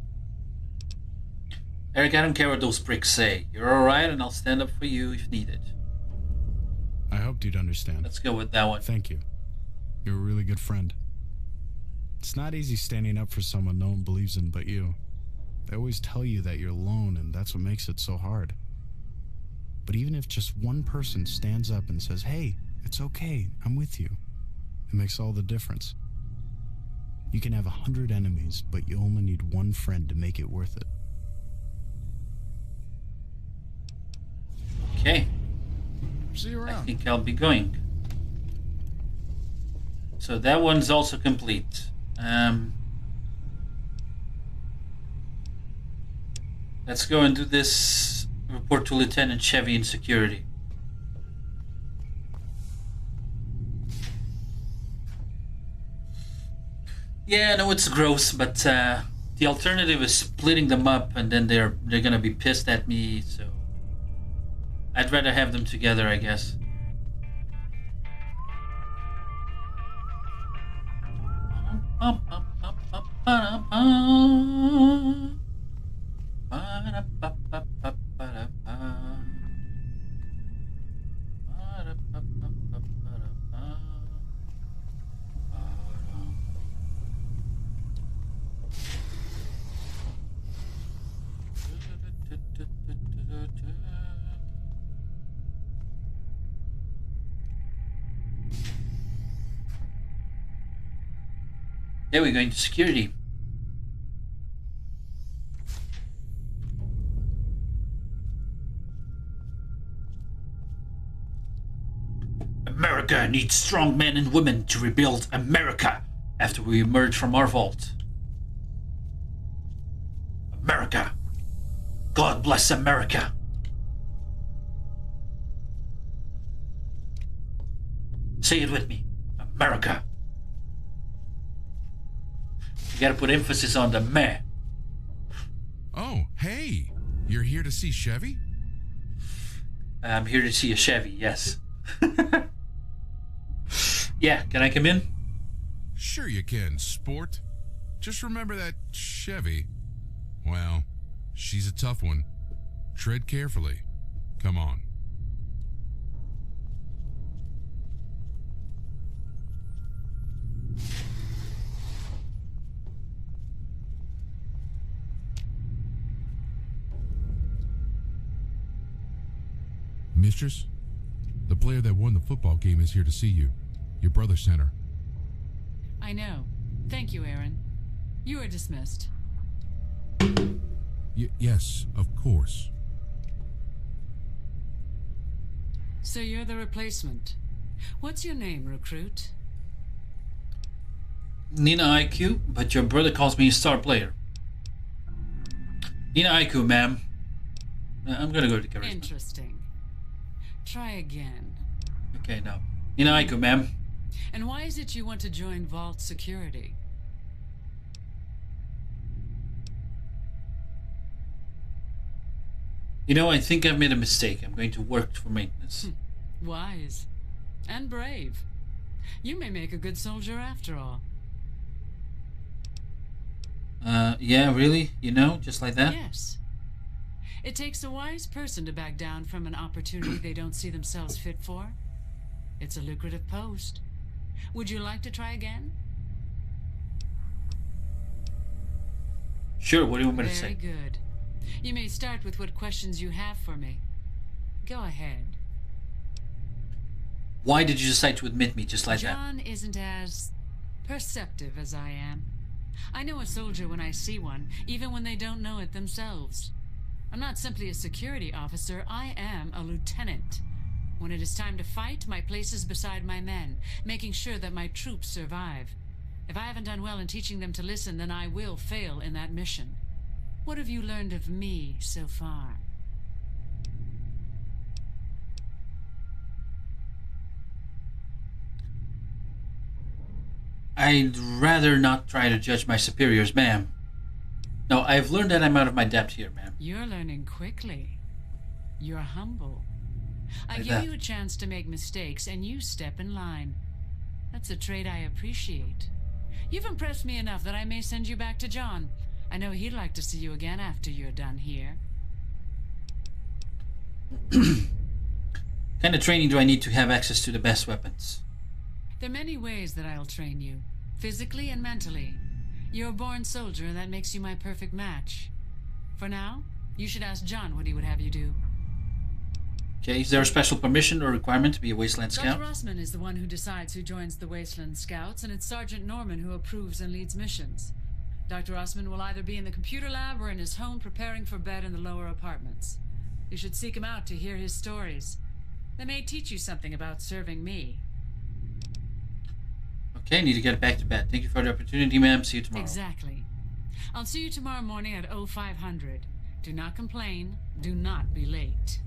Eric, I don't care what those pricks say. You're alright, and I'll stand up for you if needed. I hoped you'd understand. Let's go with that one. Thank you. You're a really good friend. It's not easy standing up for someone no one believes in but you. They always tell you that you're alone, and that's what makes it so hard. But even if just one person stands up and says, hey, it's okay, I'm with you, it makes all the difference. You can have 100 enemies, but you only need one friend to make it worth it. Okay. See you around. I think I'll be going. So that one's also complete. Let's go and do this. Report to Lieutenant Chevy in security. Yeah, I know it's gross, but the alternative is splitting them up, and then they're gonna be pissed at me. So I'd rather have them together, I guess. Yeah, we're going to security. America needs strong men and women to rebuild America after we emerge from our vault. America. God bless America. Say it with me. America. You gotta put emphasis on the meh. Oh, hey. You're here to see Chevy? I'm here to see a Chevy, yes. Yeah, can I come in? Sure you can, sport. Just remember that Chevy. Well, she's a tough one. Tread carefully. Come on. Mistress, the player that won the football game is here to see you. Your brother sent her. I know. Thank you, Aaron. You are dismissed. Yes, of course. So you're the replacement. What's your name, recruit? Nina IQ, but your brother calls me a star player. Nina IQ, ma'am. I'm gonna go to charisma. Interesting. Try again. Okay, now. Nina IQ, ma'am. And why is it you want to join Vault Security? You know, I think I've made a mistake. I'm going to work for maintenance. Wise. And brave. You may make a good soldier after all. Yeah, really? You know, just like that? Yes. It takes a wise person to back down from an opportunity they don't see themselves fit for. It's a lucrative post. Would you like to try again? Sure, what do you want me to Very say? good. You may start with what questions you have for me. Go ahead. Why did you decide to admit me just like that? John isn't as perceptive as I am. I know a soldier when I see one, even when they don't know it themselves. I'm not simply a security officer, I am a lieutenant. When it is time to fight, my place is beside my men, making sure that my troops survive. If I haven't done well in teaching them to listen, then I will fail in that mission. What have you learned of me so far? I'd rather not try to judge my superiors, ma'am. No, I've learned that I'm out of my depth here, ma'am. You're learning quickly. You're humble. I Like give that. you a chance to make mistakes, and you step in line. That's a trait I appreciate. You've impressed me enough that I may send you back to John. I know he'd like to see you again after you're done here. Kind of training do I need to have access to the best weapons? There are many ways that I'll train you, physically and mentally. You're a born soldier, and that makes you my perfect match. For now, you should ask John what he would have you do. Okay, is there a special permission or requirement to be a Wasteland Scout? Dr. Rossman is the one who decides who joins the Wasteland Scouts, and it's Sergeant Norman who approves and leads missions. Dr. Rossman will either be in the computer lab or in his home preparing for bed in the lower apartments. You should seek him out to hear his stories. They may teach you something about serving me. Okay, need to get back to bed. Thank you for the opportunity, ma'am. See you tomorrow. Exactly. I'll see you tomorrow morning at 0500. Do not complain. Do not be late.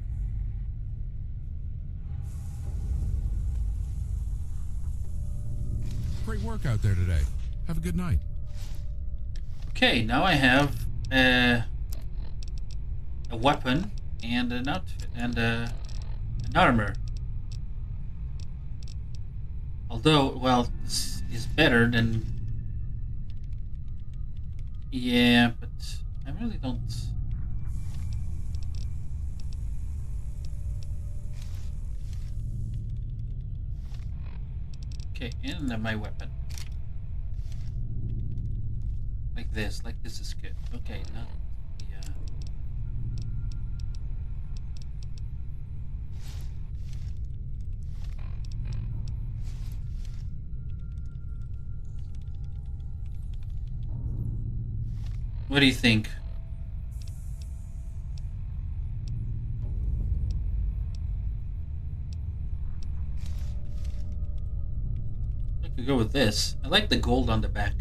Great work out there today. Have a good night. Okay, now I have a weapon and an outfit and an armor. Although, well, this is better than... Yeah, but I really don't... Okay, and then my weapon. Like this is good. Okay, not... Yeah. What do you think? I could go with this. I like the gold on the back.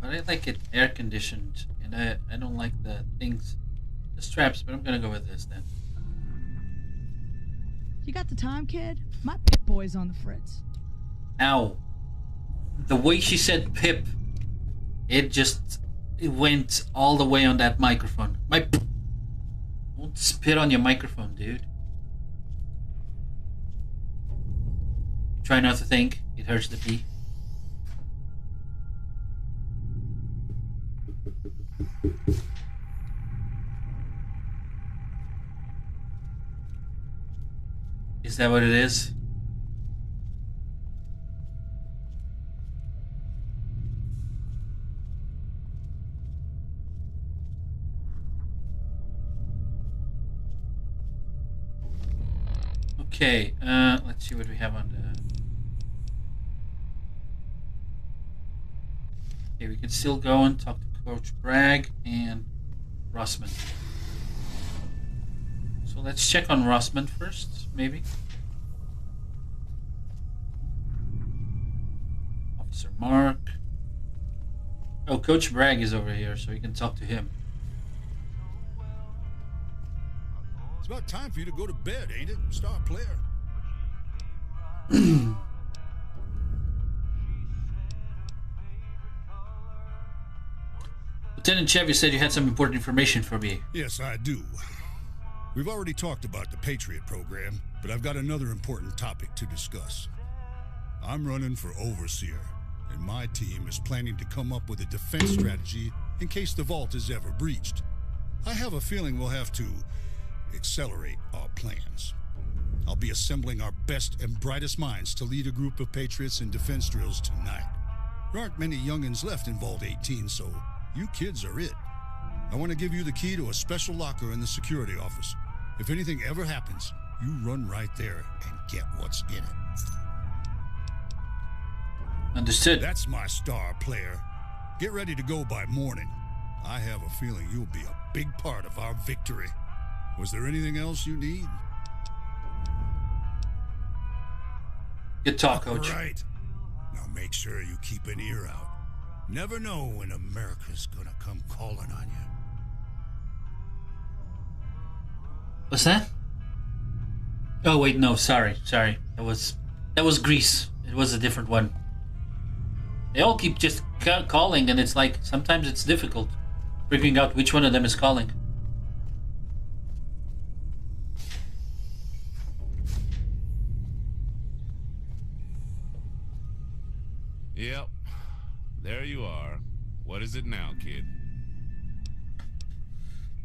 But I like it air conditioned, and I don't like the things, the straps, but I'm gonna go with this then. You got the time, kid? My Pip Boy's on the fritz. Ow. The way she said Pip, it went all the way on that microphone. Don't spit on your microphone, dude. Try not to think. It hurts the pee. Is that what it is? Okay, let's see what we have on the... Okay, we can still go and talk to Coach Bragg and Rossman. So let's check on Rossman first, maybe. Officer Mark. Oh, Coach Bragg is over here, so we can talk to him. It's about time for you to go to bed, ain't it, star player? Lieutenant Chevy said you had some important information for me. Yes, I do. We've already talked about the Patriot program, but I've got another important topic to discuss. I'm running for overseer, and my team is planning to come up with a defense strategy in case the vault is ever breached. I have a feeling we'll have to accelerate our plans. I'll be assembling our best and brightest minds to lead a group of Patriots in defense drills tonight. There aren't many youngins left in Vault 18, so you kids are it. I want to give you the key to a special locker in the security office. If anything ever happens, you run right there and get what's in it. Understood. That's my star player. Get ready to go by morning. I have a feeling you'll be a big part of our victory. Was there anything else you need? Good talk, Coach. All right. Now make sure you keep an ear out. Never know when America's gonna come calling on you. What's that? Oh wait, no, sorry. That was Greece. It was a different one. They all keep just calling, and it's like sometimes it's difficult figuring out which one of them is calling. Yep. There you are. What is it now, kid?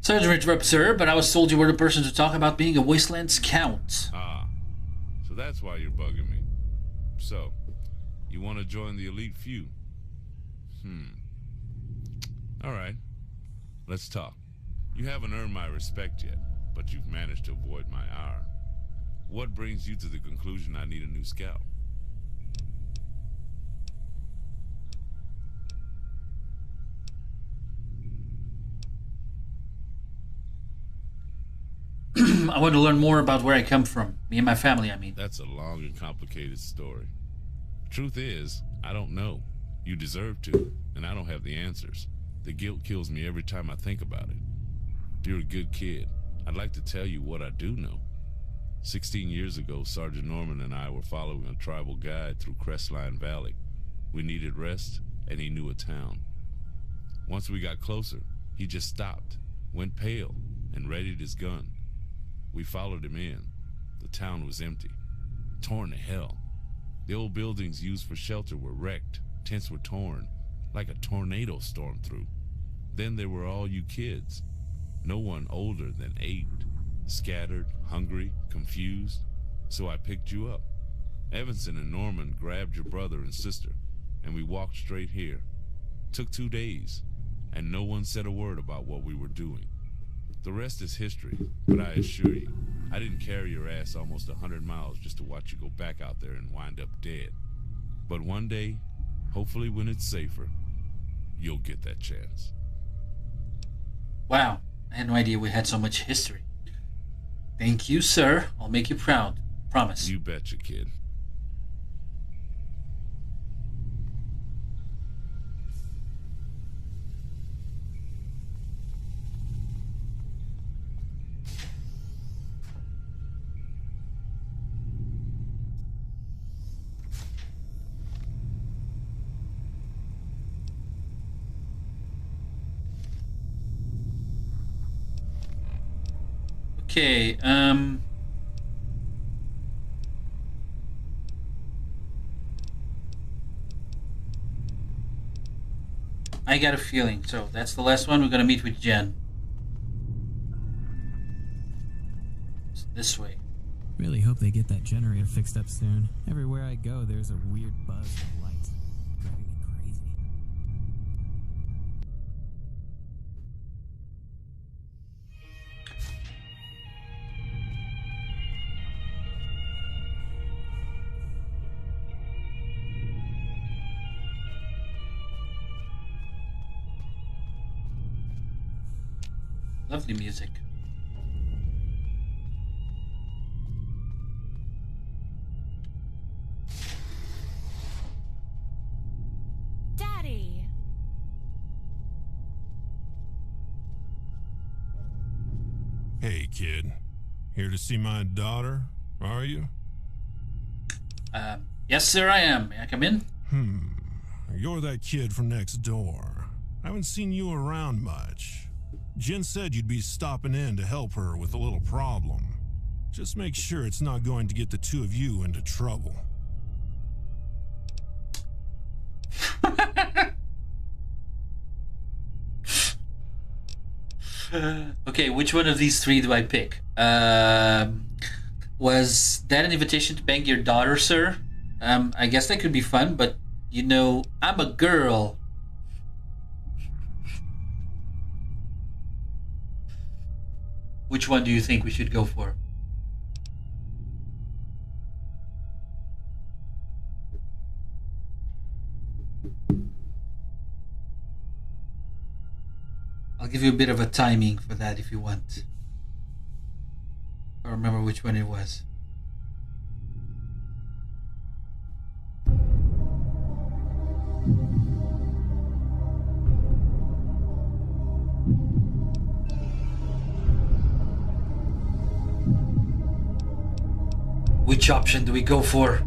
Sorry to interrupt, sir, but I was told you were the person to talk about being a Wasteland scout. Ah. So that's why you're bugging me. So, you want to join the elite few? Alright. Let's talk. You haven't earned my respect yet, but you've managed to avoid my ire. What brings you to the conclusion I need a new scout? I want to learn more about where I come from. Me and my family, I mean. That's a long and complicated story. Truth is, I don't know. You deserve to, and I don't have the answers. The guilt kills me every time I think about it. You're a good kid. I'd like to tell you what I do know. 16 years ago, Sergeant Norman and I were following a tribal guide through Crestline Valley. We needed rest, and he knew a town. Once we got closer, he just stopped, went pale, and readied his gun. We followed him in. The town was empty, torn to hell. The old buildings used for shelter were wrecked, tents were torn, like a tornado stormed through. Then there were all you kids. No one older than 8. Scattered, hungry, confused. So I picked you up. Evanson and Norman grabbed your brother and sister, and we walked straight here. Took 2 days, and no one said a word about what we were doing. The rest is history, but I assure you, I didn't carry your ass almost 100 miles just to watch you go back out there and wind up dead. But one day, hopefully when it's safer, you'll get that chance. Wow, I had no idea we had so much history. Thank you, sir. I'll make you proud. Promise. You betcha, kid. Okay, I got a feeling. So that's the last one. We're gonna meet with Jen. It's this way. Really hope they get that generator fixed up soon. Everywhere I go, there's a weird buzz of lights. Driving me crazy. Lovely music. Daddy! Hey, kid. Here to see my daughter, are you? Yes, sir, I am. May I come in? You're that kid from next door. I haven't seen you around much. Jen said you'd be stopping in to help her with a little problem. Just make sure it's not going to get the two of you into trouble. Okay, which one of these 3 do I pick? Was that an invitation to bang your daughter, sir? I guess that could be fun, but You know, I'm a girl. Which one do you think we should go for? I'll give you a bit of a timing for that if you want. I don't remember which one it was. Which option do we go for?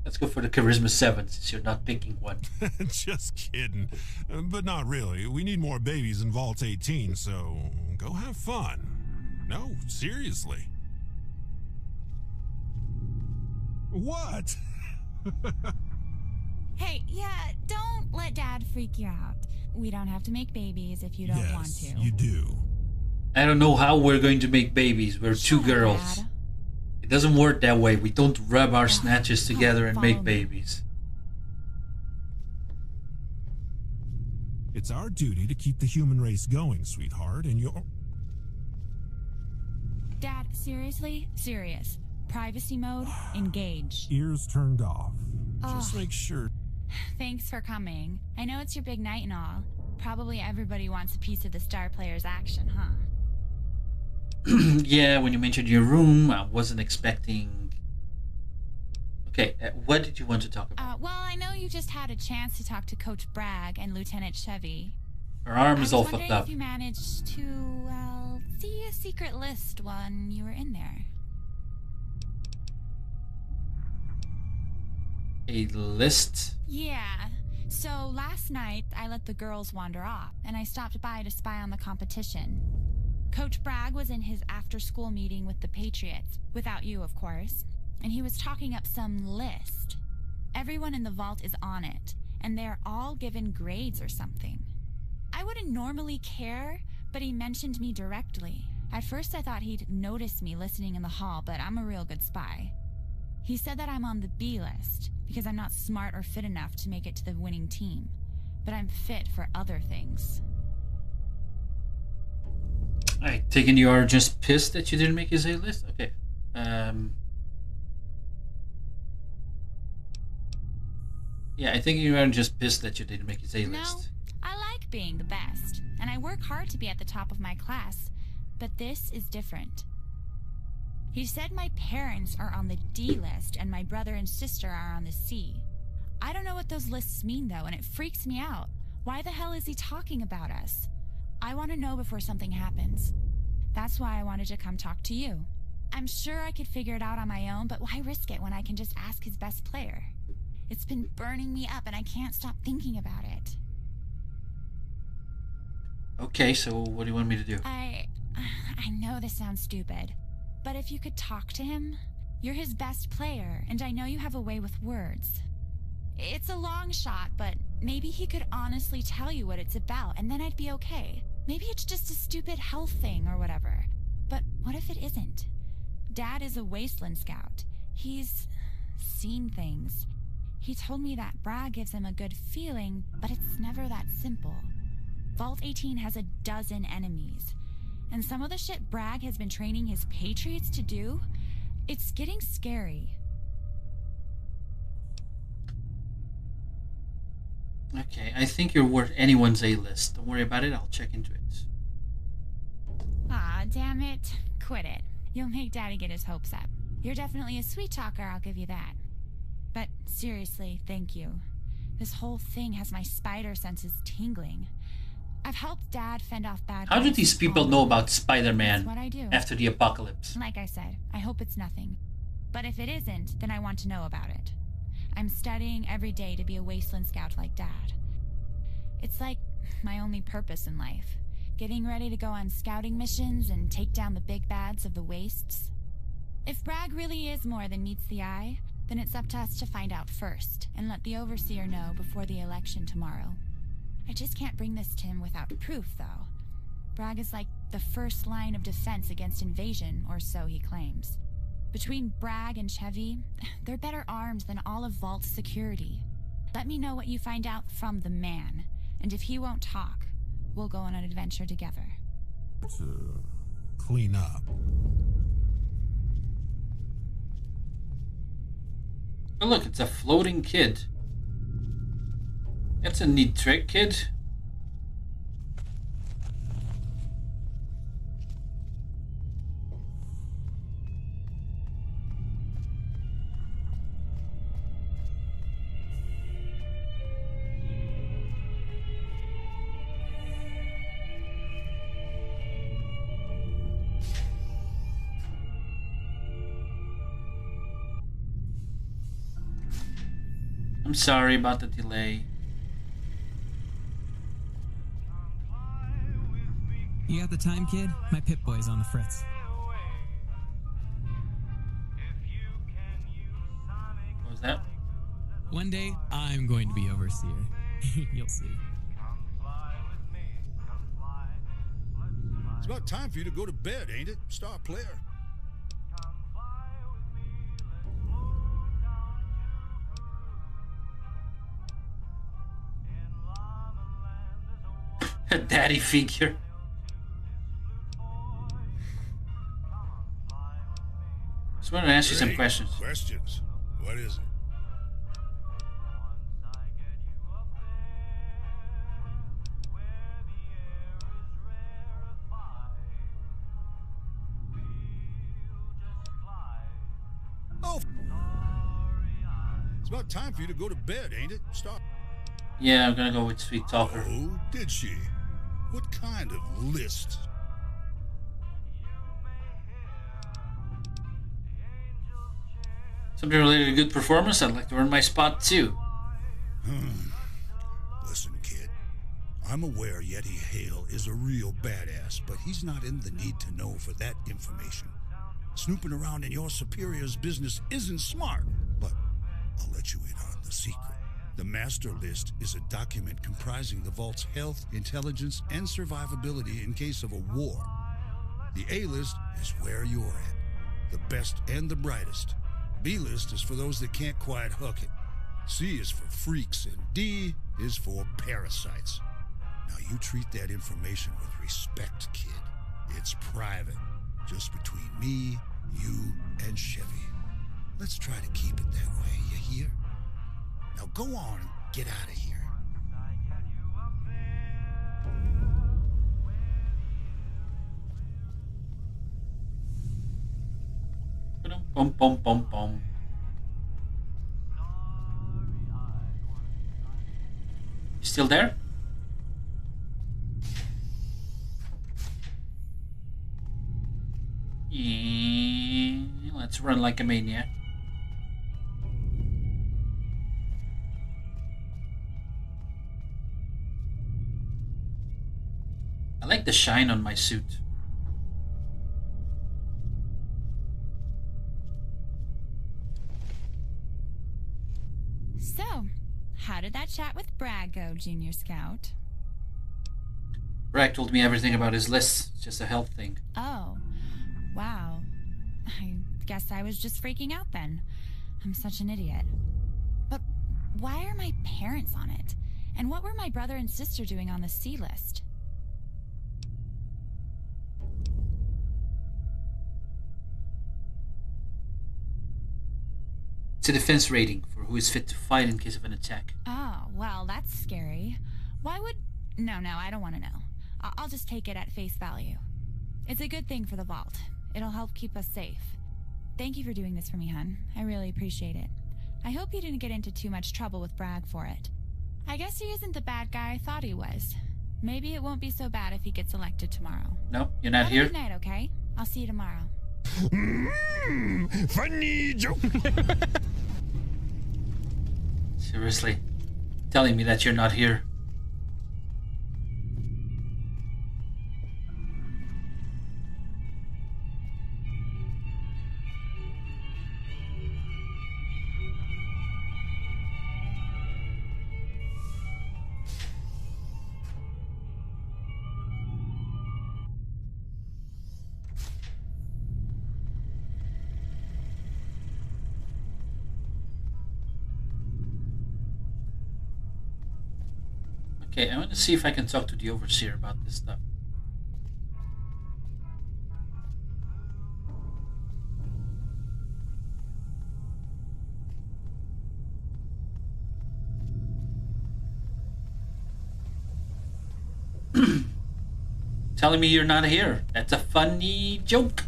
Let's go for the Charisma 7 since you're not picking one. Just kidding. But not really. We need more babies in Vault 18, so go have fun. No, seriously. What? Hey, yeah, don't let Dad freak you out. We don't have to make babies if you don't want to. You do. I don't know how we're going to make babies. We're two girls. Dad. It doesn't work that way. We don't rub our snatches together and make babies. It's our duty to keep the human race going, sweetheart, and you're... Dad, seriously? Serious. Privacy mode, engage. Ears turned off. Just Ugh. make sure... Thanks for coming. I know it's your big night and all. Probably everybody wants a piece of the star player's action, huh? Yeah, when you mentioned your room, I wasn't expecting... Okay, what did you want to talk about? Well, I know you just had a chance to talk to Coach Bragg and Lieutenant Chevy. Her arm is all fucked I was wondering up. if you managed to, well, see a secret list when you were in there. A list? Yeah. So last night, I let the girls wander off, and I stopped by to spy on the competition. Coach Bragg was in his after-school meeting with the Patriots, without you, of course, and he was talking up some list. Everyone in the vault is on it, and they're all given grades or something. I wouldn't normally care, but he mentioned me directly. At first I thought he'd noticed me listening in the hall, but I'm a real good spy. He said that I'm on the B list, because I'm not smart or fit enough to make it to the winning team, but I'm fit for other things. I take it you are just pissed that you didn't make his A list? Okay. Yeah, I think you are just pissed that you didn't make his A list. No, I like being the best, and I work hard to be at the top of my class, but this is different. He said my parents are on the D list and my brother and sister are on the C. I don't know what those lists mean though, and it freaks me out. Why the hell is he talking about us? I want to know before something happens. That's why I wanted to come talk to you. I'm sure I could figure it out on my own, but why risk it when I can just ask his best player? It's been burning me up and I can't stop thinking about it. Okay, so what do you want me to do? I know this sounds stupid, but if you could talk to him, you're his best player, and I know you have a way with words. It's a long shot, but maybe he could honestly tell you what it's about, and then I'd be okay. Maybe it's just a stupid health thing or whatever. But what if it isn't? Dad is a Wasteland scout. He's seen things. He told me that Bragg gives him a good feeling, but it's never that simple. Vault 18 has a dozen enemies, and some of the shit Bragg has been training his Patriots to do, it's getting scary. Okay, I think you're worth anyone's A-list. Don't worry about it, I'll check into it. Ah, damn it. Quit it. You'll make Daddy get his hopes up. You're definitely a sweet talker, I'll give you that. But seriously, thank you. This whole thing has my spider senses tingling. I've helped Dad fend off bad guys. How do these people know about That's Spider-Man what I do. after the apocalypse? Like I said, I hope it's nothing. But if it isn't, then I want to know about it. I'm studying every day to be a Wasteland scout like Dad. It's like my only purpose in life. Getting ready to go on scouting missions and take down the big bads of the wastes. If Bragg really is more than meets the eye, then it's up to us to find out first and let the Overseer know before the election tomorrow. I just can't bring this to him without proof, though. Bragg is like the first line of defense against invasion, or so he claims. Between Bragg and Chevy, they're better armed than all of Vault's security. Let me know what you find out from the man, and if he won't talk, we'll go on an adventure together. To clean up. Oh look, it's a floating kid. That's a neat trick, kid. I'm sorry about the delay. You got the time, kid? My Pip-Boy's on the fritz. What was that? One day, I'm going to be overseer. You'll see. It's about time for you to go to bed, ain't it, star player? A daddy figure. Just wanted to ask you some questions. Questions? What is it? Oh, it's about time for you to go to bed, ain't it? Stop. Yeah, I'm gonna go with Sweet Talker. Oh, did she? What kind of list? Something related to good performance? I'd like to earn my spot too. Listen, kid. I'm aware Yeti Hale is a real badass, but he's not in the need to know for that information. Snooping around in your superior's business isn't smart, but I'll let you in on the secret. The Master List is a document comprising the Vault's health, intelligence, and survivability in case of a war. The A-List is where you're at, the best and the brightest. B-List is for those that can't quite hook it. C is for freaks, and D is for parasites. Now you treat that information with respect, kid. It's private, just between me, you, and Chevy. Let's try to keep it that way, you hear? Now go on and get out of here. Bum bum bum bum. You still there? Yeah, let's run like a maniac. I like the shine on my suit. So, how did that chat with Bragg go, Junior Scout? Bragg told me everything about his list. It's just a health thing. Oh, wow. I guess I was just freaking out then. I'm such an idiot. But why are my parents on it? And what were my brother and sister doing on the C list? It's a defense rating for who is fit to fight in case of an attack. Oh, well, that's scary. Why would... No, I don't want to know. I'll just take it at face value. It's a good thing for the vault. It'll help keep us safe. Thank you for doing this for me, hun. I really appreciate it. I hope you didn't get into too much trouble with Bragg for it. I guess he isn't the bad guy I thought he was. Maybe it won't be so bad if he gets elected tomorrow. No, you're not here? Good night, okay? I'll see you tomorrow. Funny joke. Seriously, telling me that you're not here. Okay, I want to see if I can talk to the overseer about this stuff. Telling me you're not here. That's a funny joke.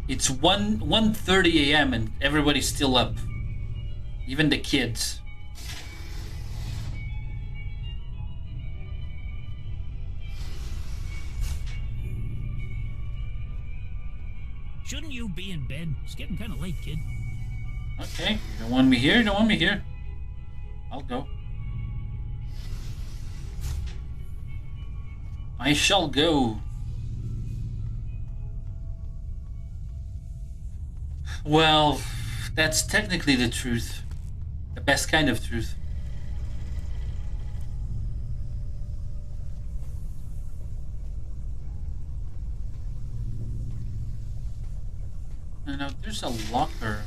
It's 1:30 a.m. and everybody's still up. Even the kids. Shouldn't you be in bed? It's getting kind of late, kid. Okay, you don't want me here? You don't want me here. I'll go. I shall go. Well, that's technically the truth. The best kind of truth. Now, there's a locker.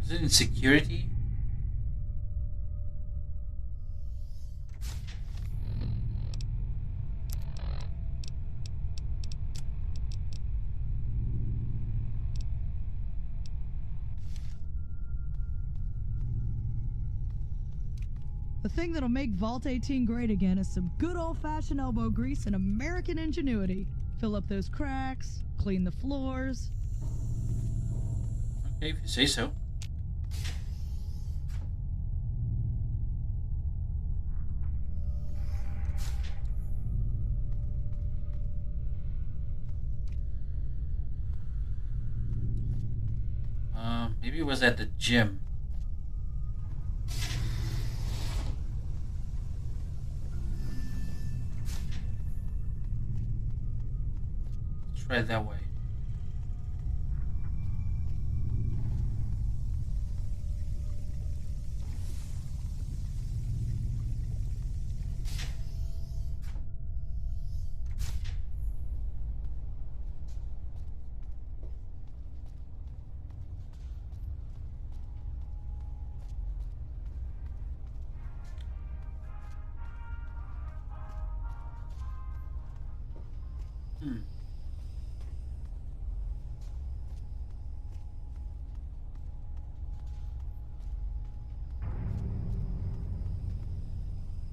Is it in security? The thing that'll make Vault 18 great again is some good old-fashioned elbow grease and American ingenuity. Fill up those cracks, clean the floors. Okay, if you say so. Maybe it was at the gym. Try it that way.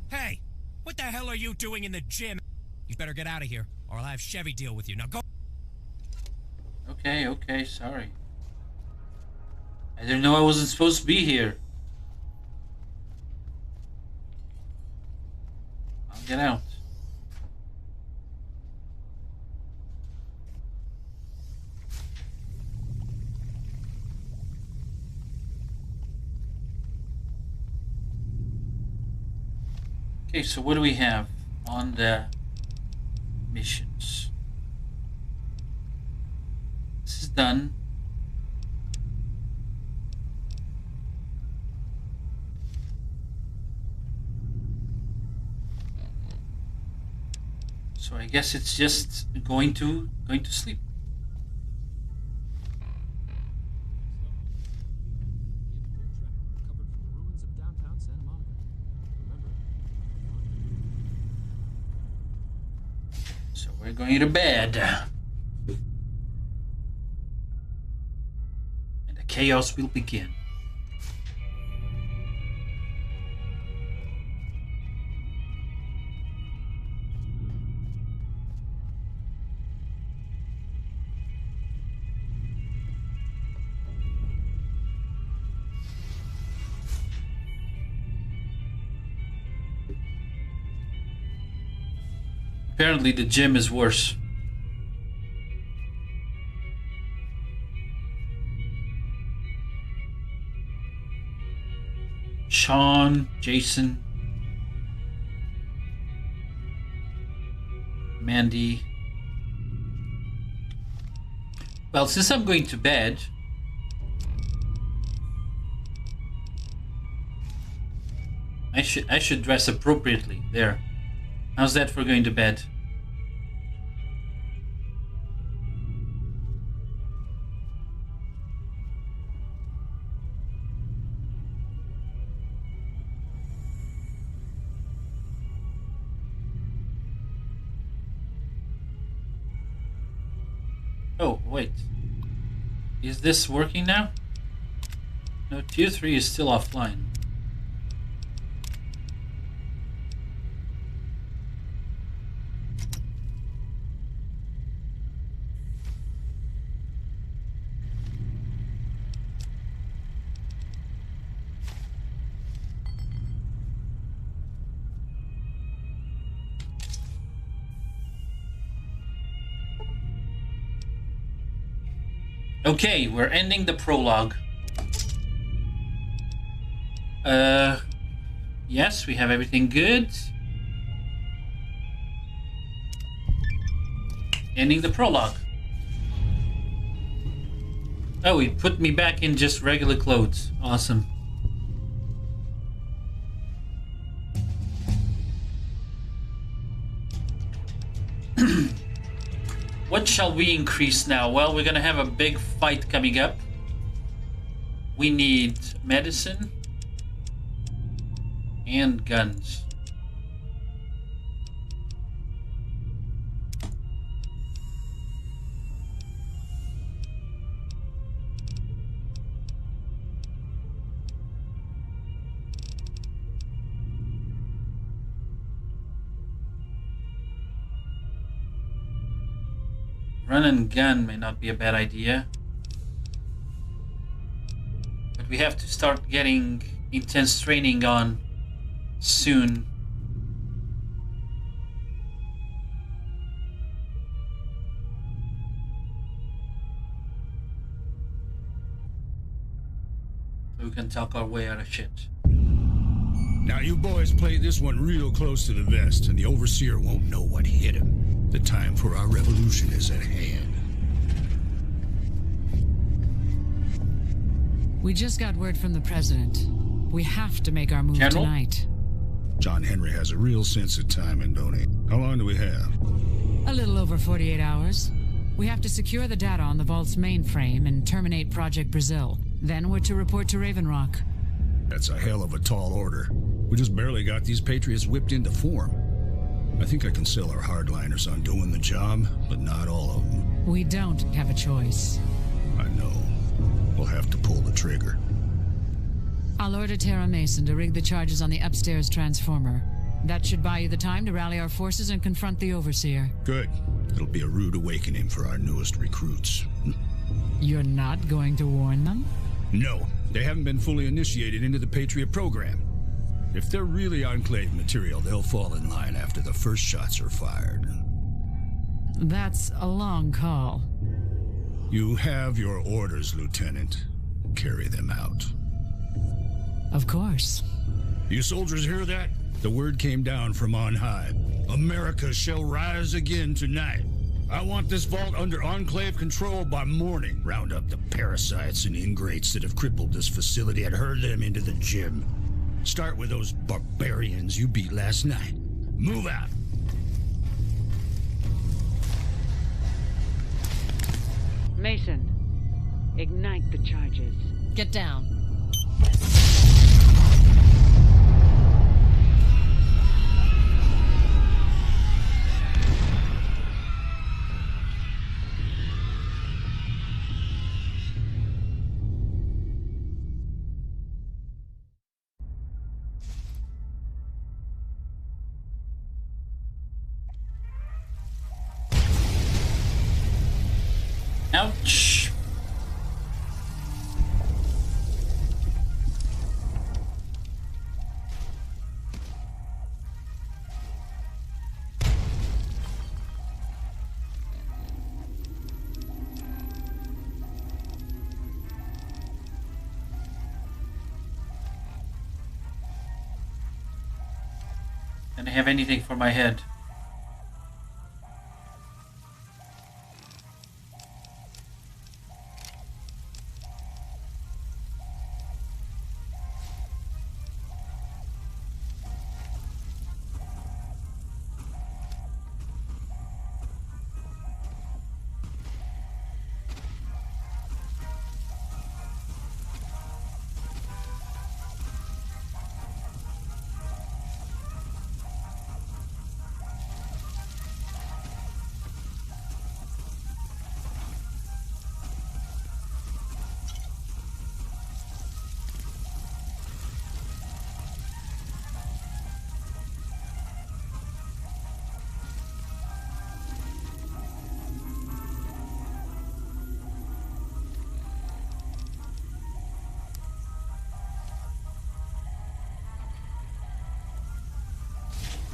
Hey, what the hell are you doing in the gym? You better get out of here, or I'll have Chevy deal with you. Now go. Okay, sorry. I didn't know I wasn't supposed to be here. I'll get out. Okay, so what do we have on the missions? This is done. So I guess it's just going to sleep. So we're going to bed. And the chaos will begin. Apparently the gym is worse. Sean, Jason, handy. Well, since I'm going to bed, I should dress appropriately. There. How's that for going to bed? Oh, wait. Is this working now? No, tier 3 is still offline. Okay, we're ending the prologue. Yes, we have everything good. Ending the prologue. Oh, he put me back in just regular clothes. Awesome. What shall we increase now? Well, we're gonna have a big fight coming up. We need medicine and guns. Run and gun may not be a bad idea. But we have to start getting intense training on soon. So we can talk our way out of shit. Now you boys play this one real close to the vest, and the Overseer won't know what hit him. The time for our revolution is at hand. We just got word from the President. We have to make our move General? tonight. John Henry has a real sense of timing, don't he? How long do we have? A little over 48 hours. We have to secure the data on the Vault's mainframe and terminate Project Brazil. Then we're to report to Raven Rock. That's a hell of a tall order. We just barely got these Patriots whipped into form. I think I can sell our hardliners on doing the job, but not all of them. We don't have a choice. I know. We'll have to pull the trigger. I'll order Tara Mason to rig the charges on the upstairs transformer. That should buy you the time to rally our forces and confront the Overseer. Good. It'll be a rude awakening for our newest recruits. You're not going to warn them? No, they haven't been fully initiated into the Patriot program. If they're really Enclave material, they'll fall in line after the first shots are fired. That's a long call. You have your orders, Lieutenant. Carry them out. Of course. You soldiers hear that? The word came down from on high. America shall rise again tonight. I want this vault under Enclave control by morning. Round up the parasites and ingrates that have crippled this facility and herd them into the gym. Start with those barbarians you beat last night. Move out. Mason, ignite the charges. Get down. Ouch. Don't have anything for my head.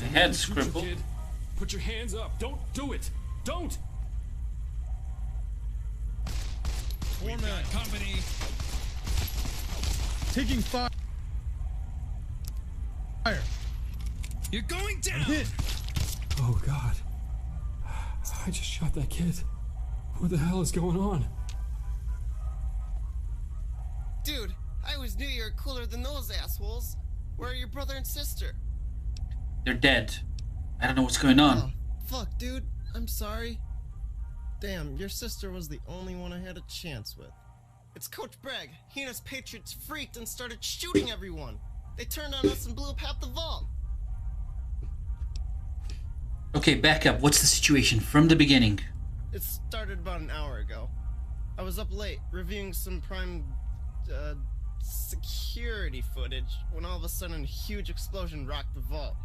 I had scribble. Kid. Put your hands up. Don't do it. Don't. We've got company. Taking fire. You're going down. I'm hit. Oh God. I just shot that kid. What the hell is going on? Dude, I always knew you were cooler than those assholes. Where are your brother and sister? They're dead. I don't know what's going on. Oh, fuck, dude. I'm sorry. Damn, your sister was the only one I had a chance with. It's Coach Bragg. He and his Patriots freaked and started shooting everyone. They turned on us and blew up half the vault. Okay, back up. What's the situation from the beginning? It started about an hour ago. I was up late, reviewing some prime, security footage, when all of a sudden a huge explosion rocked the vault.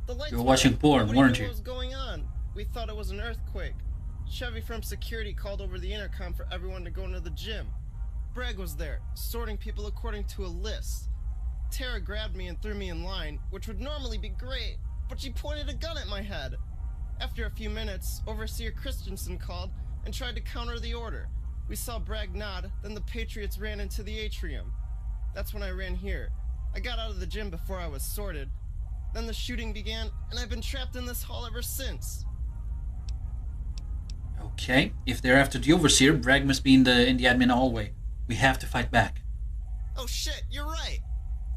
The lights You were watching porn, Nobody weren't knew you? what was going on. We thought it was an earthquake. Chevy from security called over the intercom for everyone to go into the gym. Bragg was there, sorting people according to a list. Tara grabbed me and threw me in line, which would normally be great, but she pointed a gun at my head. After a few minutes, Overseer Christensen called and tried to counter the order. We saw Bragg nod, then the Patriots ran into the atrium. That's when I ran here. I got out of the gym before I was sorted. Then the shooting began, and I've been trapped in this hall ever since. Okay, if they're after the Overseer, Bragg must be in the admin hallway. We have to fight back. Oh shit, you're right!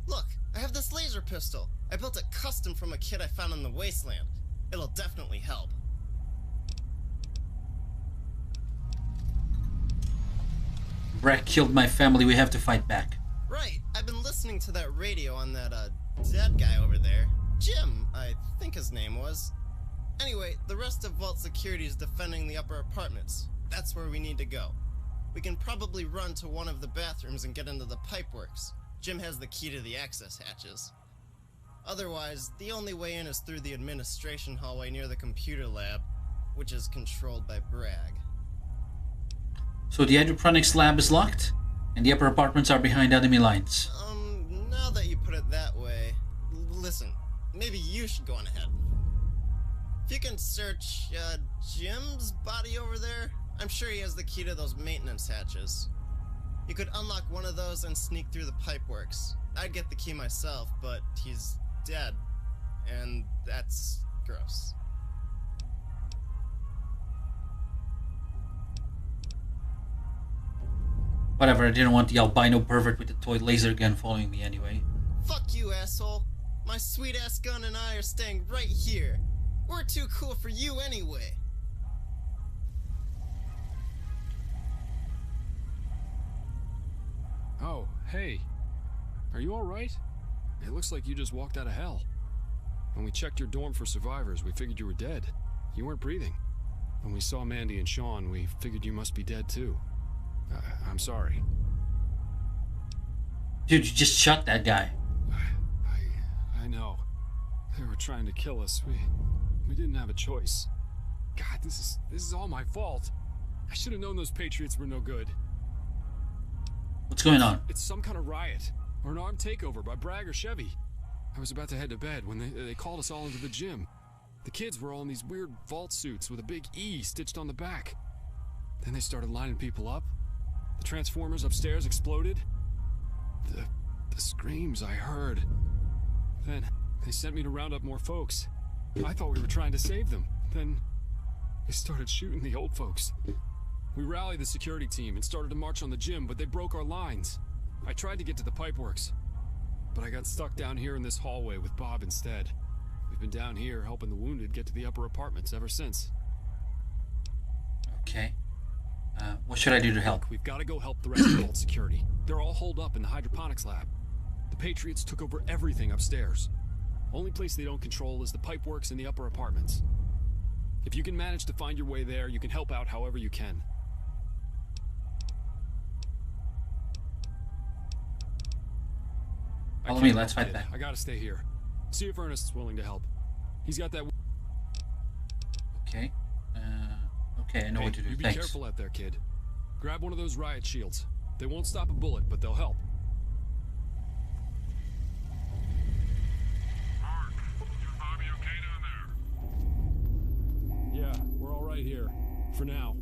Look, I have this laser pistol. I built it custom from a kid I found in the Wasteland. It'll definitely help. Bragg killed my family, we have to fight back. Right, I've been listening to that radio on that, dead guy over there. Jim, I think his name was. Anyway, the rest of Vault Security is defending the upper apartments. That's where we need to go. We can probably run to one of the bathrooms and get into the pipeworks. Jim has the key to the access hatches. Otherwise, the only way in is through the administration hallway near the computer lab, which is controlled by Bragg. So the hydroponics lab is locked, and the upper apartments are behind enemy lines. Now that you put it that way, listen, maybe you should go on ahead. If you can search, Jim's body over there, I'm sure he has the key to those maintenance hatches. You could unlock one of those and sneak through the pipeworks. I'd get the key myself, but he's dead, and that's gross. Whatever, I didn't want the albino pervert with the toy laser gun following me anyway. Fuck you, asshole. My sweet-ass gun and I are staying right here. We're too cool for you anyway. Oh, hey. Are you alright? It looks like you just walked out of hell. When we checked your dorm for survivors, we figured you were dead. You weren't breathing. When we saw Mandy and Sean, we figured you must be dead too. I'm sorry. Dude, you just shot that guy. I know. They were trying to kill us. We didn't have a choice. God, this is all my fault. I should have known those Patriots were no good. What's going on? It's some kind of riot, or an armed takeover by Bragg or Chevy. I was about to head to bed when they called us all into the gym. The kids were all in these weird vault suits with a big E stitched on the back. Then they started lining people up. The transformers upstairs exploded. The screams I heard. Then they sent me to round up more folks. I thought we were trying to save them. Then they started shooting the old folks. We rallied the security team and started to march on the gym, but they broke our lines. I tried to get to the pipeworks, but I got stuck down here in this hallway with Bob instead. We've been down here helping the wounded get to the upper apartments ever since. Okay. What should I do to help? We've got to go help the rest of Vault Security. They're all holed up in the hydroponics lab. The Patriots took over everything upstairs. Only place they don't control is the pipeworks in the upper apartments. If you can manage to find your way there, you can help out however you can. Follow me, let's fight back. I gotta stay here. See if Ernest's willing to help. He's got that... Okay. Okay, I know what to do. You be Thanks. careful out there, kid. Grab one of those riot shields. They won't stop a bullet, but they'll help. Mark, is Bobby okay right here. For now.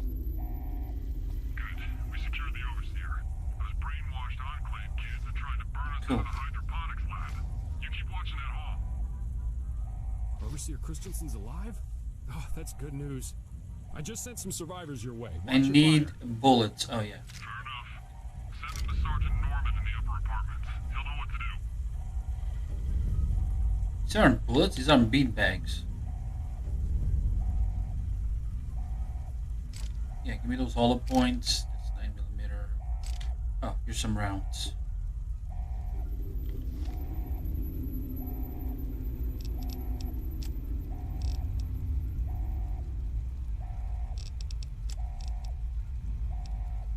Good. We secured the overseer. Those brainwashed Enclave kids that tried to burn us Cool. out of the hydroponics lab. You keep watching that hall. Overseer Christensen's alive? Oh, that's good news. I just sent some survivors your way. I Watch your need fire. bullets. Oh, yeah. Fair enough. Send them to Sergeant Norman in the upper apartments. He'll know what to do. These aren't bullets, these aren't beanbags. Yeah, give me those hollow points. That's 9mm. Oh, here's some rounds.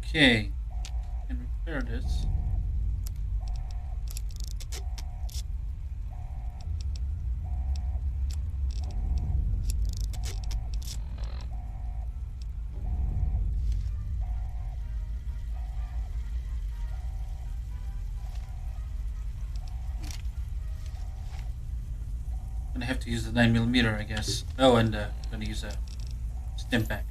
Okay, can repair this. Gonna have to use the 9mm, I guess. Oh, and gonna use a stim pack.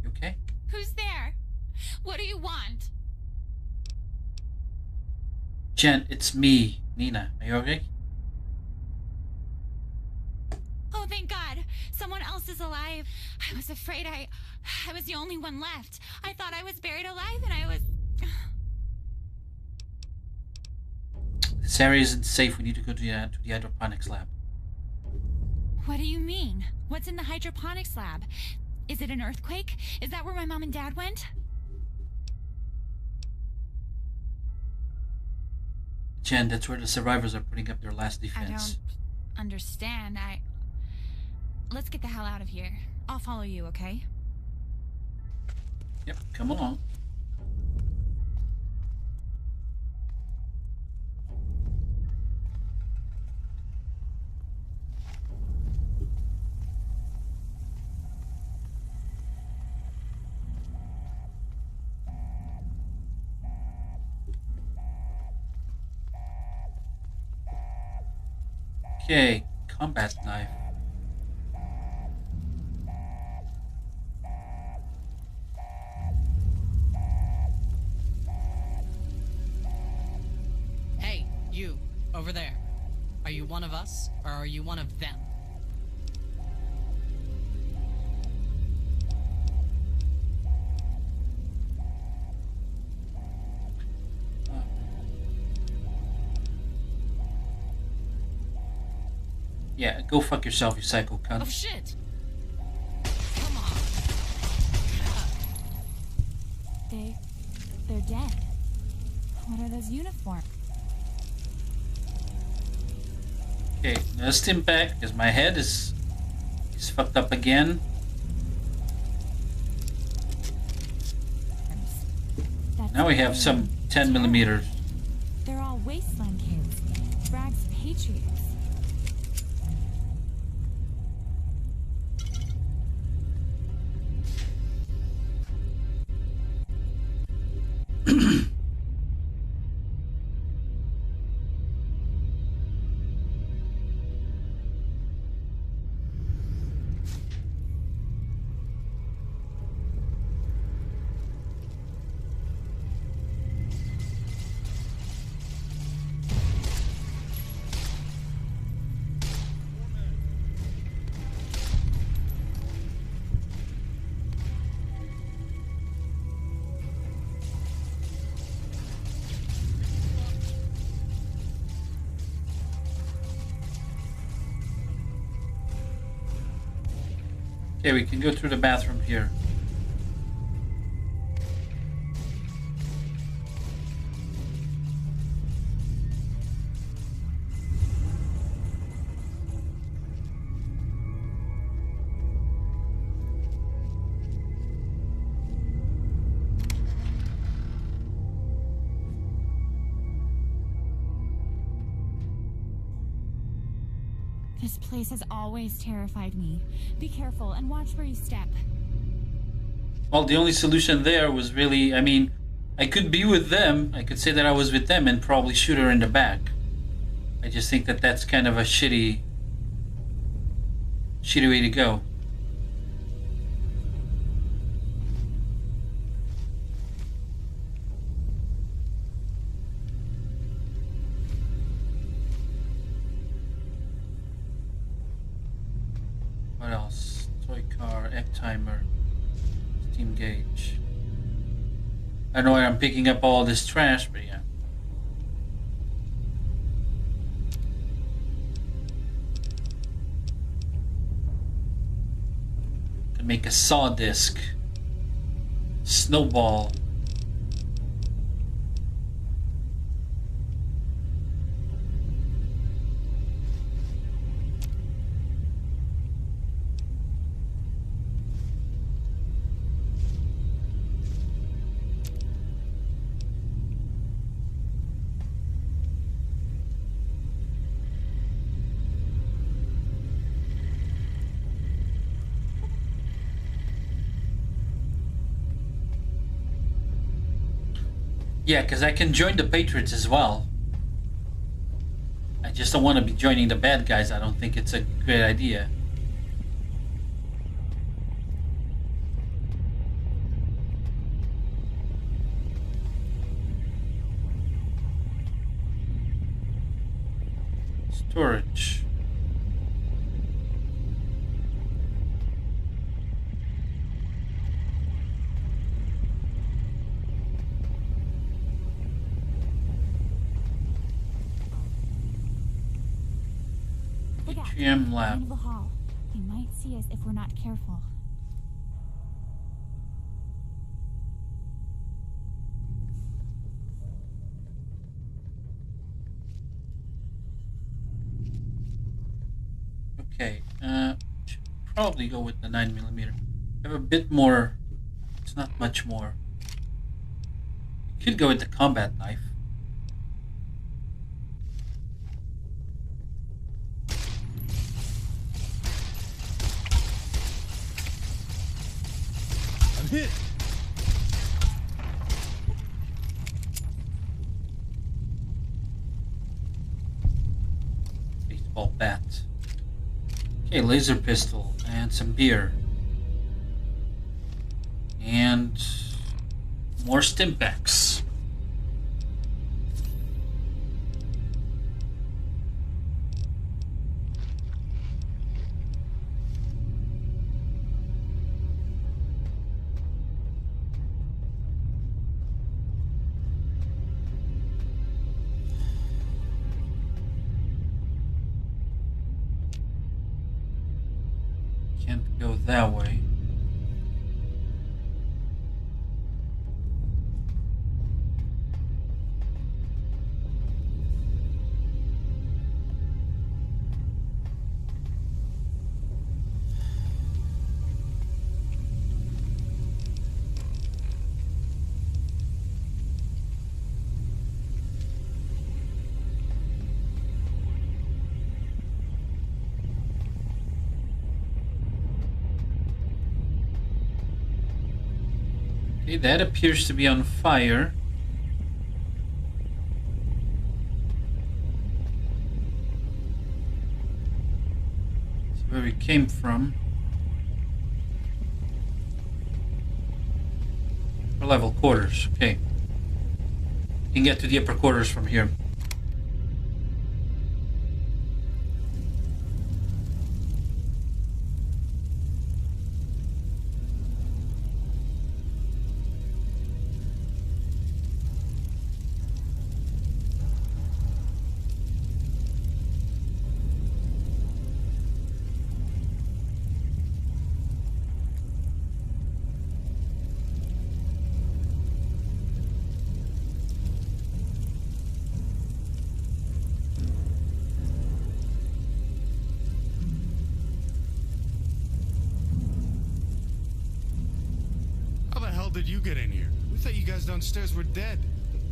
You okay? Who's there? What do you want? Jen, it's me, Nina. Are you okay? Oh, thank God. Someone else is alive. I was afraid I was the only one left. I thought I was buried alive and I was... This area isn't safe. We need to go to the hydroponics lab. What do you mean? What's in the hydroponics lab? Is it an earthquake? Is that where my mom and dad went? Jen, that's where the survivors are putting up their last I defense. don't understand. Let's get the hell out of here. I'll follow you, okay? Yep, come along. Okay, combat knife. Hey, you, over there. Are you one of us, or are you one of them? Yeah, go fuck yourself, you psycho cunt. Oh shit! They're dead. What are those uniforms? Okay, now stim pack because my head is fucked up again. Now we have some 10mm. They're all Wasteland kids. Bragg's Patriots. Okay, we can go through the bathroom here. This This place has always terrified me. Be careful and watch where you step. Well, the only solution there was really, I mean, I could be with them. I could say that I was with them and probably shoot her in the back. I just think that that's kind of a shitty way to go. What else? Toy car, egg timer, steam gauge. I know I'm picking up all this trash, but yeah. Could make a saw disc, snowball. Yeah, because I can join the Patriots as well. I just don't want to be joining the bad guys. I don't think it's a great idea. Storage. Atrium lab. End of the hall. They might see us if we're not careful. Okay, should probably go with the 9mm. I have a bit more. It's not much more. Could go with the combat knife. I'm hit. Baseball bat. Okay, laser pistol and some beer. And more stimpaks. Can't go that way. Okay, that appears to be on fire. See where we came from. Upper level quarters. Okay. You can get to the upper quarters from here. Did you get in here? We thought you guys downstairs were dead.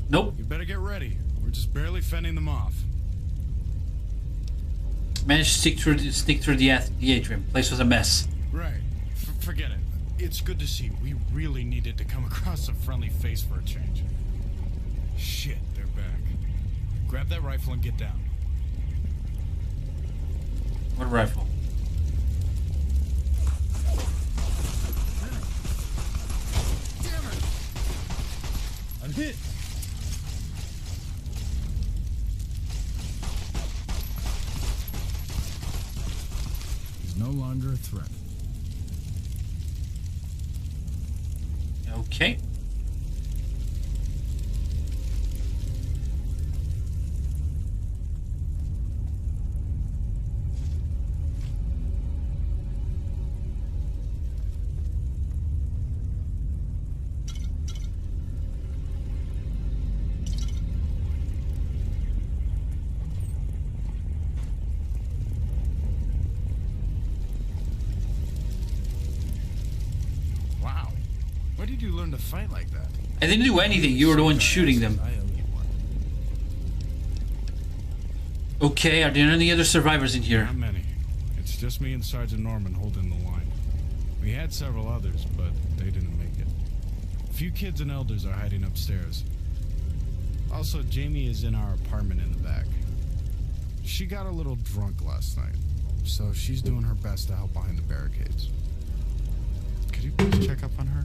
Nope. You better get ready. We're just barely fending them off. Managed to sneak through the atrium. Place was a mess. Right. Forget it. It's good to see. We really needed to come across a friendly face for a change. Shit, they're back. Grab that rifle and get down. What rifle? Damn it! I'm hit! He's no longer a threat. Okay. Wow. Where did you learn to fight like that? I didn't do anything. You were the one shooting them. Okay, are there any other survivors in here? Not many. It's just me and Sergeant Norman holding the line. We had several others, but they didn't make it. A few kids and elders are hiding upstairs. Also, Jamie is in our apartment in the back. She got a little drunk last night, so she's doing her best to help behind the barricades. Could you please check up on her?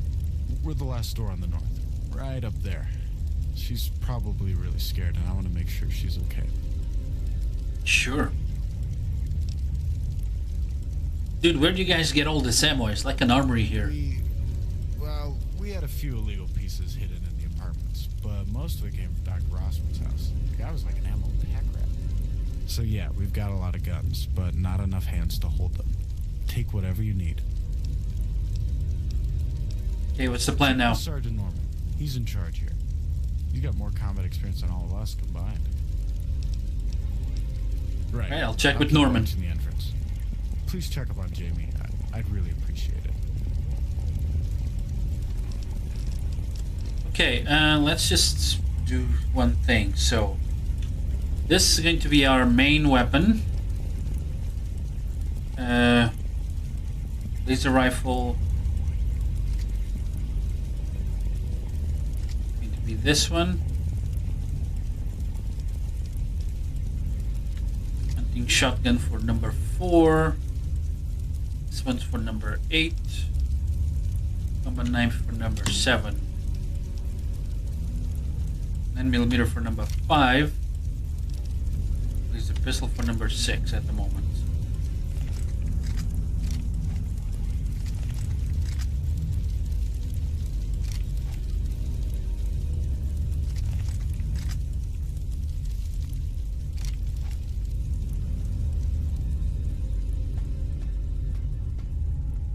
We're the last door on the north. Right up there. She's probably really scared, and I want to make sure she's okay. Sure. Dude, where do you guys get all this ammo? It's like an armory here. We had a few illegal pieces hidden in the apartments, but most of it came from Dr. Rossman's house. The guy was like an ammo pack rat. So yeah, we've got a lot of guns, but not enough hands to hold them. Take whatever you need. Okay, what's the plan now? Sergeant Norman. He's in charge here. He's got more combat experience than all of us combined. Right. I'll check with Norman. In the entrance. Please check up on Jamie. I'd really appreciate it. Okay, let's just do one thing. So, this is going to be our main weapon. Laser rifle. Going to be this one. Hunting shotgun for number 4. This one's for number 8. Combat knife for number 7. 9mm for number 5. There's a pistol for number 6 at the moment.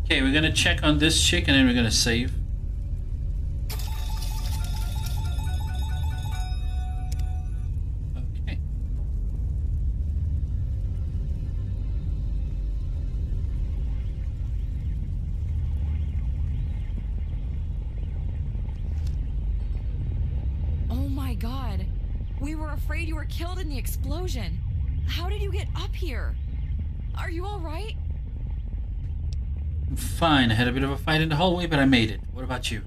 Okay, we're gonna check on this chick and then we're gonna save. Okay. Oh my god. We were afraid you were killed in the explosion. How did you get up here? Are you alright? I'm fine. I had a bit of a fight in the hallway, but I made it. What about you?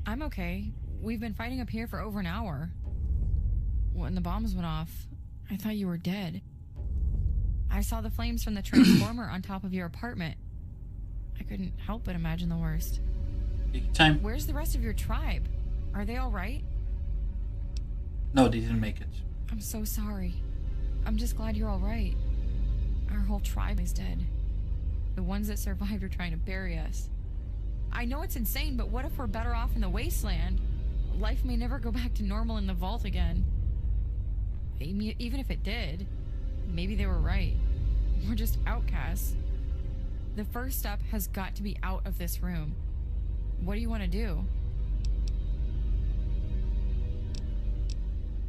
I'm okay. We've been fighting up here for over an hour. When the bombs went off, I thought you were dead. I saw the flames from the transformer on top of your apartment. I couldn't help but imagine the worst. Take your time. Where's the rest of your tribe? Are they all right? No, they didn't make it. I'm so sorry. I'm just glad you're all right. Our whole tribe is dead. The ones that survived are trying to bury us. I know it's insane, but what if we're better off in the Wasteland? Life may never go back to normal in the vault again. Even if it did, maybe they were right. We're just outcasts. The first step has got to be out of this room. What do you want to do?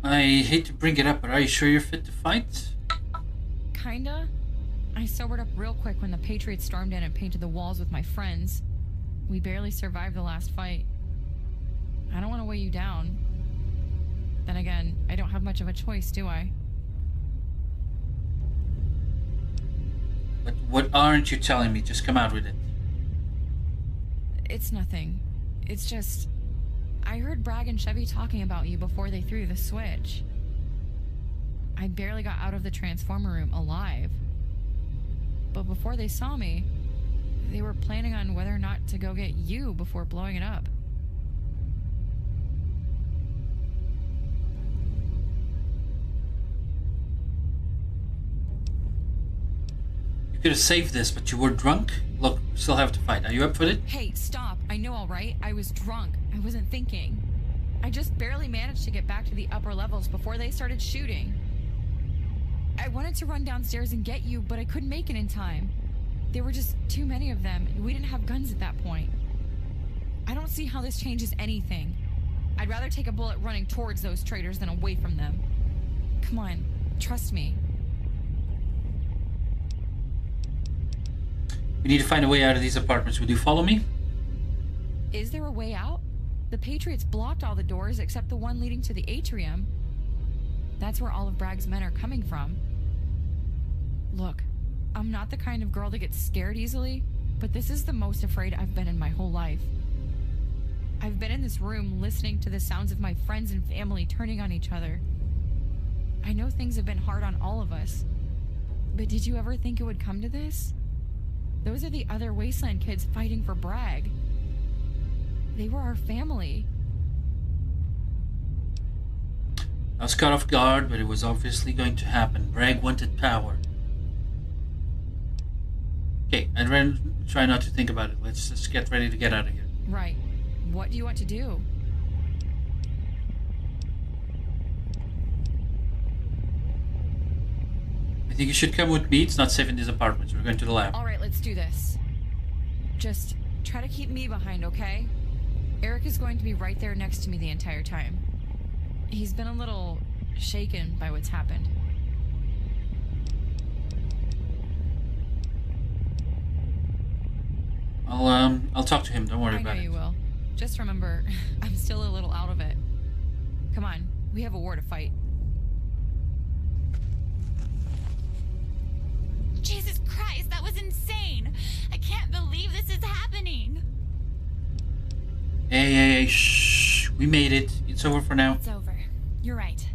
I hate to bring it up, but are you sure you're fit to fight? Kinda. I sobered up real quick when the Patriots stormed in and painted the walls with my friends. We barely survived the last fight. I don't want to weigh you down. Then again, I don't have much of a choice, do I? But what aren't you telling me? Just come out with it. It's nothing. It's just... I heard Bragg and Chevy talking about you before they threw the switch. I barely got out of the transformer room alive. But before they saw me, they were planning on whether or not to go get you before blowing it up. You could have saved this, but you were drunk? Look, we still have to fight. Are you up for it? Hey, stop. I know, all right? I was drunk. I wasn't thinking. I just barely managed to get back to the upper levels before they started shooting. I wanted to run downstairs and get you, but I couldn't make it in time. There were just too many of them, and we didn't have guns at that point. I don't see how this changes anything. I'd rather take a bullet running towards those traitors than away from them. Come on, trust me. We need to find a way out of these apartments. Would you follow me? Is there a way out? The Patriots blocked all the doors except the one leading to the atrium. That's where all of Bragg's men are coming from. Look, I'm not the kind of girl that gets scared easily, but this is the most afraid I've been in my whole life. I've been in this room listening to the sounds of my friends and family turning on each other. I know things have been hard on all of us, but did you ever think it would come to this? Those are the other Wasteland kids fighting for Bragg. They were our family. I was caught off guard, but it was obviously going to happen. Bragg wanted power. Okay, I'd rather try not to think about it. Let's just get ready to get out of here. Right. What do you want to do? I think you should come with me. It's not safe in these apartments. We're going to the lab. All right, let's do this. Just try to keep me behind, okay? Eric is going to be right there next to me the entire time. He's been a little shaken by what's happened. I'll talk to him. Don't worry about it. I know you will. Just remember, I'm still a little out of it. Come on, we have a war to fight. Jesus Christ, that was insane! I can't believe this is happening! Hey, shh. We made it. It's over for now. It's over. You're right.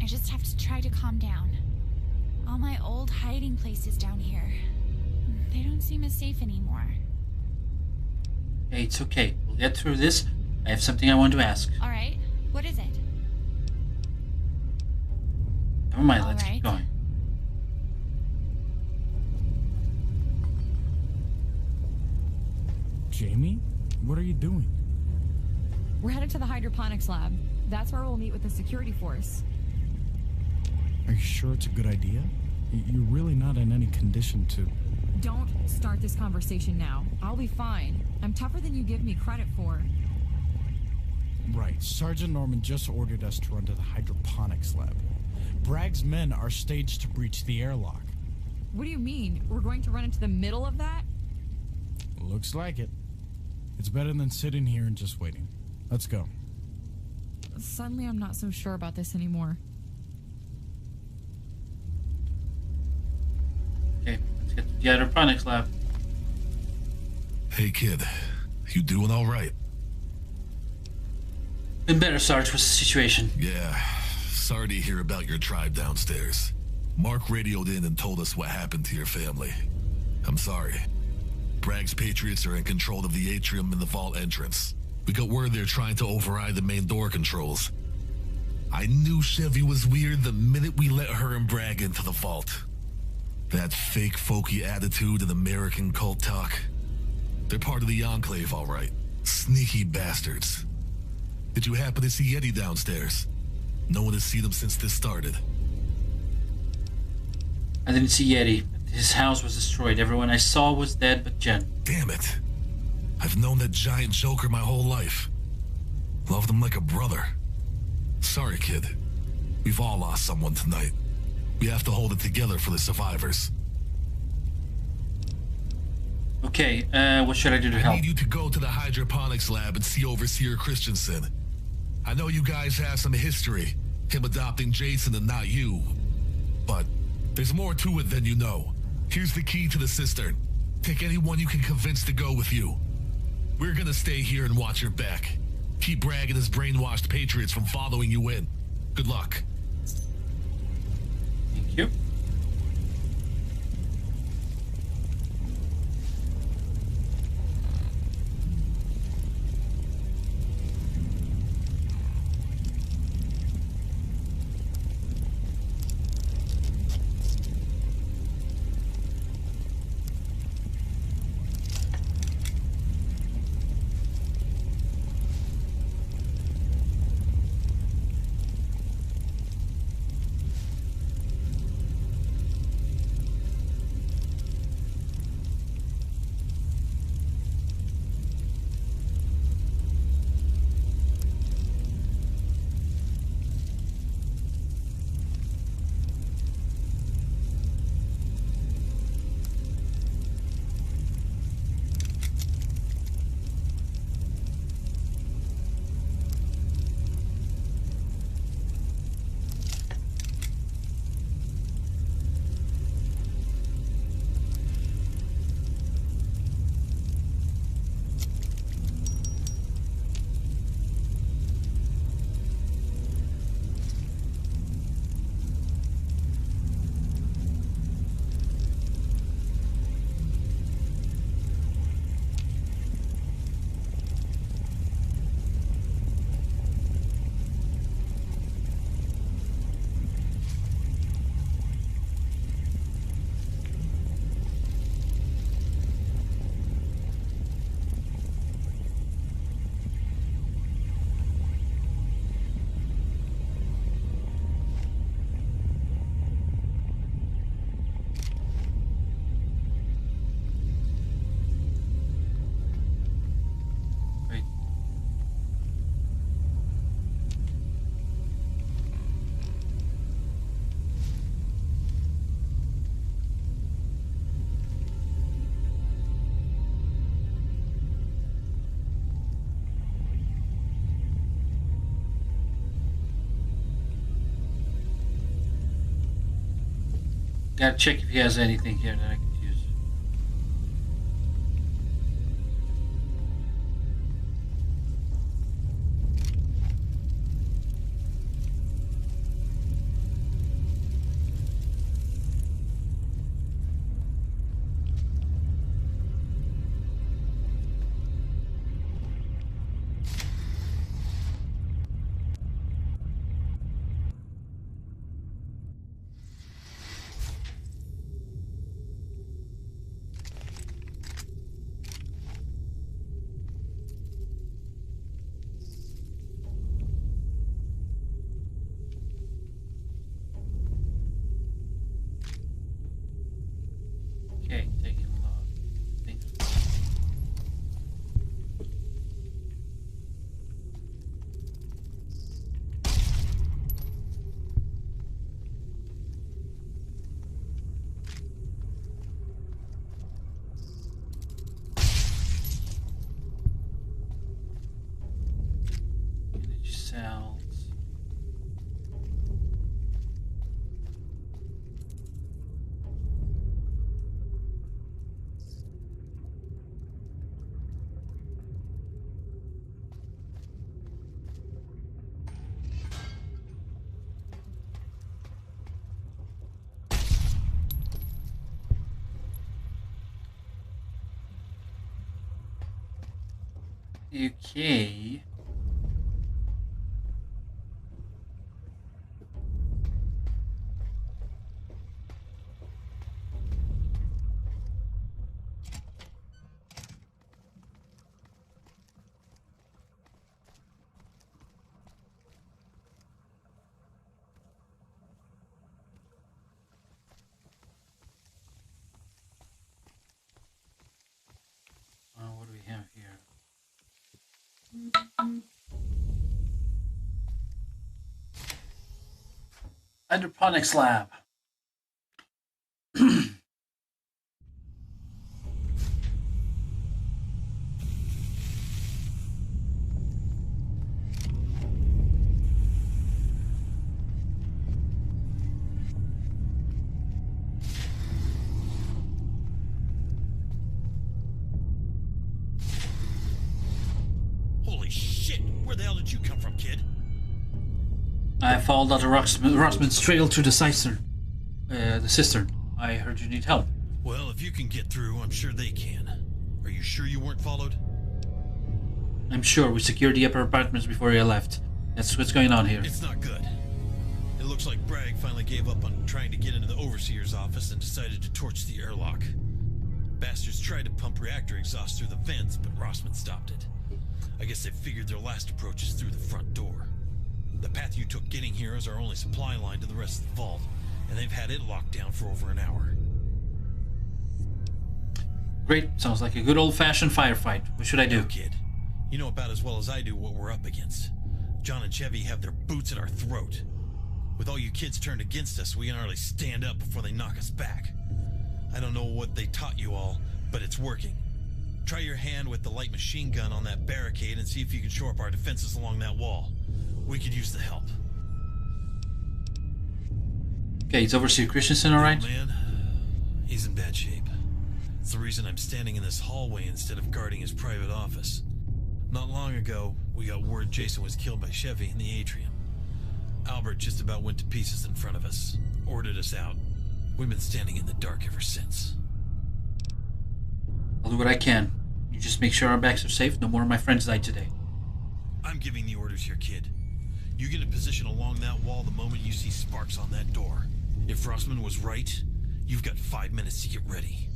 I just have to try to calm down. All my old hiding places down here. They don't seem as safe anymore. Hey, it's okay. We'll get through this. I have something I want to ask. Alright. What is it? Never mind. Let's keep going. Jamie? What are you doing? We're headed to the hydroponics lab. That's where we'll meet with the security force. Are you sure it's a good idea? You're really not in any condition to... Don't start this conversation now. I'll be fine. I'm tougher than you give me credit for. Right. Sergeant Norman just ordered us to run to the hydroponics lab. Bragg's men are staged to breach the airlock. What do you mean? We're going to run into the middle of that? Looks like it. It's better than sitting here and just waiting. Let's go. Suddenly I'm not so sure about this anymore. Okay, let's get to the hydroponics lab. Hey, kid. You doing all right? Been better, Sarge. What's the situation? Yeah. Sorry to hear about your tribe downstairs. Mark radioed in and told us what happened to your family. I'm sorry. Bragg's Patriots are in control of the atrium and the vault entrance. We got word they're trying to override the main door controls. I knew Chevy was weird the minute we let her and Bragg into the vault. That fake folky attitude and American cult talk. They're part of the Enclave, all right. Sneaky bastards. Did you happen to see Eddie downstairs? No one has seen him since this started. I didn't see Yeti. His house was destroyed. Everyone I saw was dead but Jen. Damn it. I've known that giant joker my whole life. Loved him like a brother. Sorry, kid. We've all lost someone tonight. We have to hold it together for the survivors. Okay, what should I do to help? I need you to go to the hydroponics lab and see Overseer Christensen. I know you guys have some history, him adopting Jason and not you. But there's more to it than you know. Here's the key to the cistern. Take anyone you can convince to go with you. We're gonna stay here and watch your back. Keep Bragg and his brainwashed patriots from following you in. Good luck. Thank you. Gotta check if he has anything here that I could use. Okay, taking a lot of things. Energy cells. Okay. What do we have here? Hydroponics lab. Shit, where the hell did you come from, kid? I followed out Rossman's trail to the cistern. I heard you need help. Well, if you can get through, I'm sure they can. Are you sure you weren't followed? I'm sure we secured the upper apartments before you left. That's what's going on here. It's not good. It looks like Bragg finally gave up on trying to get into the Overseer's office and decided to torch the airlock. Bastards tried to pump reactor exhaust through the vents, but Rossman stopped it. I guess they figured their last approach is through the front door. The path you took getting here is our only supply line to the rest of the vault, and they've had it locked down for over an hour. Great. Sounds like a good old-fashioned firefight. What should I do? No, kid. You know about as well as I do what we're up against. John and Chevy have their boots at our throat. With all you kids turned against us, we can hardly stand up before they knock us back. I don't know what they taught you all, but it's working. Try your hand with the light machine gun on that barricade and see if you can shore up our defenses along that wall. We could use the help. Okay, is Overseer Christensen alright? Man, he's in bad shape. It's the reason I'm standing in this hallway instead of guarding his private office. Not long ago, we got word Jason was killed by Chevy in the atrium. Albert just about went to pieces in front of us, ordered us out. We've been standing in the dark ever since. I'll do what I can. You just make sure our backs are safe. No more of my friends died today. I'm giving the orders here, kid. You get in position along that wall the moment you see sparks on that door. If Rossman was right, you've got 5 minutes to get ready.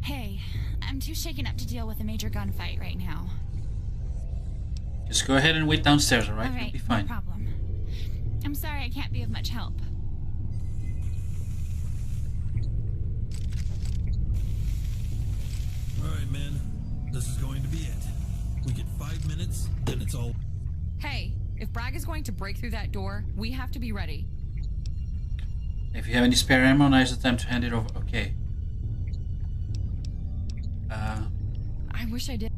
Hey, I'm too shaken up to deal with a major gunfight right now. Just go ahead and wait downstairs, alright? You'll be fine. No problem. I'm sorry I can't be of much help. Alright, man. This is going to be it. We get 5 minutes, then it's all... Hey, if Bragg is going to break through that door, we have to be ready. If you have any spare ammo, now's the time to hand it over. Okay. I wish I did.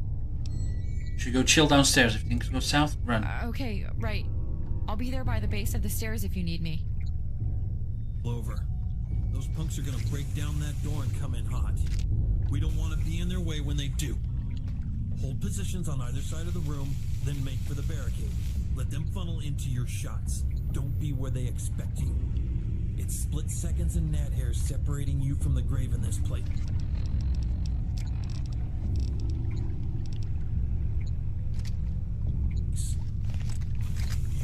Should go chill downstairs. If things go south, run. Okay, right. I'll be there by the base of the stairs if you need me. Over. Those punks are gonna break down that door and come in hot. We don't want to be in their way when they do. Hold positions on either side of the room, then make for the barricade. Let them funnel into your shots. Don't be where they expect you. It's split seconds and gnat hairs separating you from the grave in this place.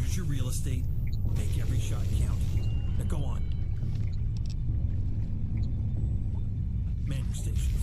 Use your real estate. Make every shot count. Now go on. Man your stations.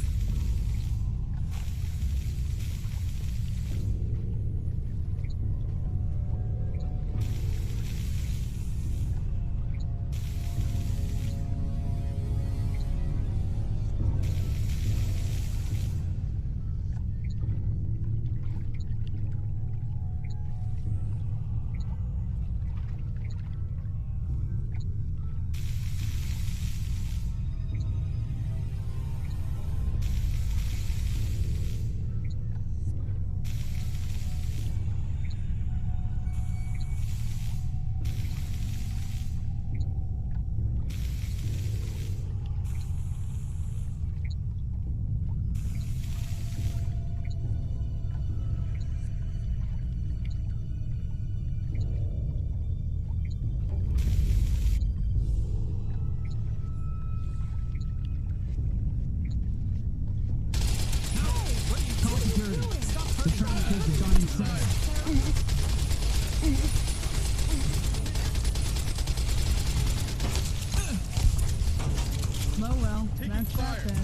Oh well, that's that then.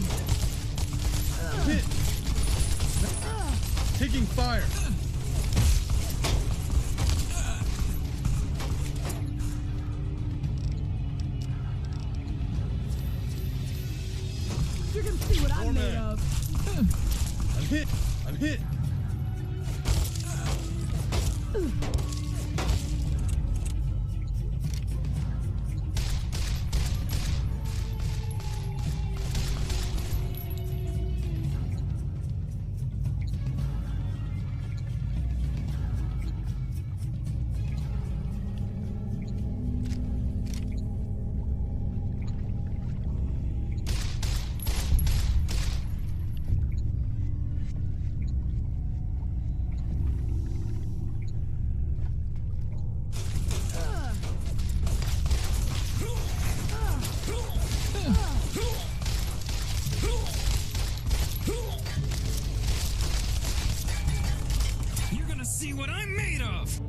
Hit! Taking fire! You're gonna see what I'm made of. I'm hit! I'm hit! see what I'm made of!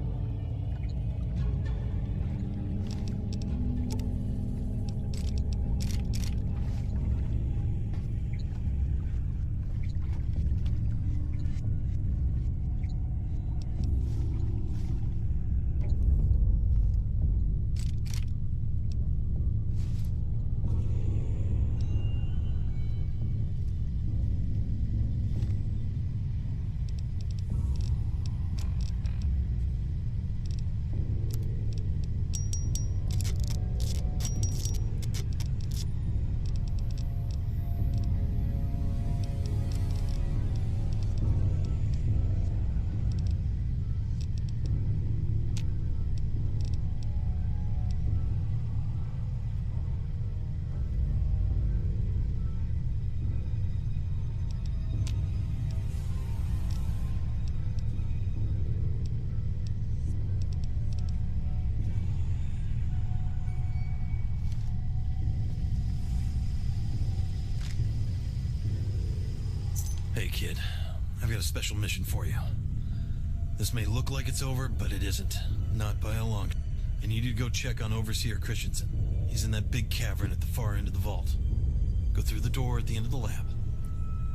Hey, kid. I've got a special mission for you. This may look like it's over, but it isn't. Not by a long... I need you to go check on Overseer Christensen. He's in that big cavern at the far end of the vault. Go through the door at the end of the lab.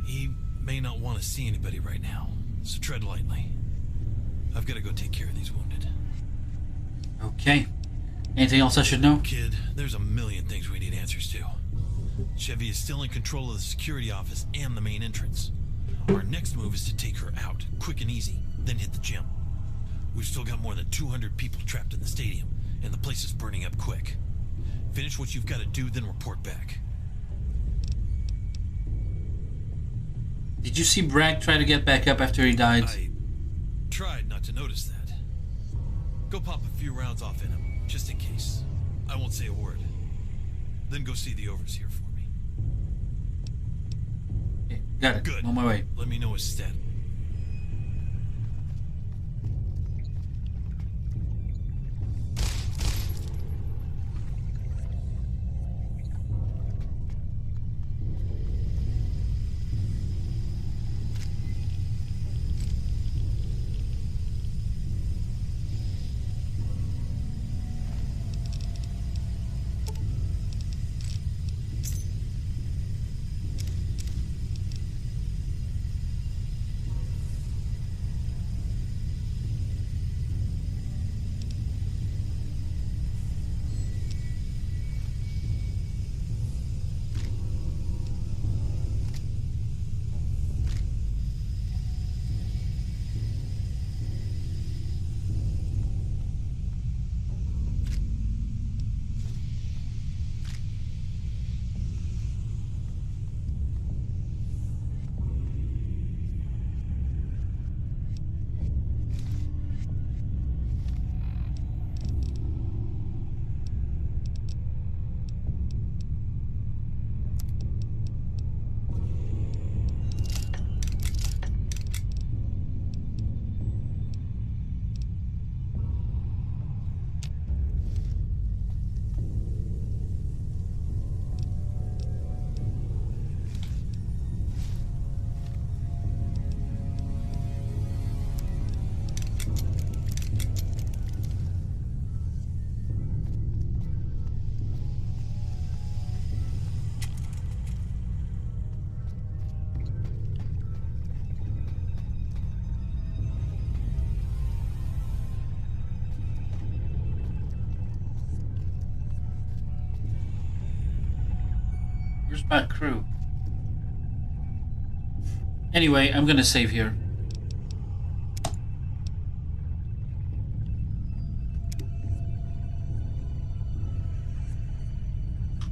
He may not want to see anybody right now, so tread lightly. I've got to go take care of these wounded. Okay. Anything else I should know? Kid, there's a million things we need answers to. Chevy is still in control of the security office and the main entrance. Our next move is to take her out, quick and easy, then hit the gym. We've still got more than 200 people trapped in the stadium, and the place is burning up quick. Finish what you've got to do, then report back. Did you see Bragg try to get back up after he died? I tried not to notice that. Go pop a few rounds off in him, just in case. I won't say a word. Then go see the Overseer for me. Okay, got it. Good. I'm on my way. Let me know his status. Where's my crew? Anyway, I'm gonna save here.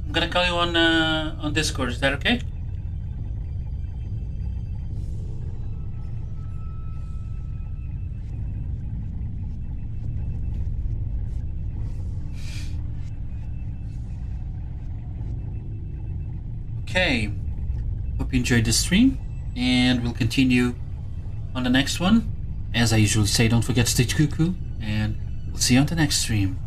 I'm gonna call you on Discord. Is that okay? Okay. Hope you enjoyed this stream, and we'll continue on the next one. As I usually say, don't forget to stay cuckoo, and we'll see you on the next stream.